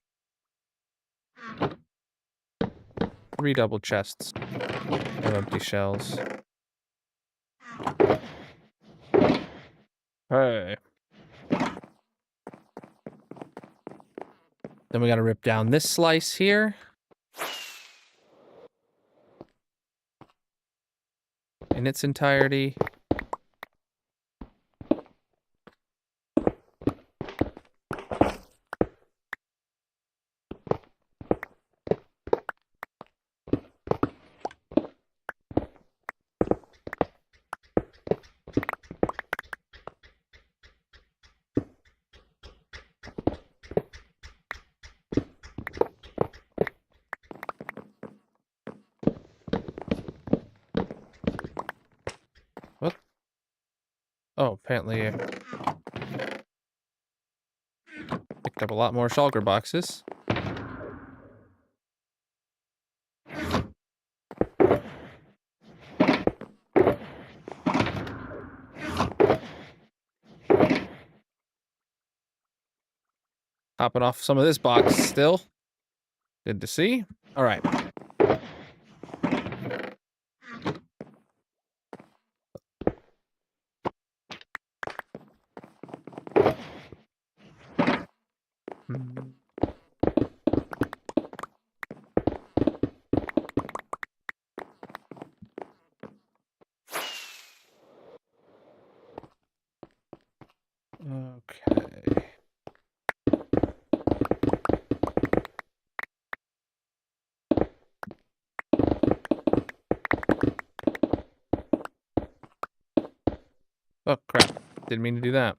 3 double chests of empty shells. Hey. Then we gotta rip down this slice here. In its entirety. What? Oh, apparently I picked up a lot more shulker boxes. Hopping off some of this box still. Good to see. All right. Okay. Oh, crap. Didn't mean to do that.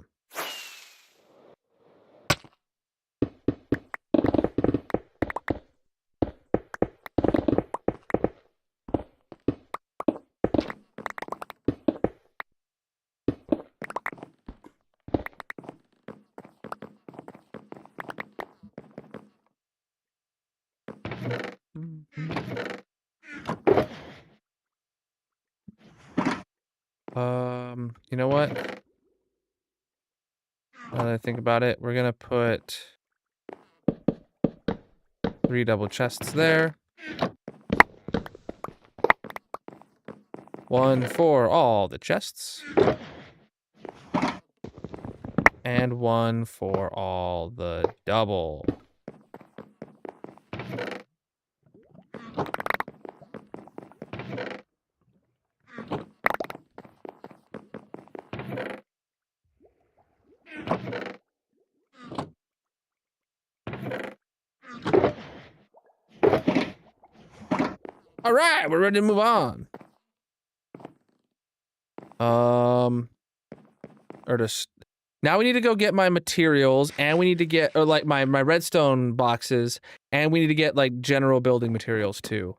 You know what? Now that I think about it, we're gonna put 3 double chests there. 1 for all the chests. And 1 for all the double. All right, we're ready to move on. Now we need to go get my materials, and we need to get, or like my redstone boxes, and we need to get like general building materials too.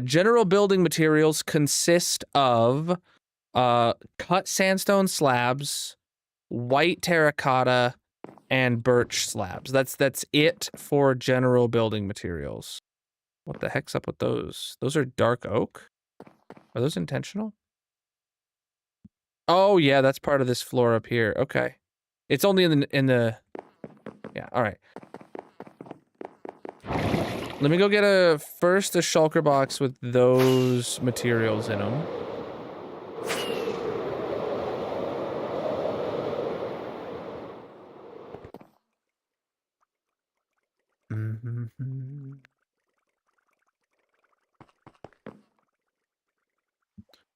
General building materials consist of cut sandstone slabs, white terracotta, and birch slabs. That's it for general building materials. What the heck's up with those? Those are dark oak? Are those intentional? Oh yeah, that's part of this floor up here. Okay. It's only in the yeah, all right. Let me go get first a shulker box with those materials in them.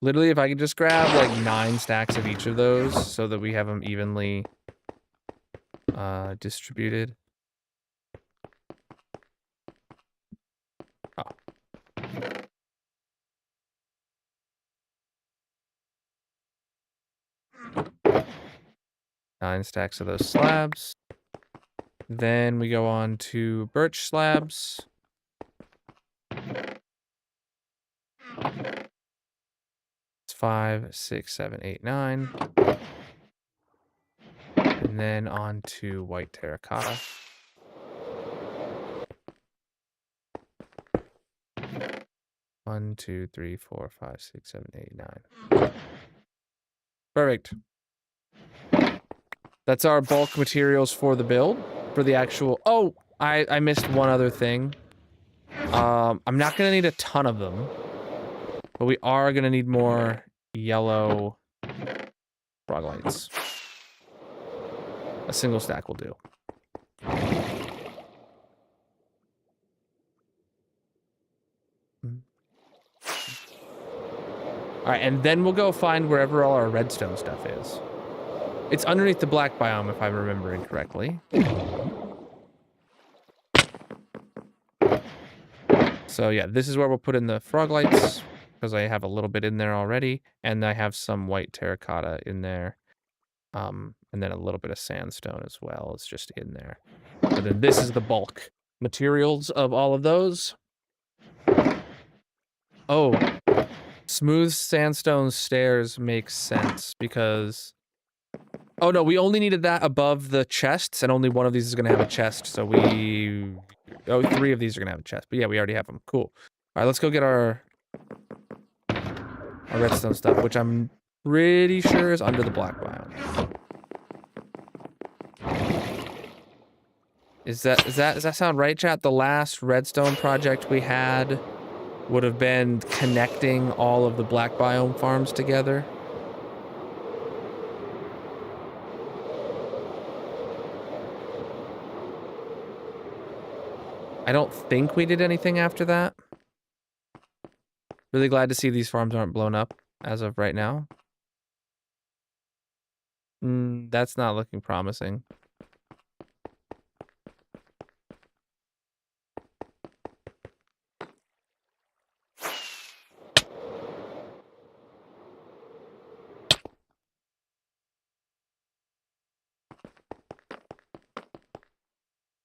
Literally, if I could just grab like 9 stacks of each of those so that we have them evenly distributed. Oh. Nine stacks of those slabs. Then we go on to birch slabs. It's 5, 6, 7, 8, 9. And And then on to white terracotta. One, two, three, four, five, six, seven, eight, nine. Perfect. That's our bulk materials for the build. For the actual... Oh! I missed one other thing. I'm not going to need a ton of them. But we are going to need more yellow frog lights. A single stack will do. Alright, and then we'll go find wherever all our redstone stuff is. It's underneath the black biome, if I'm remembering correctly. So yeah, this is where we'll put in the frog lights, because I have a little bit in there already, and I have some white terracotta in there. And then a little bit of sandstone as well. It's just in there. But then this is the bulk materials of all of those. Oh, smooth sandstone stairs makes sense because... Oh no, we only needed that above the chests, and only one of these is going to have a chest, so we... Oh, 3 of these are going to have a chest, but yeah, we already have them. Cool. Alright, let's go get our redstone stuff, which I'm pretty sure is under the black biome. Does that sound right, chat? The last redstone project we had would have been connecting all of the black biome farms together. I don't think we did anything after that. Really glad to see these farms aren't blown up as of right now. That's not looking promising.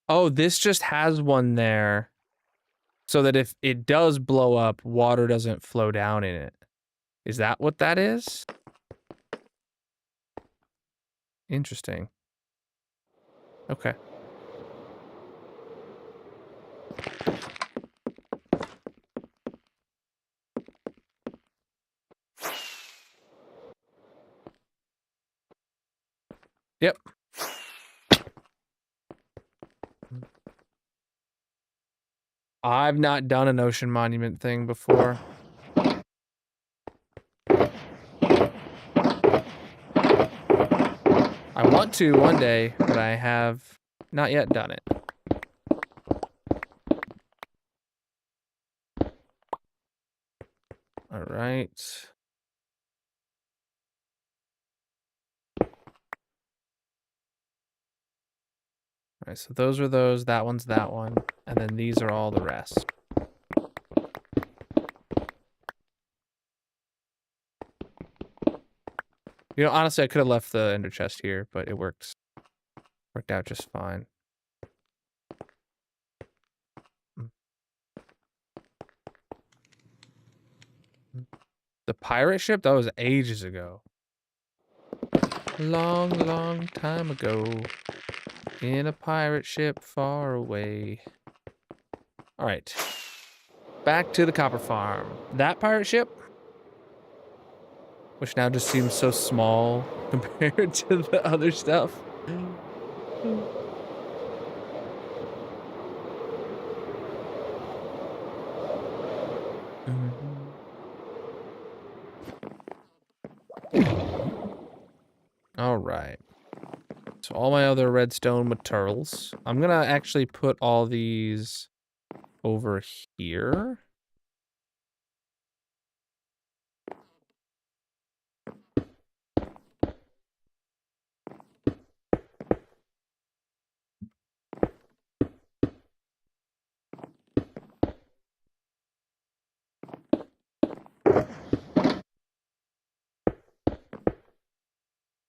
Oh, this just has one there so that if it does blow up, water doesn't flow down in it. Is that what that is? Interesting. Okay. Yep. I've not done an ocean monument thing before. I want to one day, but I have not yet done it. All right. All right, so those are those, that one's that one, and then these are all the rest. You know, honestly, I could have left the ender chest here, but it worked out just fine. The pirate ship? That was ages ago. Long, long time ago. In a pirate ship far away. Alright. Back to the copper farm. That pirate ship, which now just seems so small compared to the other stuff. All right. So all my other redstone materials. I'm gonna actually put all these over here.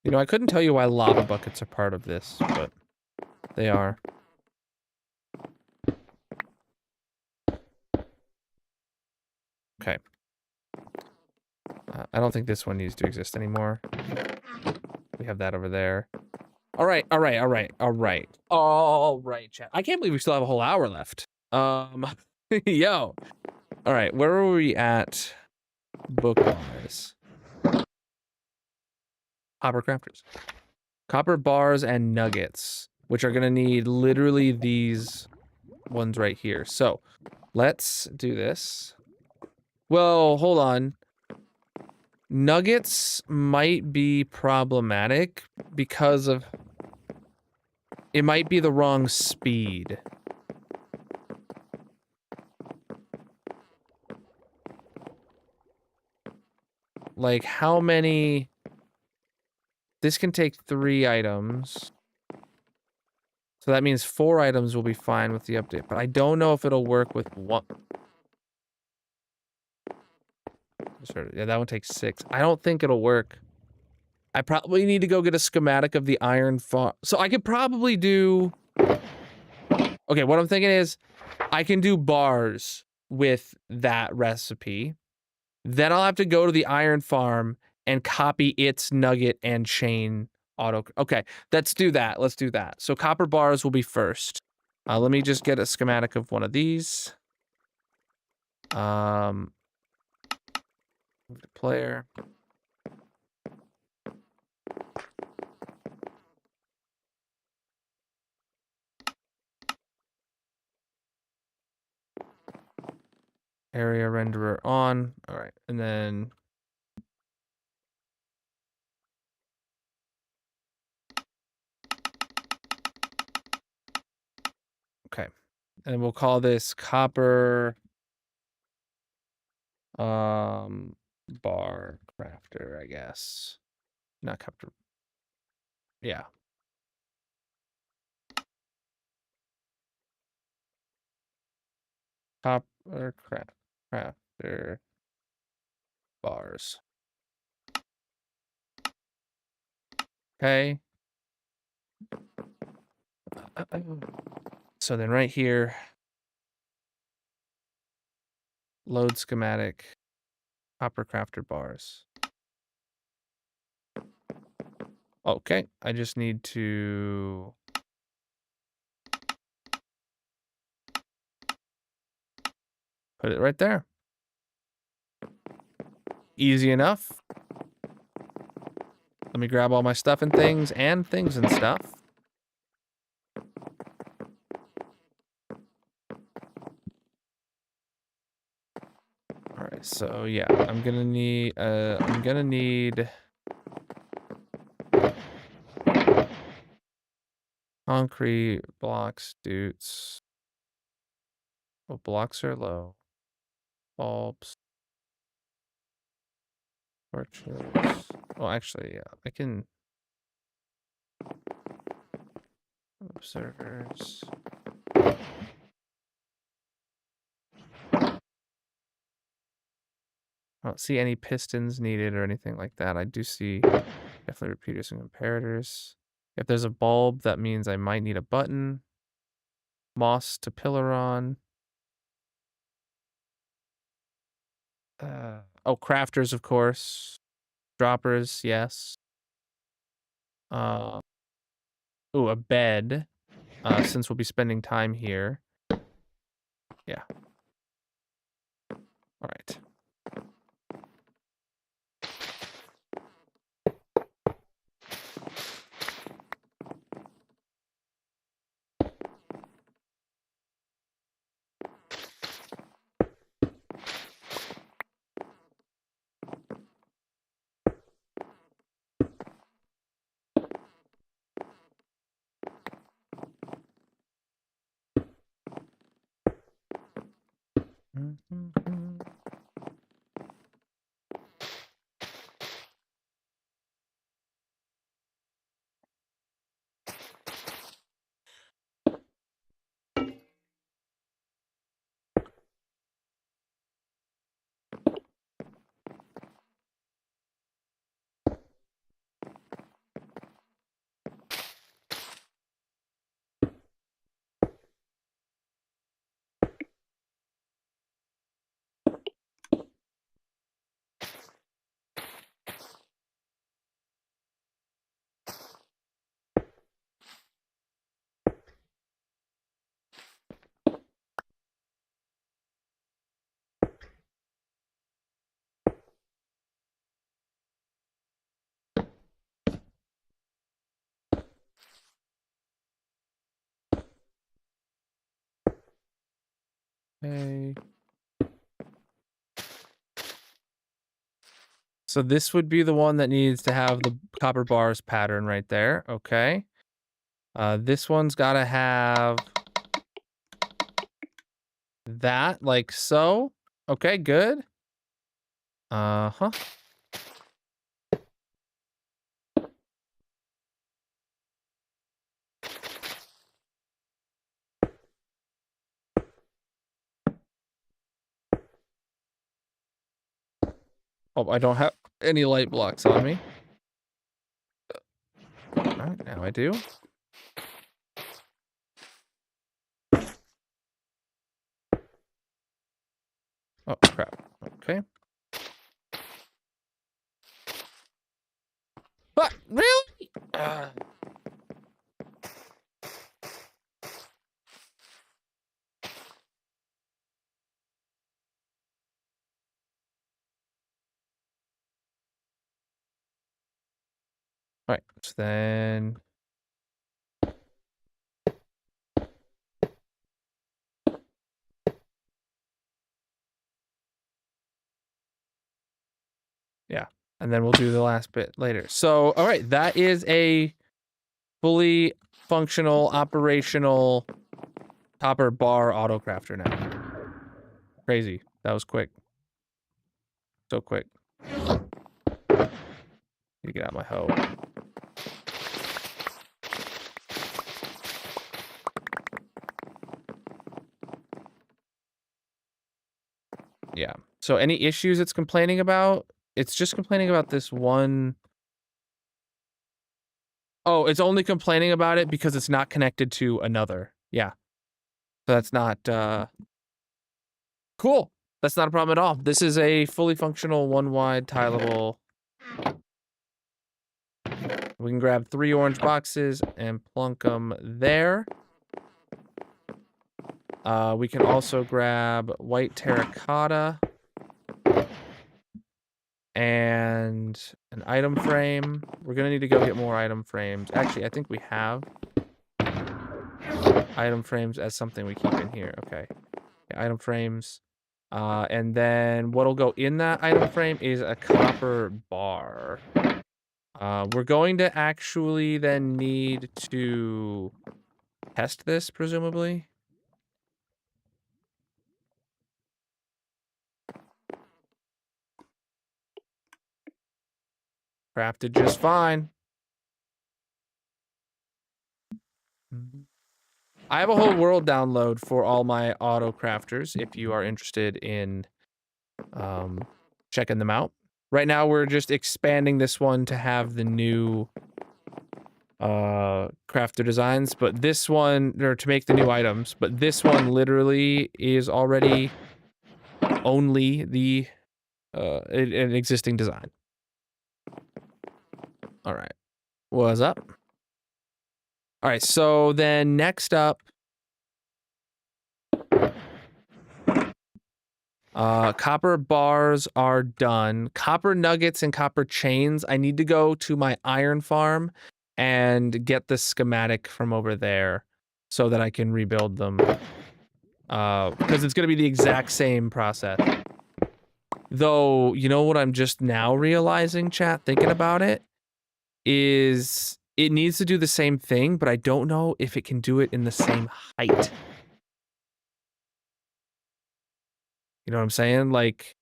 You know, I couldn't tell you why lava buckets are part of this, but they are. Okay. I don't think this one needs to exist anymore. We have that over there. All right, chat. I can't believe we still have a whole hour left. Yo. All right, where are we at? Book-wise. Copper crafters. Copper bars and nuggets, which are gonna need literally these ones right here. So, let's do this. Well, hold on. Nuggets might be problematic because of... It might be the wrong speed. Like, how many... This can take 3 items. So that means 4 items will be fine with the update. But I don't know if it'll work with 1. Sure, yeah, that one takes 6. I don't think it'll work. I probably need to go get a schematic of the iron farm. So I could probably do... Okay, what I'm thinking is I can do bars with that recipe. Then I'll have to go to the iron farm and copy its nugget and chain auto. Okay, let's do that. Let's do that. So copper bars will be first. Let me just get a schematic of one of these. Move to player. Area renderer on. All right, and then okay, and we'll call this copper bar crafter, I guess. Not copper. Yeah. Copper crafter bars. Okay. So then right here, load schematic, copper crafter bars. Okay, I just need to put it right there. Easy enough. Let me grab all my stuff and things and stuff. All right, so yeah, I'm gonna need concrete blocks, dudes. Well, blocks are low. Bulbs. Torches. Well, actually, yeah, I can. Observers. I don't see any pistons needed or anything like that. I do see definitely repeaters and comparators. If there's a bulb, that means I might need a button. Moss to pillar on. Oh, crafters, of course. Droppers, yes. Ooh, a bed. Since we'll be spending time here. Yeah. All right. Okay. So this would be the one that needs to have the copper bars pattern right there. Okay. This one's got to have that like so. Okay, good. Uh-huh. Oh, I don't have any light blocks on me. All right, now I do. Oh, crap. Okay. What? Really? All right, so then... Yeah, and then we'll do the last bit later. So, all right, that is a fully functional, operational copper bar auto crafter now. Crazy. That was quick. So quick. You get out my hoe. Yeah. So any issues it's complaining about? It's just complaining about this one. Oh, it's only complaining about it because it's not connected to another. Yeah. So that's not cool. That's not a problem at all. This is a fully functional one wide tileable. We can grab 3 orange boxes and plunk them there. We can also grab white terracotta and an item frame. We're gonna need to go get more item frames. Actually, I think we have item frames as something we keep in here. Okay, yeah, item frames. And then what'll go in that item frame is a copper bar. We're going to actually then need to test this, presumably. Crafted just fine. I have a whole world download for all my auto crafters if you are interested in checking them out. Right now we're just expanding this one to have the new crafter designs, but this one, or to make the new items, but this one literally is already only the an existing design. All right. What's up? All right, so then next up, copper bars are done. Copper nuggets and copper chains. I need to go to my iron farm and get the schematic from over there so that I can rebuild them. Because it's going to be the exact same process. Though, you know what I'm just now realizing, chat, thinking about it, is it needs to do the same thing, but I don't know if it can do it in the same height. You know what I'm saying? Like,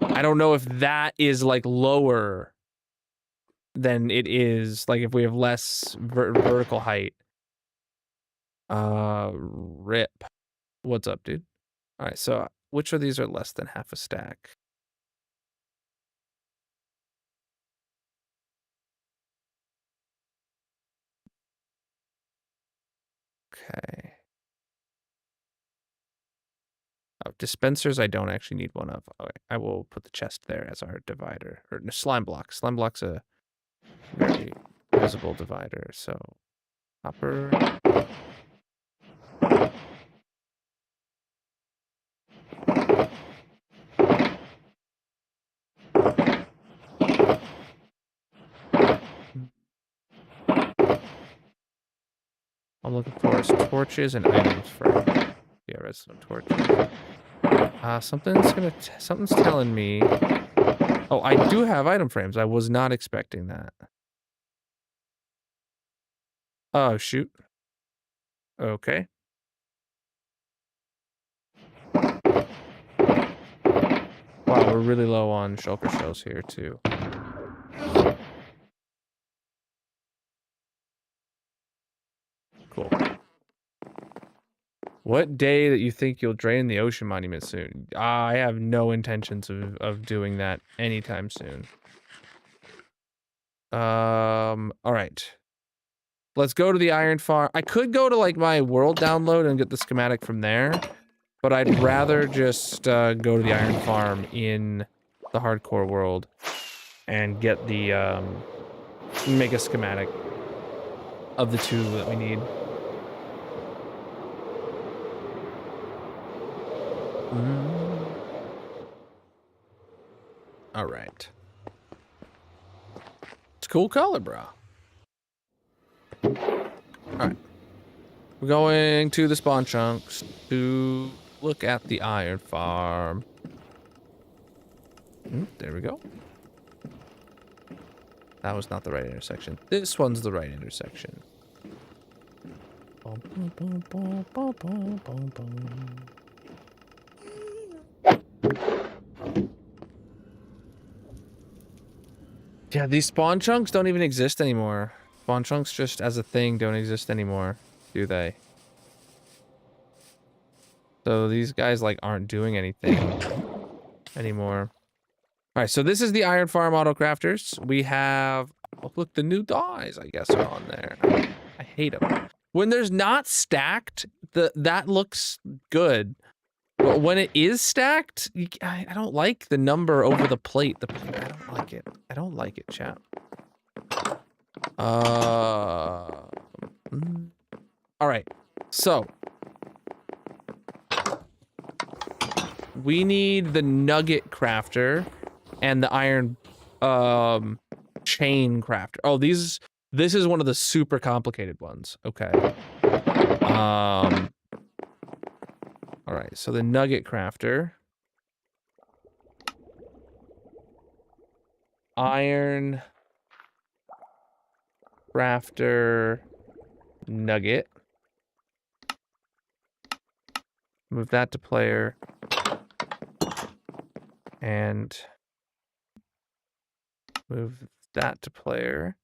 I don't know if that is like lower than it is, like if we have less vertical height. Rip. What's up, dude? All right, so which of these are less than half a stack? Okay. Oh, dispensers, I don't actually need one of. Okay, I will put the chest there as our divider. Or no, slime block. Slime block's a very visible divider. So, copper. I'm looking for is torches and items for. Yeah, redstone torch. Something's telling me. Oh, I do have item frames. I was not expecting that. Oh, shoot. Okay. Wow, we're really low on shulker shells here, too. Cool. What day that you think you'll drain the ocean monument soon? I have no intentions of doing that anytime soon. All right. Let's go to the iron farm. I could go to like my world download and get the schematic from there, but I'd rather just go to the iron farm in the hardcore world and get the make a schematic of the two that we need. All right. It's a cool color, bro. All right. We're going to the spawn chunks to look at the iron farm. There we go. That was not the right intersection. This one's the right intersection. Yeah, these spawn chunks don't even exist anymore. Spawn chunks just as a thing don't exist anymore, do they? So these guys like aren't doing anything anymore. All right, so this is the iron farm auto crafters. We have, oh, look, the new dyes, I guess, are on there. I hate them. When there's not stacked, that looks good. But when it is stacked, I don't like the number over the plate. I don't like it. I don't like it, chat. All right, so we need the nugget crafter and the iron chain crafter. Oh, this is one of the super complicated ones. Okay. All right, so the nugget crafter, iron crafter nugget. Move that to player. And move that to player.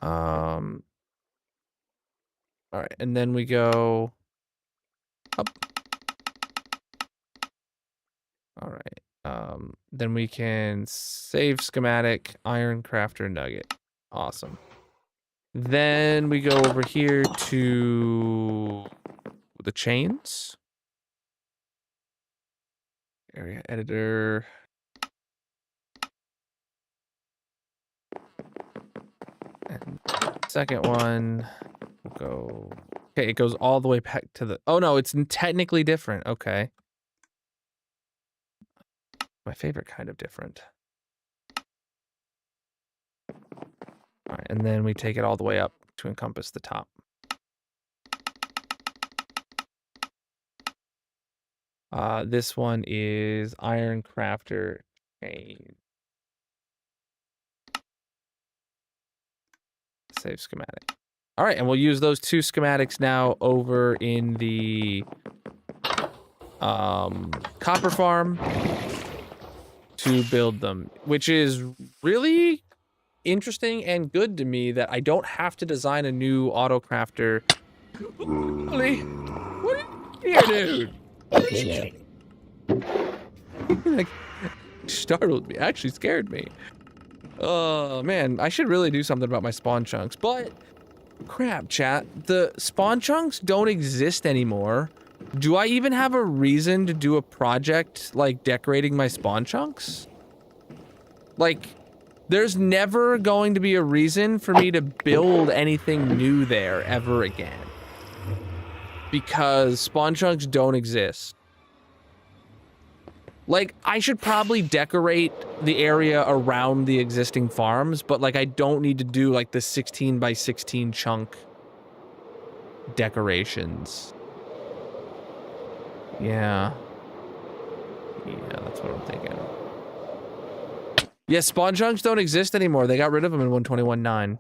All right, and then we go up. All right. Then we can save schematic, iron crafter nugget. Awesome. Then we go over here to the chains. Area editor. And second one will go. Okay, it goes all the way back to the. Oh no, it's technically different. Okay. My favorite kind of different. All right, and then we take it all the way up to encompass the top. This one is iron crafter chain. Save schematic. All right, and we'll use those two schematics now over in the copper farm to build them, which is really interesting and good to me that I don't have to design a new auto crafter. Holy, what are you here, dude? Like, startled me, actually scared me. Oh man, I should really do something about my spawn chunks, but crap, chat, the spawn chunks don't exist anymore. Do I even have a reason to do a project like decorating my spawn chunks? Like, there's never going to be a reason for me to build anything new there ever again. Because spawn chunks don't exist. Like, I should probably decorate the area around the existing farms, but like, I don't need to do like the 16 by 16 chunk decorations. Yeah. Yeah, that's what I'm thinking. Yeah, spawn chunks don't exist anymore. They got rid of them in 121.9.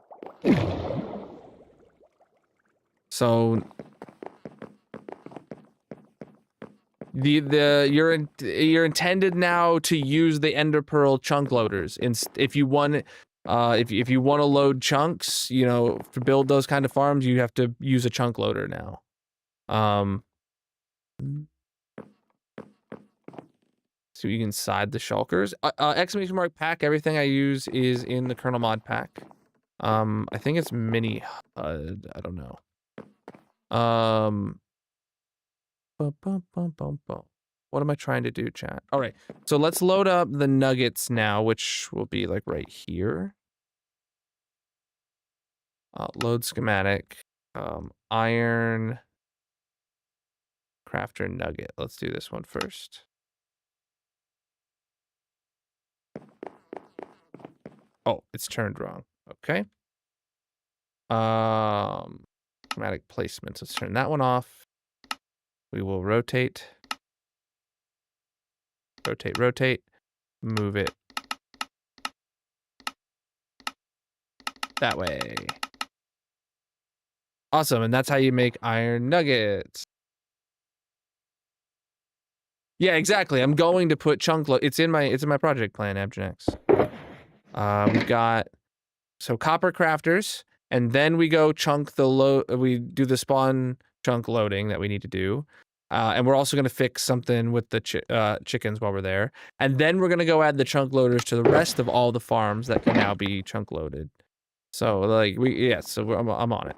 So you're intended now to use the Ender Pearl chunk loaders. If you want if you want to load chunks, you know, to build those kind of farms, you have to use a chunk loader now. So you can side the shulkers. Exclamation mark pack. Everything I use is in the Colonel mod pack. I think it's mini HUD. I don't know. What am I trying to do, chat? All right. So let's load up the nuggets now, which will be like right here. Load schematic. Iron crafter nugget. Let's do this one first. Oh, it's turned wrong. Okay. Schematic placements. Let's turn that one off. We will rotate. Rotate, rotate. Move it that way. Awesome, and that's how you make iron nuggets. Yeah, exactly. I'm going to put chunk load. It's in my project plan, Abgenex. We've got copper crafters, and then we go chunk the load. We do the spawn chunk loading that we need to do, and we're also going to fix something with the chickens while we're there, and then we're going to go add the chunk loaders to the rest of all the farms that can now be chunk loaded. So like I'm on it.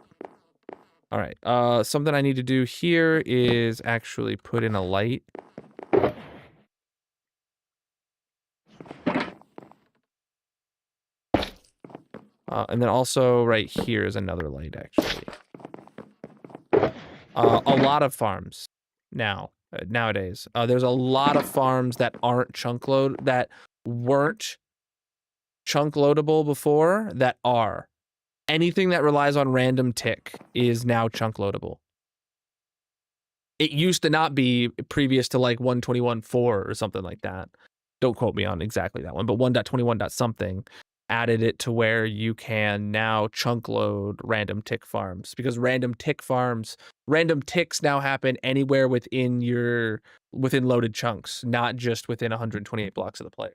All right. Something I need to do here is actually put in a light. And then also right here is another light, actually. A lot of farms nowadays. There's a lot of farms that aren't that weren't chunk loadable before that are. Anything that relies on random tick is now chunk loadable. It used to not be previous to like 121.4 or something like that. Don't quote me on exactly that one, but 1.21. something added it to where you can now chunk load random tick farms, because random ticks now happen anywhere within loaded chunks, not just within 128 blocks of the player.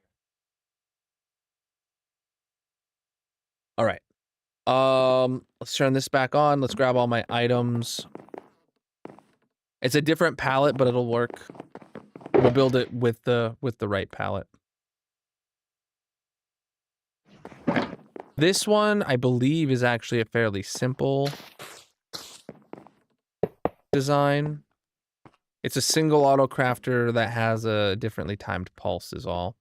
All right. Let's turn this back on. Let's grab all my items. It's a different palette, but it'll work. We'll build it with the right palette. Okay. This one, I believe, is actually a fairly simple design. It's a single auto crafter that has a differently timed pulse is all.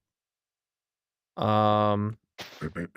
Okay.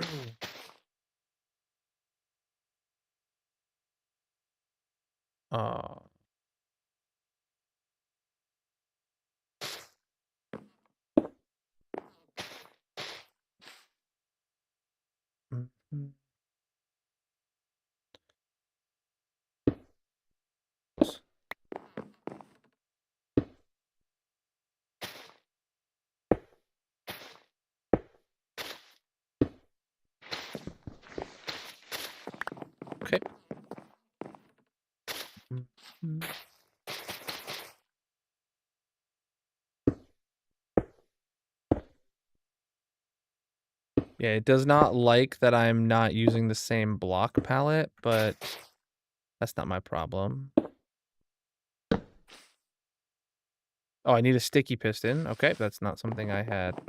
Yeah, it does not like that I'm not using the same block palette, but that's not my problem. Oh, I need a sticky piston. Okay, that's not something I had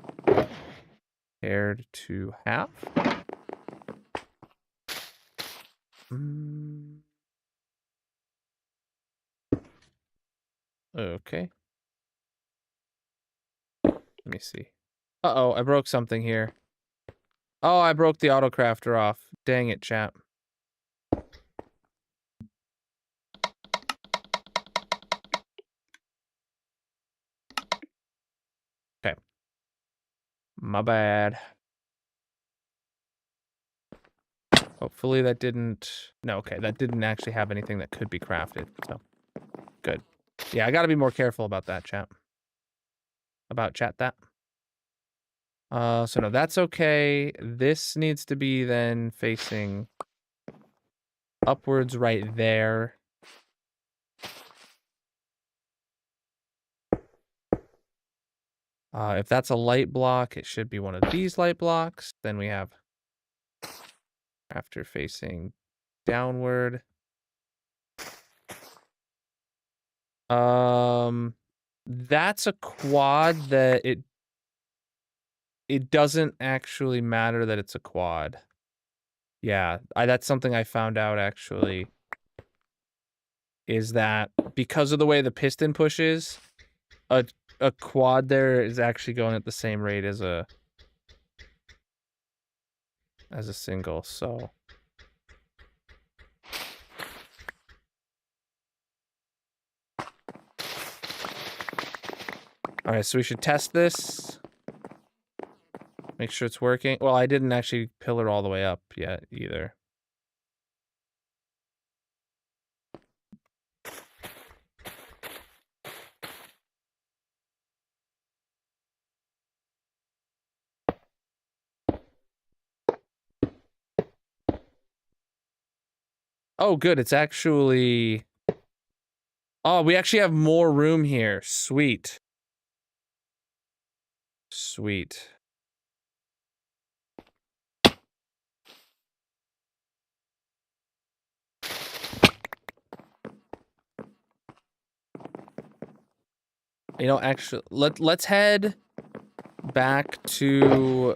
cared to have. Okay. Let me see. Uh-oh, I broke something here. Oh, I broke the autocrafter off. Dang it, chap. Okay. My bad. Hopefully that didn't... No, okay, that didn't actually have anything that could be crafted, so... Good. Yeah, I gotta be more careful about that, chat. That. So no, that's okay. This needs to be then facing upwards right there. If that's a light block, it should be one of these light blocks. Then we have after facing downward. That's a quad that it doesn't actually matter that it's a quad. Yeah, that's something I found out actually. Is that because of the way the piston pushes, a quad there is actually going at the same rate as a single, so. All right, so we should test this. Make sure it's working. Well, I didn't actually pillar all the way up yet either. Oh, good. It's actually... Oh, we actually have more room here. Sweet. Sweet. You know, actually, let's head back to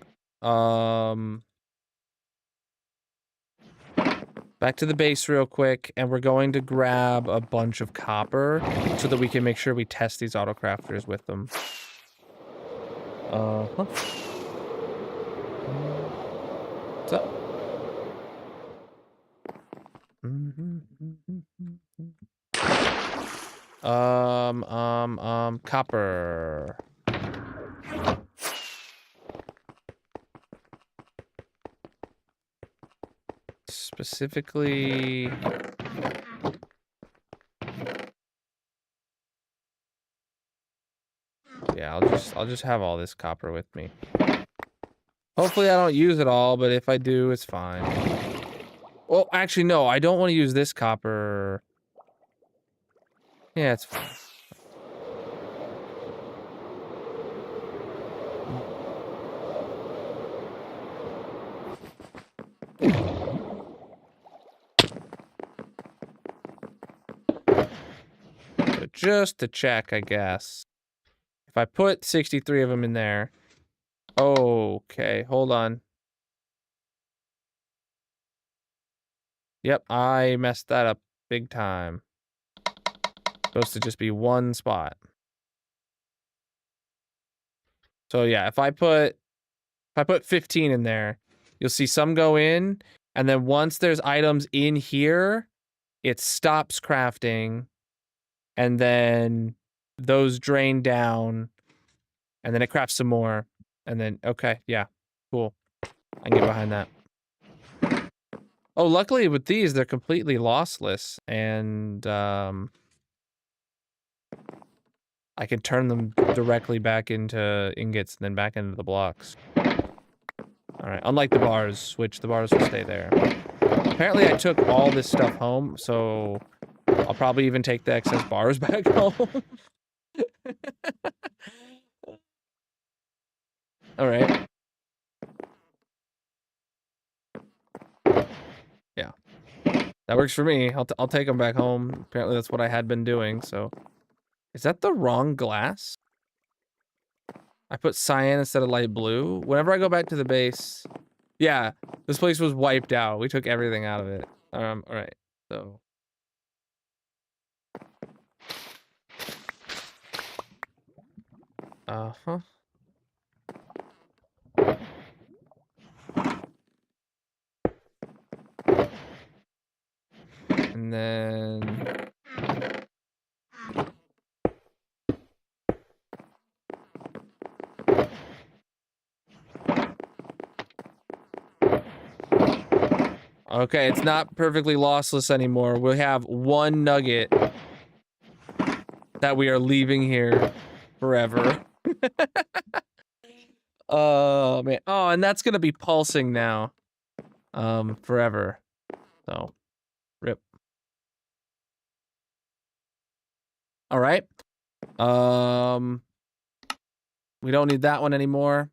back to the base real quick, and we're going to grab a bunch of copper so that we can make sure we test these autocrafters with them. What's up? Copper. Specifically... Yeah, I'll just have all this copper with me. Hopefully I don't use it all, but if I do, it's fine. Well, actually, no, I don't want to use this copper. Yeah, it's fine. So just to check, I guess. If I put 63 of them in there. Okay, hold on. Yep, I messed that up big time. Supposed to just be one spot. So yeah, if I put 15 in there, you'll see some go in, and then once there's items in here, it stops crafting, and then those drain down, and then it crafts some more, and then, okay, yeah, cool. I can get behind that. Oh, luckily with these, they're completely lossless, and I can turn them directly back into ingots and then back into the blocks. Alright, unlike the bars, which the bars will stay there. Apparently I took all this stuff home, so I'll probably even take the excess bars back home. Alright. Yeah. That works for me. I'll take them back home. Apparently that's what I had been doing, so... Is that the wrong glass? I put cyan instead of light blue. Whenever I go back to the base... Yeah, this place was wiped out. We took everything out of it. Alright, so... Uh-huh. And then... Okay, it's not perfectly lossless anymore. We have one nugget. that we are leaving here forever. Oh man. Oh, and that's gonna be pulsing now. Forever. So rip. Alright. We don't need that one anymore.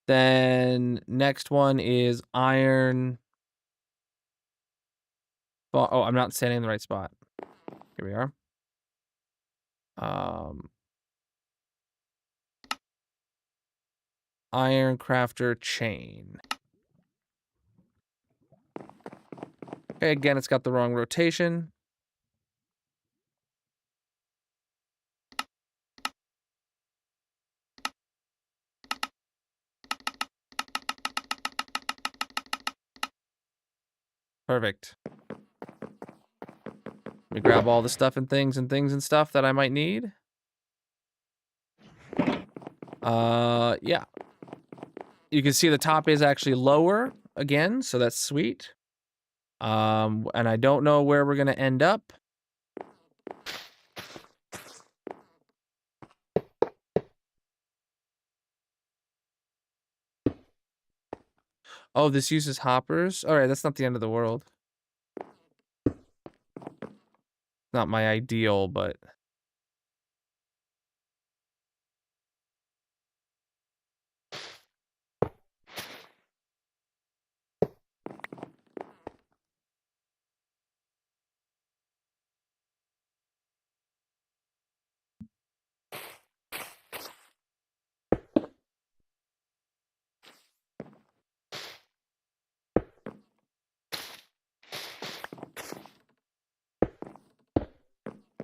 Then next one is iron. Oh, I'm not standing in the right spot. Here we are. Iron crafter chain. Okay, again, it's got the wrong rotation. Perfect. Let me grab all the stuff and things and stuff that I might need. Yeah. You can see the top is actually lower again, so that's sweet. And I don't know where we're gonna end up. Oh, this uses hoppers? Alright, that's not the end of the world. Not my ideal, but...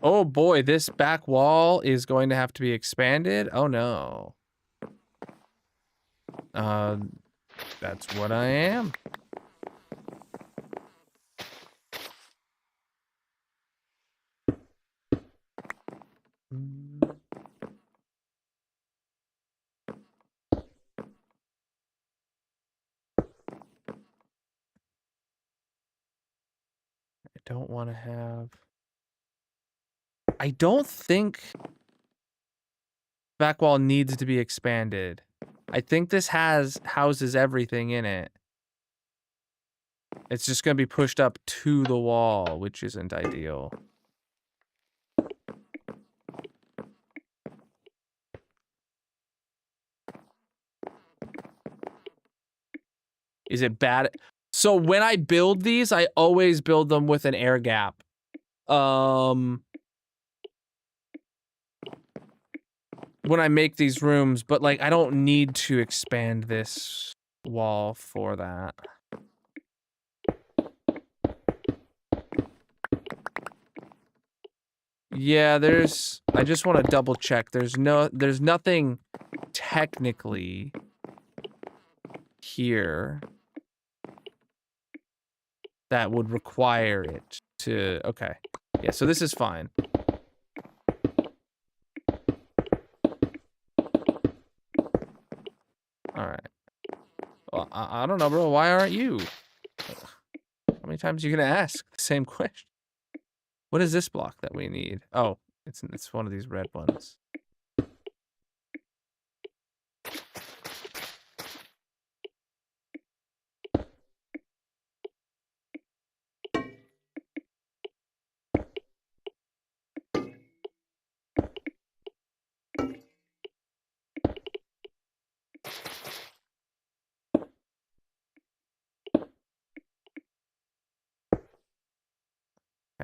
Oh boy, this back wall is going to have to be expanded. Oh no. That's what I am. I don't want to have... I don't think back wall needs to be expanded. I think this houses everything in it. It's just going to be pushed up to the wall, which isn't ideal. Is it bad? So when I build these, I always build them with an air gap. When I make these rooms, but like I don't need to expand this wall for that. Yeah, I just want to double check. There's nothing technically here that would require it to, okay. Yeah, so this is fine. All right. Well, I don't know, bro. Why aren't you? How many times are you gonna ask the same question? What is this block that we need? Oh, it's one of these red ones.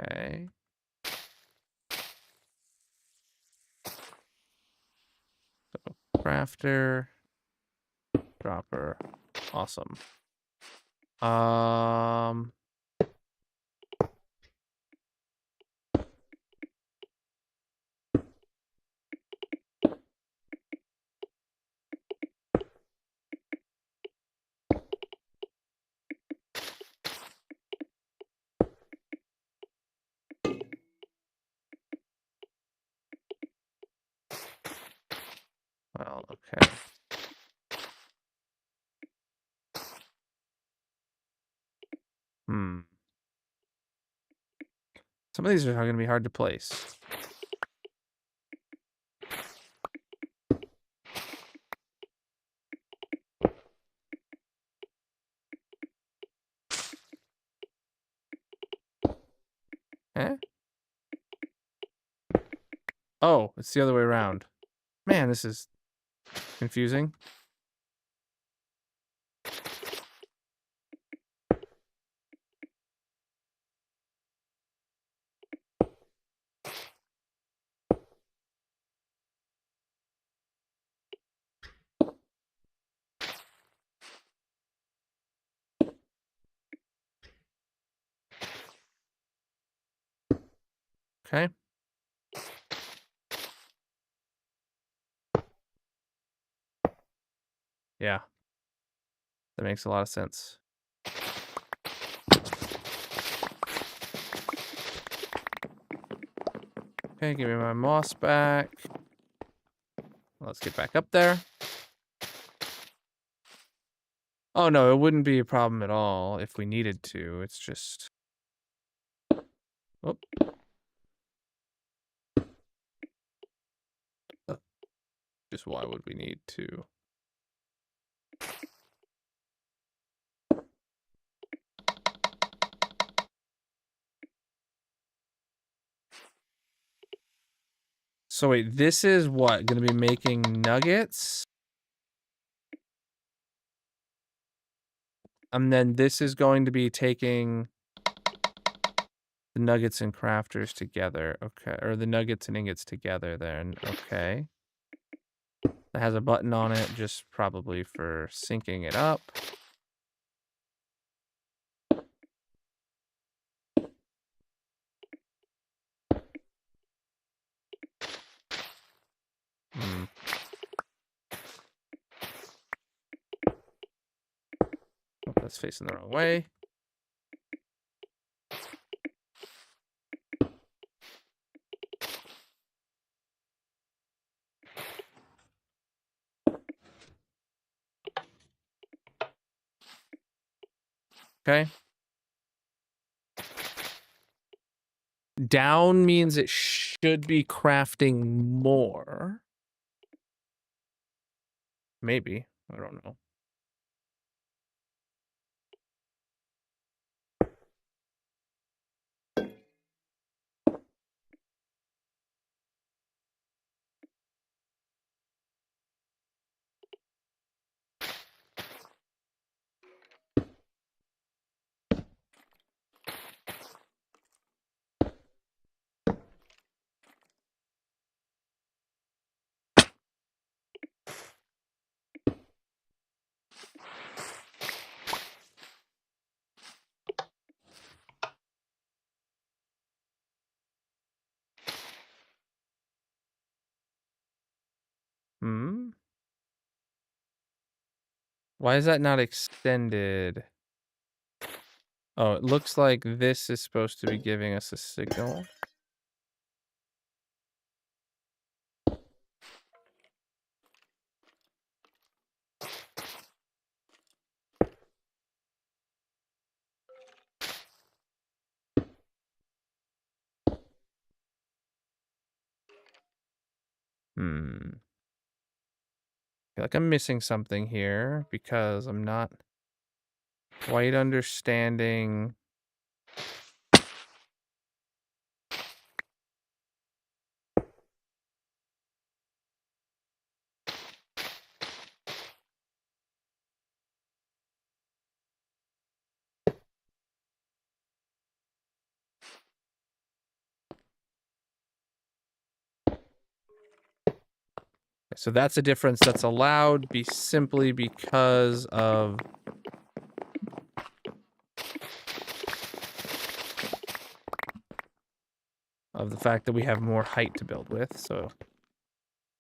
Okay. So, crafter, dropper, awesome. Well, okay. Some of these are going to be hard to place. Huh? Oh, it's the other way around. Man, this is confusing. Okay. Yeah. That makes a lot of sense. Okay, give me my moss back. Let's get back up there. Oh, no, it wouldn't be a problem at all if we needed to. It's just... Oh. Just why would we need to? So wait, this is what? Gonna be making nuggets? And then this is going to be taking the nuggets and crafters together. Okay. Or the nuggets and ingots together then. Okay. That has a button on it, just probably for syncing it up. Hmm. Oh, that's facing the wrong way. Okay. Down means it should be crafting more. Maybe. I don't know. Hmm. Why is that not extended? Oh, it looks like this is supposed to be giving us a signal. Hmm. I feel like I'm missing something here because I'm not quite understanding. So that's a difference that's allowed be simply because of the fact that we have more height to build with. So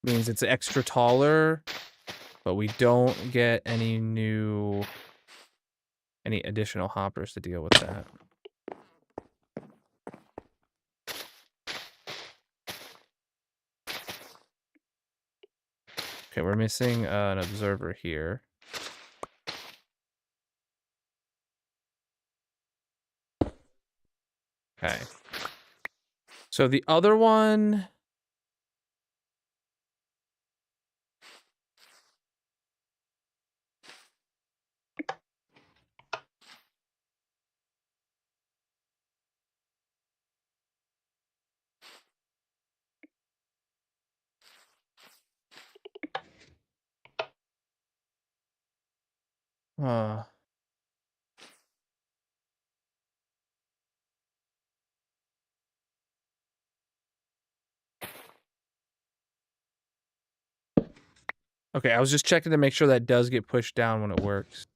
means it's extra taller, but we don't get any additional hoppers to deal with that. Okay, we're missing an observer here. Okay. So the other one... Uh, okay, I was just checking to make sure that does get pushed down when it works.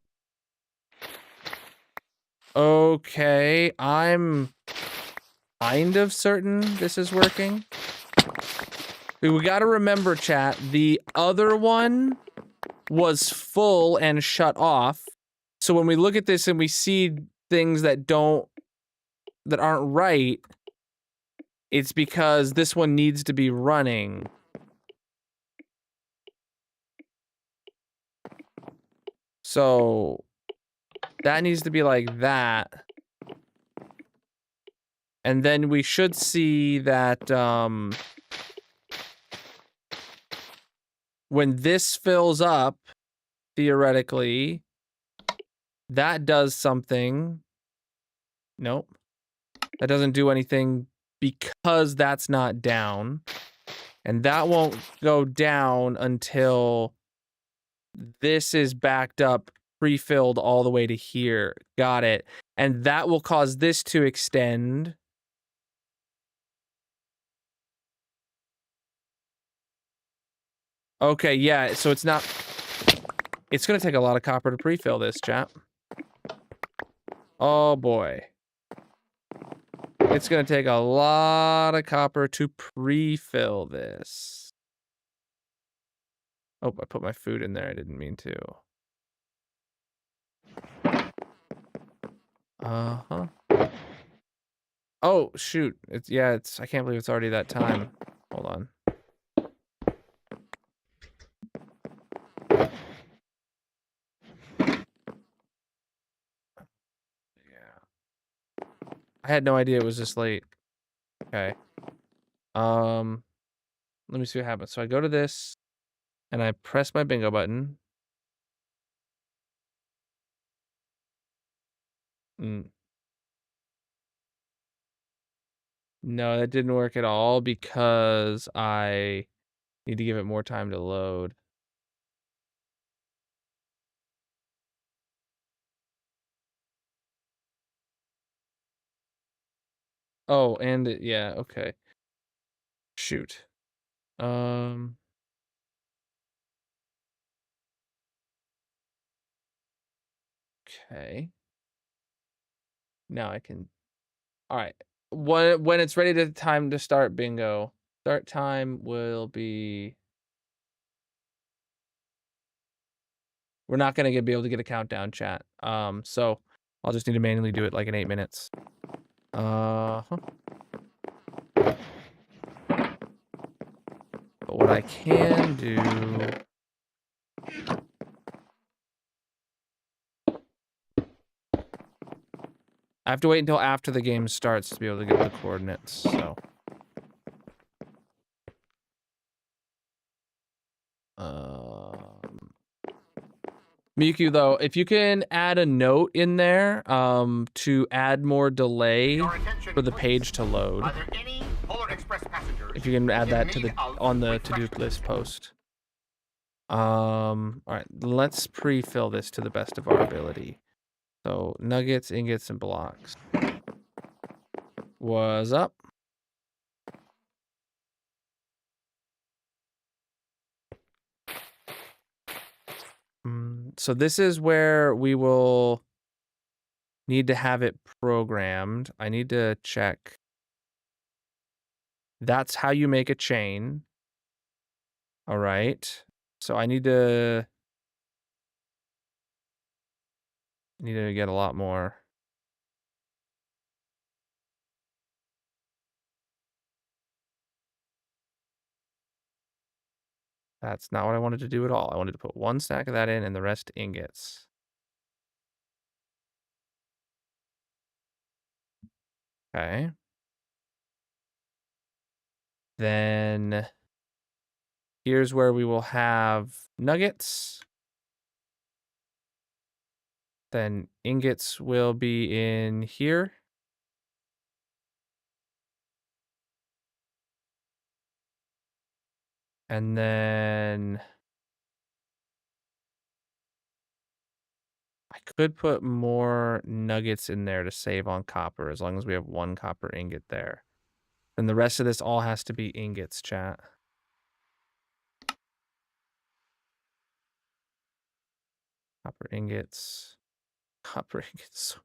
Okay, I'm kind of certain this is working. We gotta remember, chat, the other one was full and shut off. So when we look at this and we see things that aren't right, it's because this one needs to be running. So that needs to be like that. And then we should see that when this fills up, theoretically, that does something. Nope. That doesn't do anything because that's not down. And that won't go down until this is backed up, pre-filled all the way to here. Got it. And that will cause this to extend. Okay, yeah, so it's not... It's going to take a lot of copper to pre-fill this, chap. Oh, boy. It's going to take a lot of copper to pre-fill this. Oh, I put my food in there. I didn't mean to. Uh-huh. Oh, shoot. It's I can't believe it's already that time. Hold on. Yeah. I had no idea it was this late. Okay. Let me see what happens. So I go to this and I press my bingo button. No, that didn't work at all because I need to give it more time to load. Oh, and yeah, okay. Shoot. Okay. Now I can. All right. When it's ready to time to start bingo, start time will be. We're not gonna be able to get a countdown, chat. So I'll just need to manually do it like in 8 minutes. But what I can do. I have to wait until after the game starts to be able to get the coordinates, so. Miku, though, if you can add a note in there to add more delay for the page to load. If you can add that to the on the to-do list post. All right, let's pre-fill this to the best of our ability. So nuggets, ingots, and blocks. What's up? So this is where we will need to have it programmed. I need to check. That's how you make a chain. All right. So I need to get a lot more. That's not what I wanted to do at all. I wanted to put one stack of that in and the rest ingots. Okay. Then here's where we will have nuggets. Then ingots will be in here. And then I could put more nuggets in there to save on copper as long as we have 1 copper ingot there. And the rest of this all has to be ingots, chat. Copper ingots. Copper ingots.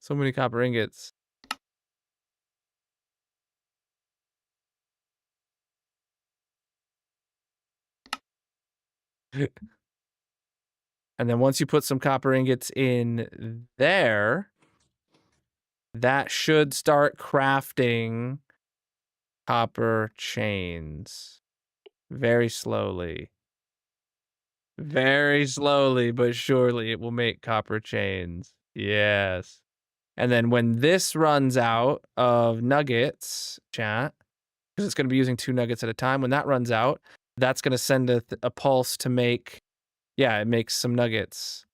So many copper ingots. And then once you put some copper ingots in there, that should start crafting copper chains. Very slowly. Very slowly, but surely it will make copper chains. Yes. And then when this runs out of nuggets, chat, because it's going to be using 2 nuggets at a time, when that runs out, that's going to send a pulse to make, yeah, it makes some nuggets.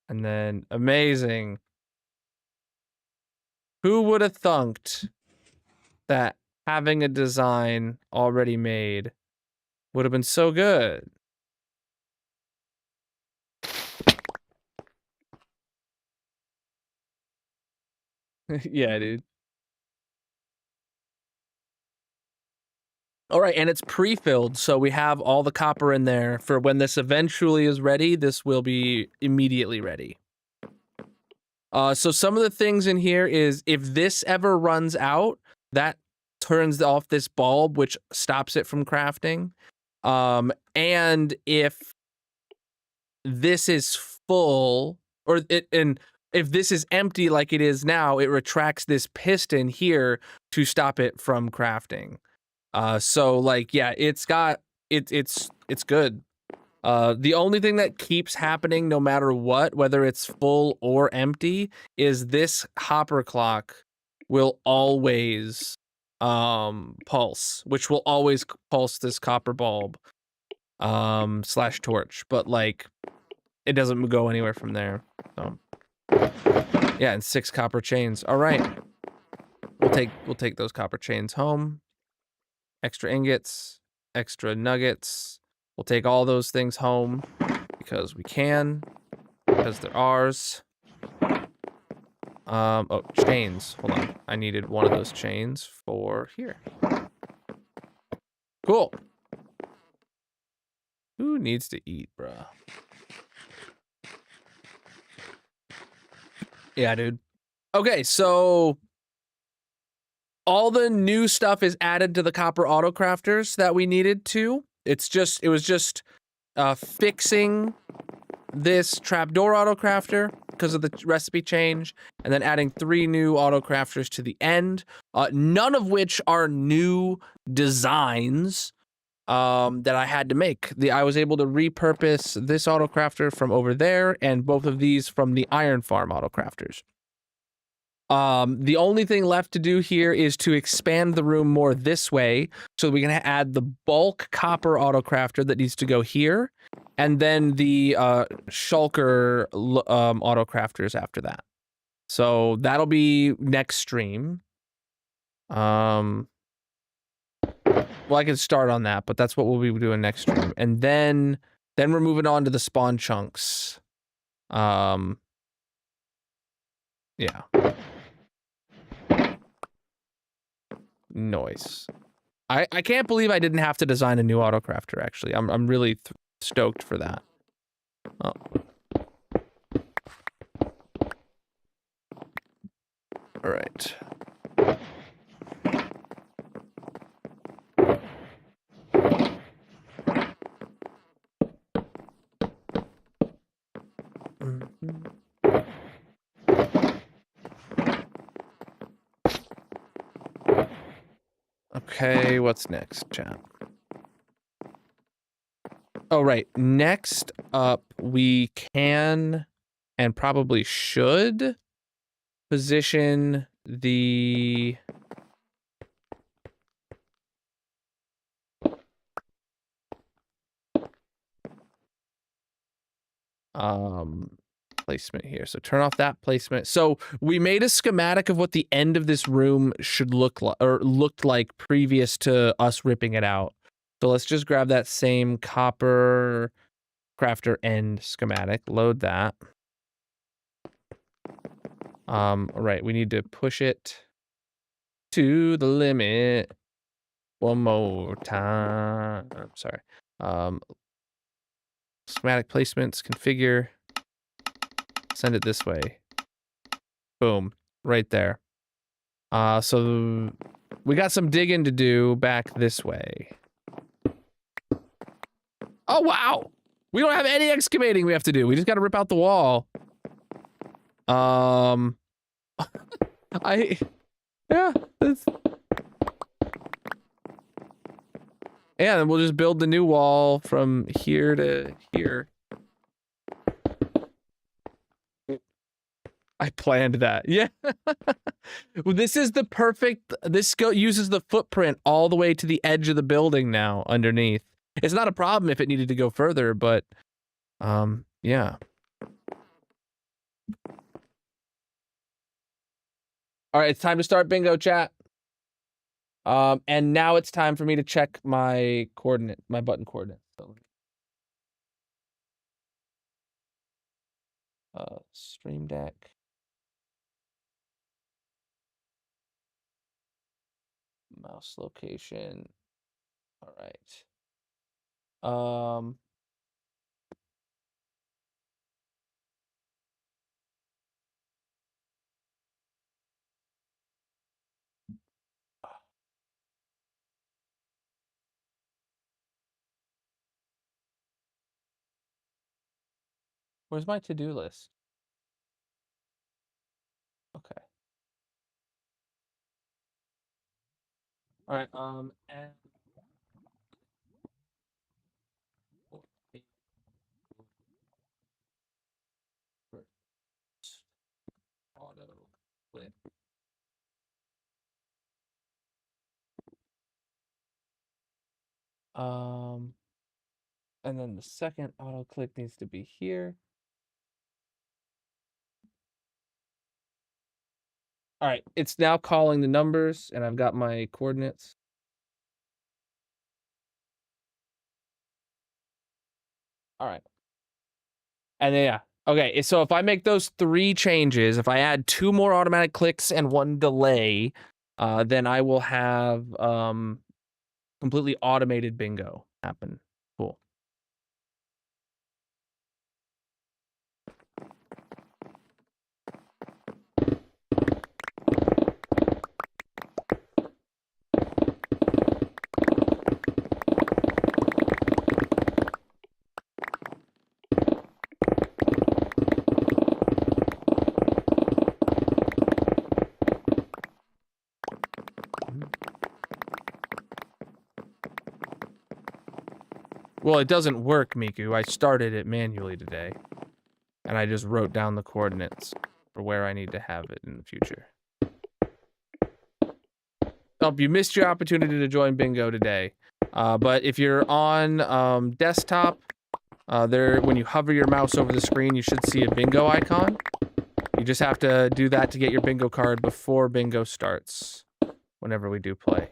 And then, amazing. Who would have thunked that having a design already made would have been so good? Yeah, dude. All right, and it's pre-filled, so we have all the copper in there for when this eventually is ready. This will be immediately ready. So some of the things in here is if this ever runs out, that turns off this bulb, which stops it from crafting. And if this is full, and if this is empty like it is now, it retracts this piston here to stop it from crafting. So like, yeah, it's good. The only thing that keeps happening no matter what, whether it's full or empty, is this hopper clock will always pulse, which will always pulse this copper bulb slash torch, but like it doesn't go anywhere from there. So yeah, and 6 copper chains. All right. We'll take those copper chains home. Extra ingots, extra nuggets. We'll take all those things home because we can, because they're ours. Oh, chains. Hold on. I needed one of those chains for here. Cool. Who needs to eat, bruh? Yeah, dude. Okay, so all the new stuff is added to the copper auto crafters that we needed to. It was just fixing this trapdoor auto crafter because of the recipe change, and then adding 3 new auto crafters to the end, none of which are new designs that I had to make. I was able to repurpose this auto crafter from over there and both of these from the iron farm auto crafters. The only thing left to do here is to expand the room more this way so we can add the bulk copper auto crafter that needs to go here, and then the shulker auto crafters after that. So that'll be next stream. Well, I can start on that, but that's what we'll be doing next stream. And then we're moving on to the spawn chunks. Yeah. Noise. I can't believe I didn't have to design a new autocrafter, actually. I'm really stoked for that. Oh. All right. Okay, what's next, chat? Oh, right. Next up, we can and probably should position the placement here. So turn off that placement. So we made a schematic of what the end of this room should look like, or looked like previous to us ripping it out. So let's just grab that same copper crafter end schematic. Load that. All right, we need to push it to the limit one more time. I'm sorry. Schematic placements, configure, send it this way. Boom, right there. So we got some digging to do back this way. Oh, wow. We don't have any excavating we have to do. We just got to rip out the wall. Yeah, yeah, then we'll just build the new wall from here to here. I planned that. Yeah. Well, this is the perfect, this uses the footprint all the way to the edge of the building now underneath. It's not a problem if it needed to go further, but yeah. All right, it's time to start bingo, chat. And now it's time for me to check my button coordinate. So, stream deck. Mouse location. All right. Where's my to-do list? Okay. All right. And auto click. And then the second auto click needs to be here. All right, it's now calling the numbers, and I've got my coordinates. All right. And then, yeah. Okay, so if I make those 3 changes, if I add 2 more automatic clicks and 1 delay, then I will have completely automated bingo happen. Cool. Well, it doesn't work, Miku. I started it manually today, and I just wrote down the coordinates for where I need to have it in the future. Oh, you missed your opportunity to join bingo today. But if you're on desktop, when you hover your mouse over the screen, you should see a bingo icon. You just have to do that to get your bingo card before bingo starts, whenever we do play.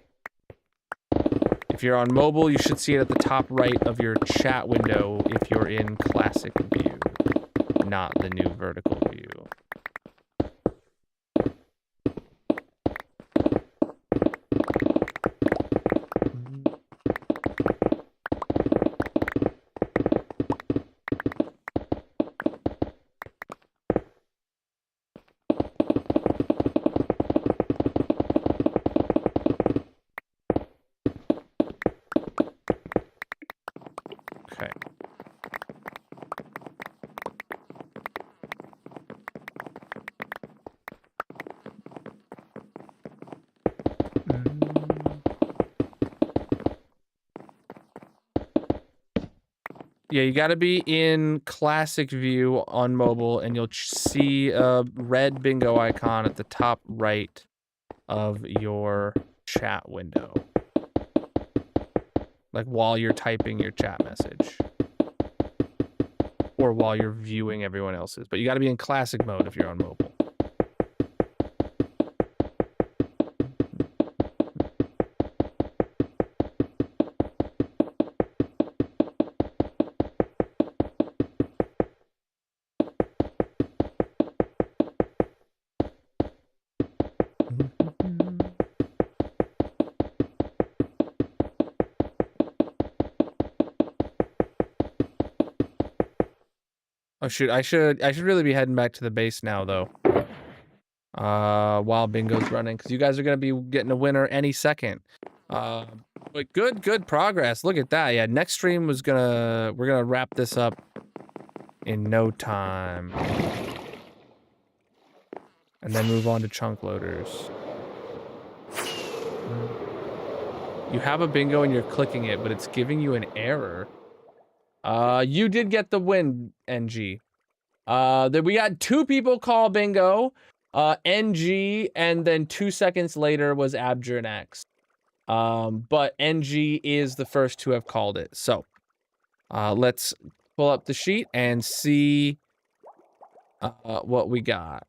If you're on mobile, you should see it at the top right of your chat window if you're in classic view, not the new vertical view. Yeah, you got to be in classic view on mobile, and you'll see a red bingo icon at the top right of your chat window. Like while you're typing your chat message. Or while you're viewing everyone else's. But you got to be in classic mode if you're on mobile. Oh shoot, I should really be heading back to the base now though. While bingo's running, because you guys are gonna be getting a winner any second. But good progress. Look at that. Yeah, next stream we're gonna wrap this up in no time. And then move on to chunk loaders. You have a bingo and you're clicking it, but it's giving you an error. You did get the win, NG. Then we got 2 people call bingo, NG, and then 2 seconds later was Abjur and X. But NG is the first to have called it. So, let's pull up the sheet and see what we got.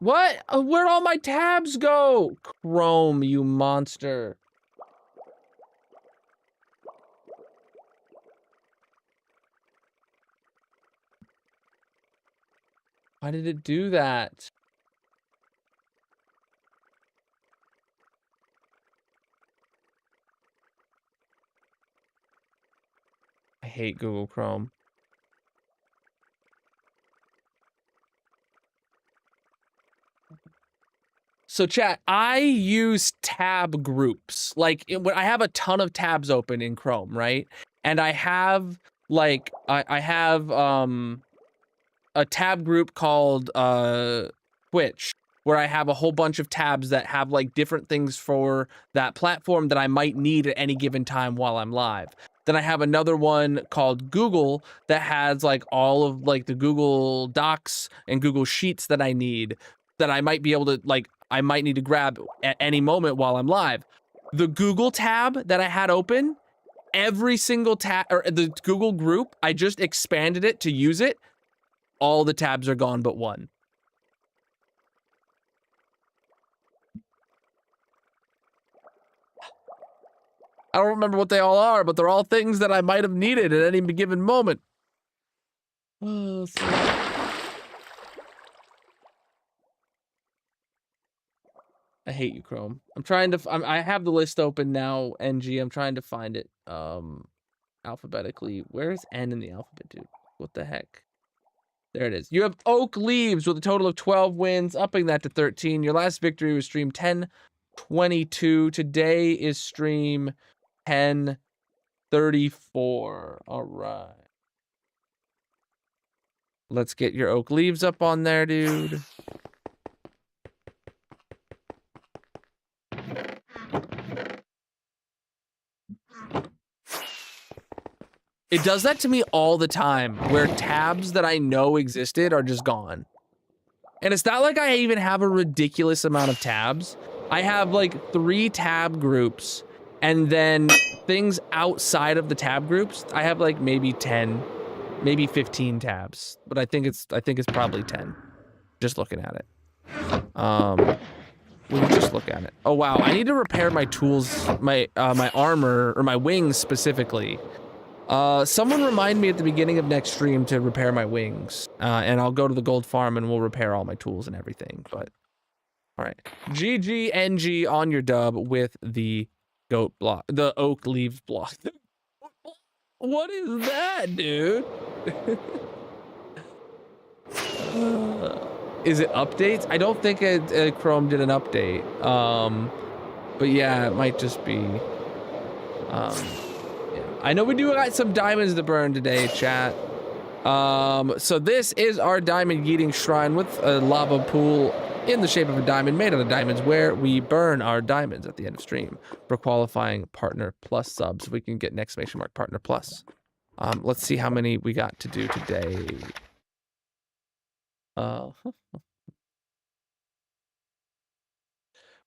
What? Where'd all my tabs go? Chrome, you monster. Why did it do that? I hate Google Chrome. So chat, I use tab groups. Like when I have a ton of tabs open in Chrome, right? And I have like I have a tab group called Twitch, where I have a whole bunch of tabs that have like different things for that platform that I might need at any given time while I'm live. Then I have another one called Google that has like all of like the Google Docs and Google Sheets that I need, that I might be able to like, I might need to grab at any moment while I'm live. The Google tab that I had open, every single tab, or the Google group, I just expanded it to use it. All the tabs are gone but one. I don't remember what they all are, but they're all things that I might have needed at any given moment. Oh, I hate you, Chrome. I'm trying to. I have the list open now, NG. I'm trying to find it alphabetically. Where's N in the alphabet, dude? What the heck? There it is. You have Oak Leaves with a total of 12 wins, upping that to 13. Your last victory was stream 10:22. Today is stream 10:34. All right. Let's get your Oak Leaves up on there, dude. It does that to me all the time, where tabs that I know existed are just gone. And it's not like I even have a ridiculous amount of tabs. I have like 3 tab groups, and then things outside of the tab groups, I have like maybe 10, maybe 15 tabs. But I think it's probably 10. Just looking at it. We'll just look at it. Oh wow, I need to repair my tools, my armor, or my wings specifically. Someone remind me at the beginning of next stream to repair my wings, and I'll go to the gold farm and we'll repair all my tools and everything. But all right, GGNG on your dub with the goat block, the Oak Leaves block. What is that, dude? Is it updates? I don't think Chrome did an update. But yeah, it might just be. I know we do got some diamonds to burn today, chat. So this is our diamond yeeting shrine with a lava pool in the shape of a diamond made out of diamonds, where we burn our diamonds at the end of stream for qualifying Partner Plus subs. We can get an exclamation mark Partner Plus. Let's see how many we got to do today.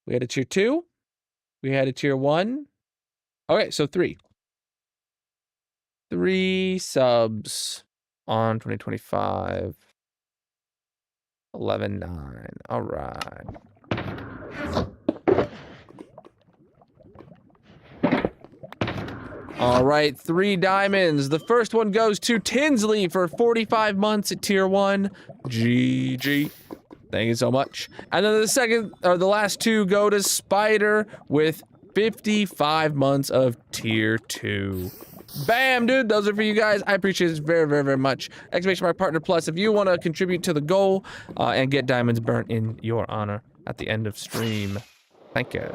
We had a tier 2. We had a tier 1. Okay, so 3. 3 subs on 2025. 11-9. All right. All right, 3 diamonds. The first one goes to Tinsley for 45 months at tier 1. GG. Thank you so much. And then the second, or the last 2 go to Spider with 55 months of tier 2. Bam, dude. Those are for you guys. I appreciate this very, very, very much. Exclamation mark partner plus if you want to contribute to the goal and get diamonds burnt in your honor at the end of stream. Thank you.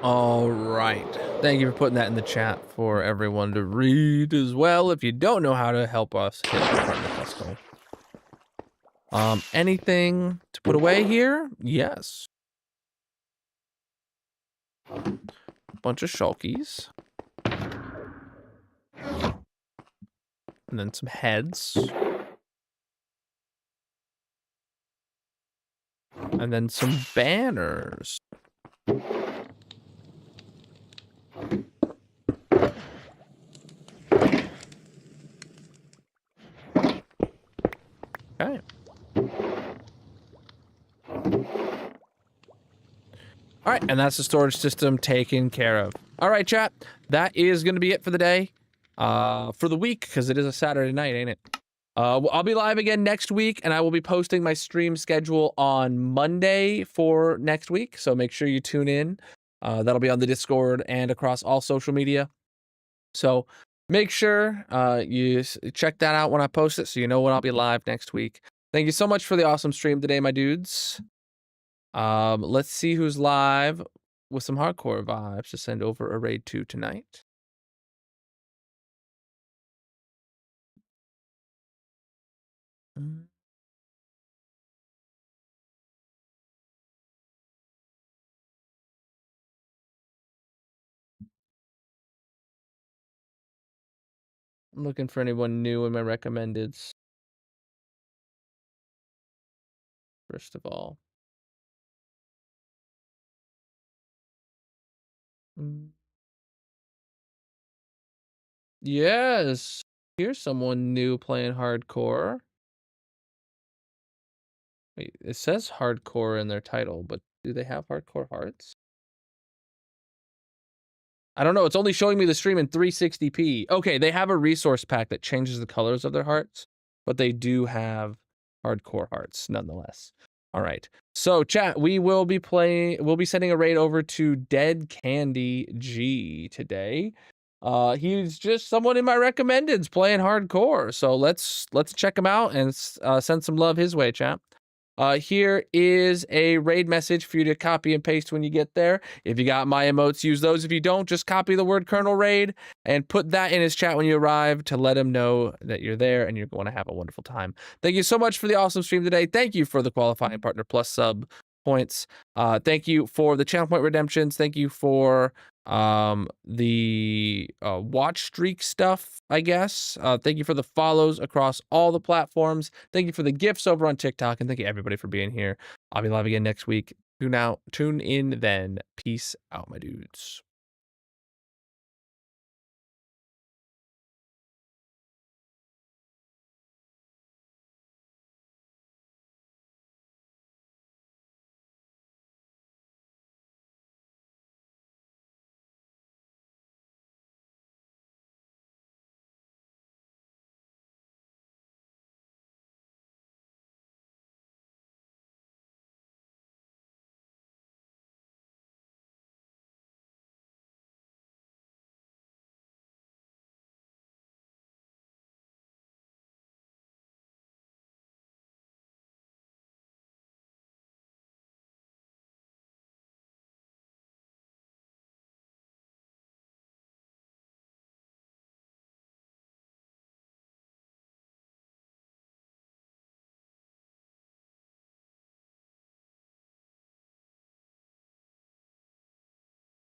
All right. Thank you for putting that in the chat for everyone to read as well. If you don't know how to help us hit the partner plus goal. Anything to put away here? Yes. Bunch of shulkies. And then some heads. And then some banners. Okay. All right, and that's the storage system taken care of. All right, chat. That is going to be it for the day. For the week, because it is a Saturday night, ain't it? I'll be live again next week, and I will be posting my stream schedule on Monday for next week, so make sure you tune in. That'll be on the Discord and across all social media. So make sure you check that out when I post it so you know when I'll be live next week. Thank you so much for the awesome stream today, my dudes. Let's see who's live with some hardcore vibes to send over a raid to tonight. I'm looking for anyone new in my recommendeds. First of all. Yes. Here's someone new playing hardcore. Wait, it says hardcore in their title, but do they have hardcore hearts? I don't know. It's only showing me the stream in 360p. Okay, they have a resource pack that changes the colors of their hearts, but they do have hardcore hearts nonetheless. All right. So chat, we'll be sending a raid over to Dead Candy G today. He's just someone in my recommendeds playing hardcore. So let's check him out and send some love his way, chat. Here is a raid message for you to copy and paste when you get there. If you got my emotes, use those. If you don't, just copy the word Colonel raid and put that in his chat when you arrive to let him know that you're there and you're going to have a wonderful time. Thank you so much for the awesome stream today. Thank you for the qualifying partner plus sub points. Thank you for the channel point redemptions. Thank you for the watch streak stuff, I guess. Thank you for the follows across all the platforms. Thank you for the gifts over on TikTok, and thank you everybody for being here. I'll be live again next week. Tune in then. Peace out, my dudes.